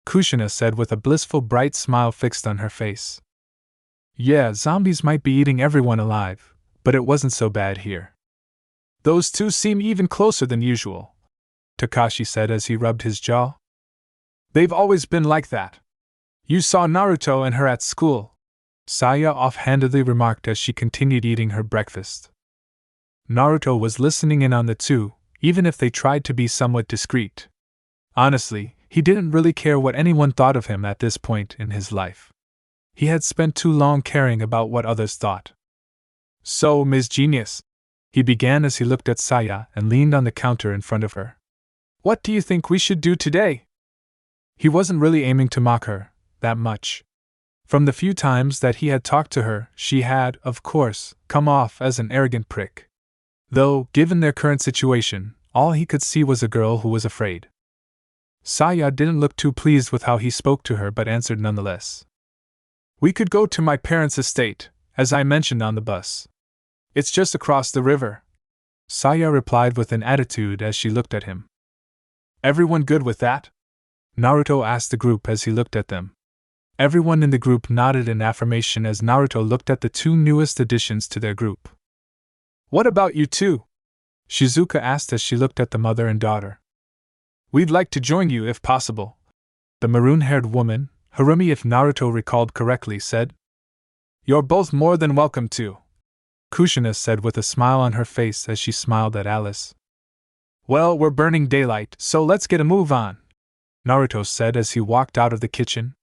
[SPEAKER 1] Kushina said with a blissful bright smile fixed on her face. "Yeah, zombies might be eating everyone alive, but it wasn't so bad here." "Those two seem even closer than usual," Kakashi said as he rubbed his jaw. "They've always been like that. You saw Naruto and her at school," Saya offhandedly remarked as she continued eating her breakfast. Naruto was listening in on the two, even if they tried to be somewhat discreet. Honestly, he didn't really care what anyone thought of him at this point in his life. He had spent too long caring about what others thought. "So, Ms. Genius," he began as he looked at Saya and leaned on the counter in front of her. "What do you think we should do today?" He wasn't really aiming to mock her, that much. From the few times that he had talked to her, she had, of course, come off as an arrogant prick. Though, given their current situation, all he could see was a girl who was afraid. Saya didn't look too pleased with how he spoke to her but answered nonetheless. "We could go to my parents' estate, as I mentioned on the bus. It's just across the river," Saya replied with an attitude as she looked at him. "Everyone good with that?" Naruto asked the group as he looked at them. Everyone in the group nodded in affirmation as Naruto looked at the two newest additions to their group. "What about you two?" Shizuka asked as she looked at the mother and daughter. "We'd like to join you if possible," the maroon-haired woman, Harumi if Naruto recalled correctly, said. "You're both more than welcome to," Kushina said with a smile on her face as she smiled at Alice. "Well, we're burning daylight, so let's get a move on," Naruto said as he walked out of the kitchen.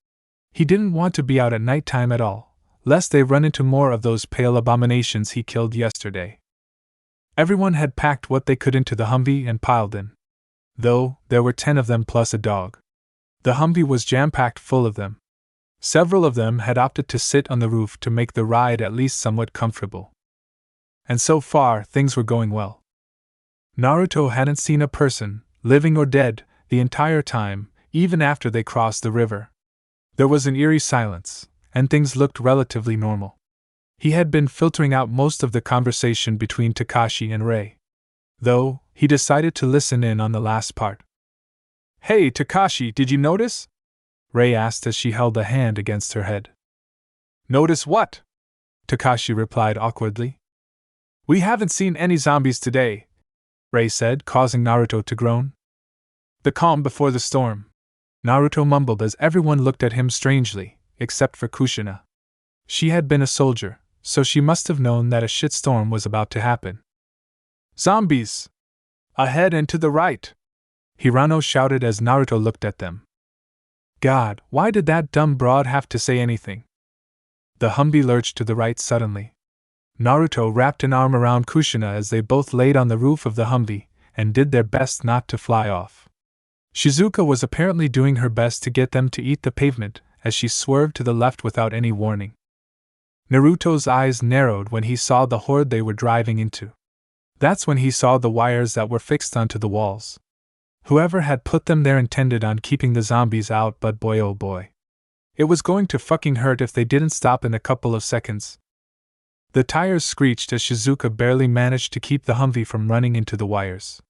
[SPEAKER 1] He didn't want to be out at night time at all, lest they run into more of those pale abominations he killed yesterday. Everyone had packed what they could into the Humvee and piled in. Though, there were 10 of them plus a dog. The Humvee was jam-packed full of them. Several of them had opted to sit on the roof to make the ride at least somewhat comfortable. And so far, things were going well. Naruto hadn't seen a person, living or dead, the entire time, even after they crossed the river. There was an eerie silence, and things looked relatively normal. He had been filtering out most of the conversation between Kakashi and Rei. Though, he decided to listen in on the last part. "Hey, Kakashi, did you notice?" Rei asked as she held a hand against her head. "Notice what?" Kakashi replied awkwardly. "We haven't seen any zombies today," Rei said, causing Naruto to groan. "The calm before the storm," Naruto mumbled as everyone looked at him strangely, except for Kushina. She had been a soldier, so she must have known that a shitstorm was about to happen. "Zombies! Ahead and to the right!" Hirano shouted as Naruto looked at them. God, why did that dumb broad have to say anything? The Humvee lurched to the right suddenly. Naruto wrapped an arm around Kushina as they both laid on the roof of the Humvee, and did their best not to fly off. Shizuka was apparently doing her best to get them to eat the pavement, as she swerved to the left without any warning. Naruto's eyes narrowed when he saw the horde they were driving into. That's when he saw the wires that were fixed onto the walls. Whoever had put them there intended on keeping the zombies out, but boy oh boy. It was going to fucking hurt if they didn't stop in a couple of seconds. The tires screeched as Shizuka barely managed to keep the Humvee from running into the wires.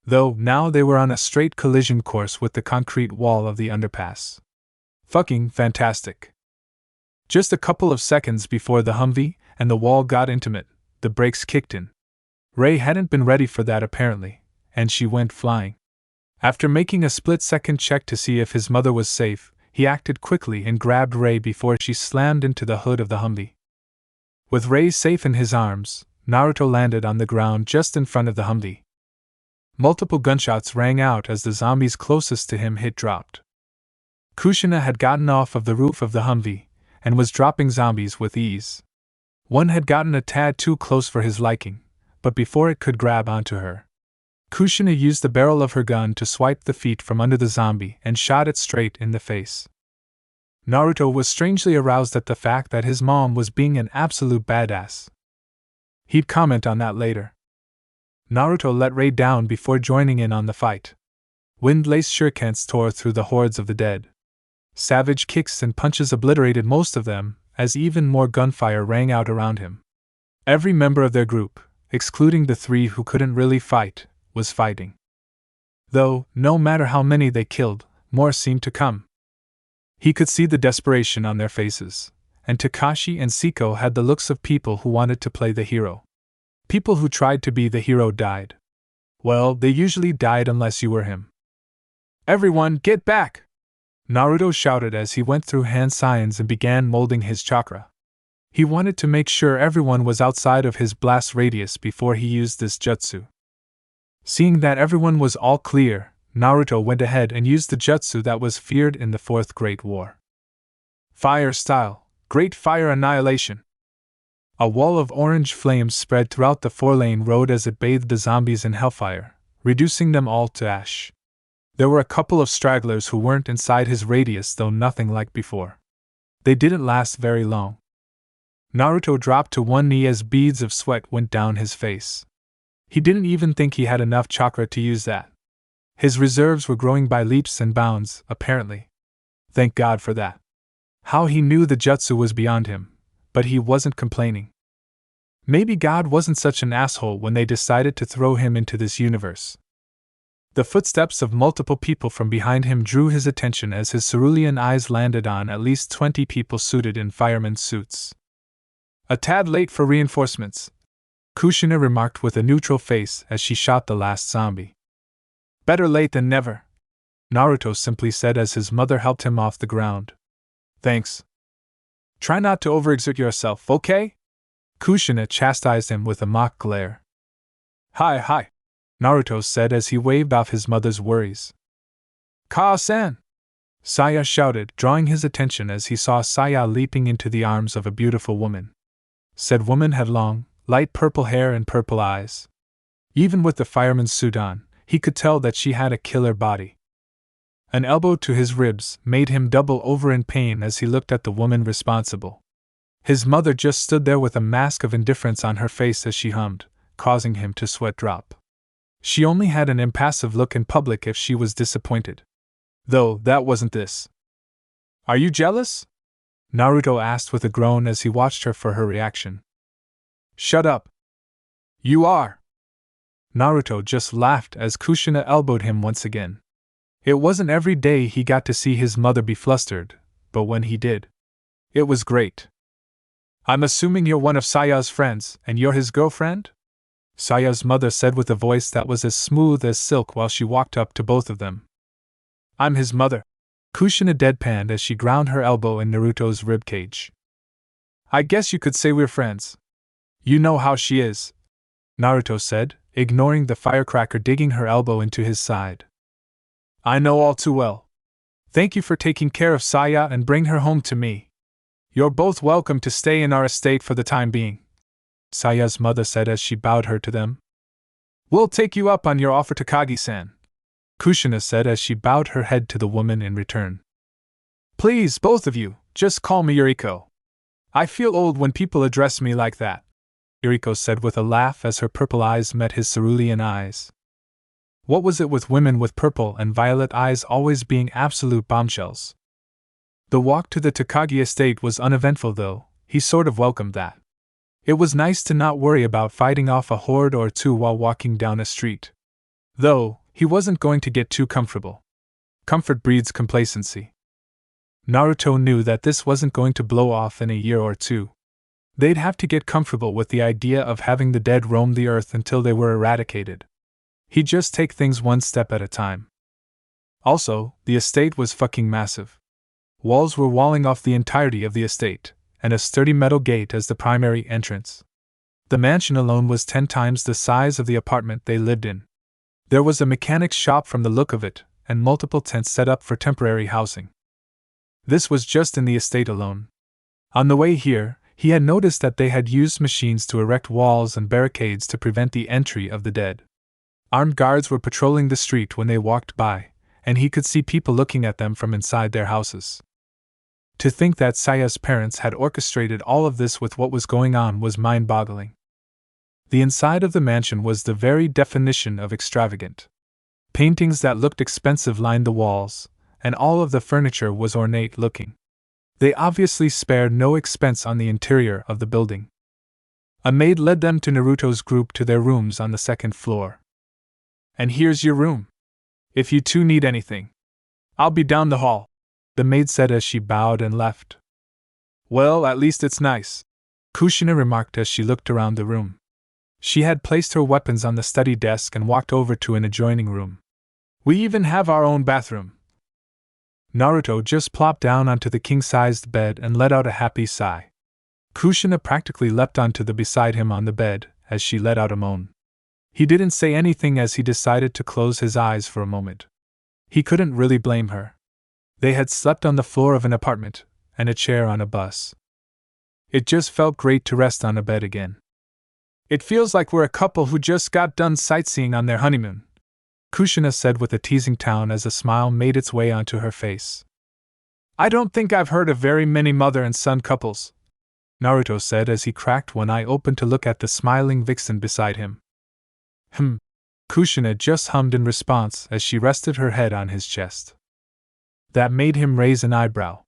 [SPEAKER 1] Though, now they were on a straight collision course with the concrete wall of the underpass. Fucking fantastic. Just a couple of seconds before the Humvee and the wall got intimate, the brakes kicked in. Ray hadn't been ready for that apparently, and she went flying. After making a split-second check to see if his mother was safe, he acted quickly and grabbed Ray before she slammed into the hood of the Humvee. With Ray safe in his arms, Naruto landed on the ground just in front of the Humvee. Multiple gunshots rang out as the zombies closest to him hit dropped. Kushina had gotten off of the roof of the Humvee and was dropping zombies with ease. One had gotten a tad too close for his liking, but before it could grab onto her, Kushina used the barrel of her gun to swipe the feet from under the zombie and shot it straight in the face. Naruto was strangely aroused at the fact that his mom was being an absolute badass. He'd comment on that later. Naruto let Ray down before joining in on the fight. Wind-laced shurikens tore through the hordes of the dead. Savage kicks and punches obliterated most of them, as even more gunfire rang out around him. Every member of their group, excluding the three who couldn't really fight, was fighting. Though, no matter how many they killed, more seemed to come. He could see the desperation on their faces, and Kakashi and Siko had the looks of people who wanted to play the hero. People who tried to be the hero died. Well, they usually died unless you were him. "Everyone, get back!" Naruto shouted as he went through hand signs and began molding his chakra. He wanted to make sure everyone was outside of his blast radius before he used this jutsu. Seeing that everyone was all clear, Naruto went ahead and used the jutsu that was feared in the Fourth Great War. Fire style, Great Fire Annihilation. A wall of orange flames spread throughout the 4-lane road as it bathed the zombies in hellfire, reducing them all to ash. There were a couple of stragglers who weren't inside his radius, though nothing like before. They didn't last very long. Naruto dropped to one knee as beads of sweat went down his face. He didn't even think he had enough chakra to use that. His reserves were growing by leaps and bounds, apparently. Thank God for that. How he knew the jutsu was beyond him, but he wasn't complaining. Maybe God wasn't such an asshole when they decided to throw him into this universe. The footsteps of multiple people from behind him drew his attention as his cerulean eyes landed on at least 20 people suited in firemen's suits. "A tad late for reinforcements," Kushina remarked with a neutral face as she shot the last zombie. "Better late than never," Naruto simply said as his mother helped him off the ground. "Thanks. Try not to overexert yourself, okay?" Kushina chastised him with a mock glare. Hi, Naruto said as he waved off his mother's worries. "Ka-san!" Saya shouted, drawing his attention as he saw Saya leaping into the arms of a beautiful woman. Said woman had long, light purple hair and purple eyes. Even with the fireman's suit on, he could tell that she had a killer body. An elbow to his ribs made him double over in pain as he looked at the woman responsible. His mother just stood there with a mask of indifference on her face as she hummed, causing him to sweat drop. She only had an impassive look in public if she was disappointed. Though, that wasn't this. "Are you jealous?" Naruto asked with a groan as he watched her for her reaction. "Shut up. You are." Naruto just laughed as Kushina elbowed him once again. It wasn't every day he got to see his mother be flustered, but when he did, it was great. "I'm assuming you're one of Saya's friends, and you're his girlfriend?" Saya's mother said with a voice that was as smooth as silk while she walked up to both of them. "I'm his mother," Kushina deadpanned as she ground her elbow in Naruto's ribcage. "I guess you could say we're friends. You know how she is," Naruto said, ignoring the firecracker digging her elbow into his side. "I know all too well. Thank you for taking care of Saya and bring her home to me. You're both welcome to stay in our estate for the time being," Saya's mother said as she bowed her to them. "We'll take you up on your offer to Kage-san," Kushina said as she bowed her head to the woman in return. "Please, both of you, just call me Yuriko. I feel old when people address me like that," Yuriko said with a laugh as her purple eyes met his cerulean eyes. What was it with women with purple and violet eyes always being absolute bombshells? The walk to the Takagi estate was uneventful though, he sort of welcomed that. It was nice to not worry about fighting off a horde or two while walking down a street. Though, he wasn't going to get too comfortable. Comfort breeds complacency. Naruto knew that this wasn't going to blow off in a year or two. They'd have to get comfortable with the idea of having the dead roam the earth until they were eradicated. He'd just take things one step at a time. Also, the estate was fucking massive. Walls were walling off the entirety of the estate, and a sturdy metal gate as the primary entrance. The mansion alone was 10 times the size of the apartment they lived in. There was a mechanic's shop from the look of it, and multiple tents set up for temporary housing. This was just in the estate alone. On the way here, he had noticed that they had used machines to erect walls and barricades to prevent the entry of the dead. Armed guards were patrolling the street when they walked by, and he could see people looking at them from inside their houses. To think that Saya's parents had orchestrated all of this with what was going on was mind-boggling. The inside of the mansion was the very definition of extravagant. Paintings that looked expensive lined the walls, and all of the furniture was ornate-looking. They obviously spared no expense on the interior of the building. A maid led them to Naruto's group to their rooms on the second floor. "And here's your room. If you two need anything, I'll be down the hall," the maid said as she bowed and left. "Well, at least it's nice," Kushina remarked as she looked around the room. She had placed her weapons on the study desk and walked over to an adjoining room. "We even have our own bathroom." Naruto just plopped down onto the king-sized bed and let out a happy sigh. Kushina practically leapt onto the beside him on the bed as she let out a moan. He didn't say anything as he decided to close his eyes for a moment. He couldn't really blame her. They had slept on the floor of an apartment, and a chair on a bus. It just felt great to rest on a bed again. "It feels like we're a couple who just got done sightseeing on their honeymoon," Kushina said with a teasing tone as a smile made its way onto her face. "I don't think I've heard of very many mother and son couples," Naruto said as he cracked one eye open to look at the smiling vixen beside him. Kushina just hummed in response as she rested her head on his chest. That made him raise an eyebrow.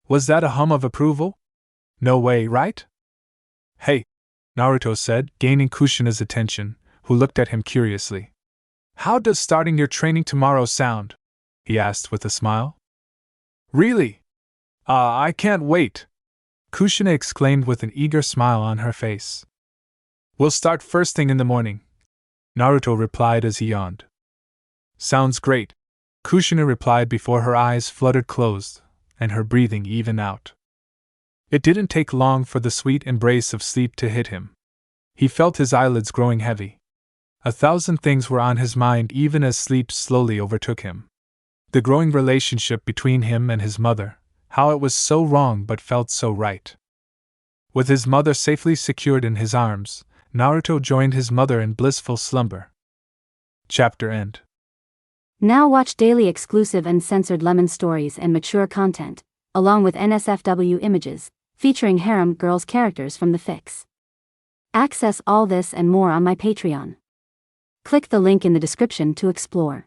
[SPEAKER 1] Was that a hum of approval? No way, right? "Hey," Naruto said, gaining Kushina's attention, who looked at him curiously. "How does starting your training tomorrow sound?" he asked with a smile. "Really? I can't wait," Kushina exclaimed with an eager smile on her face. "We'll start first thing in the morning," Naruto replied as he yawned. "Sounds great," Kushina replied before her eyes fluttered closed, and her breathing evened out. It didn't take long for the sweet embrace of sleep to hit him. He felt his eyelids growing heavy. 1,000 things were on his mind even as sleep slowly overtook him. The growing relationship between him and his mother, how it was so wrong but felt so right. With his mother safely secured in his arms, Naruto joined his mother in blissful slumber. Chapter end.
[SPEAKER 2] Now watch daily exclusive uncensored lemon stories and mature content, along with NSFW images, featuring harem girls characters from the fics. Access all this and more on my Patreon. Click the link in the description to explore.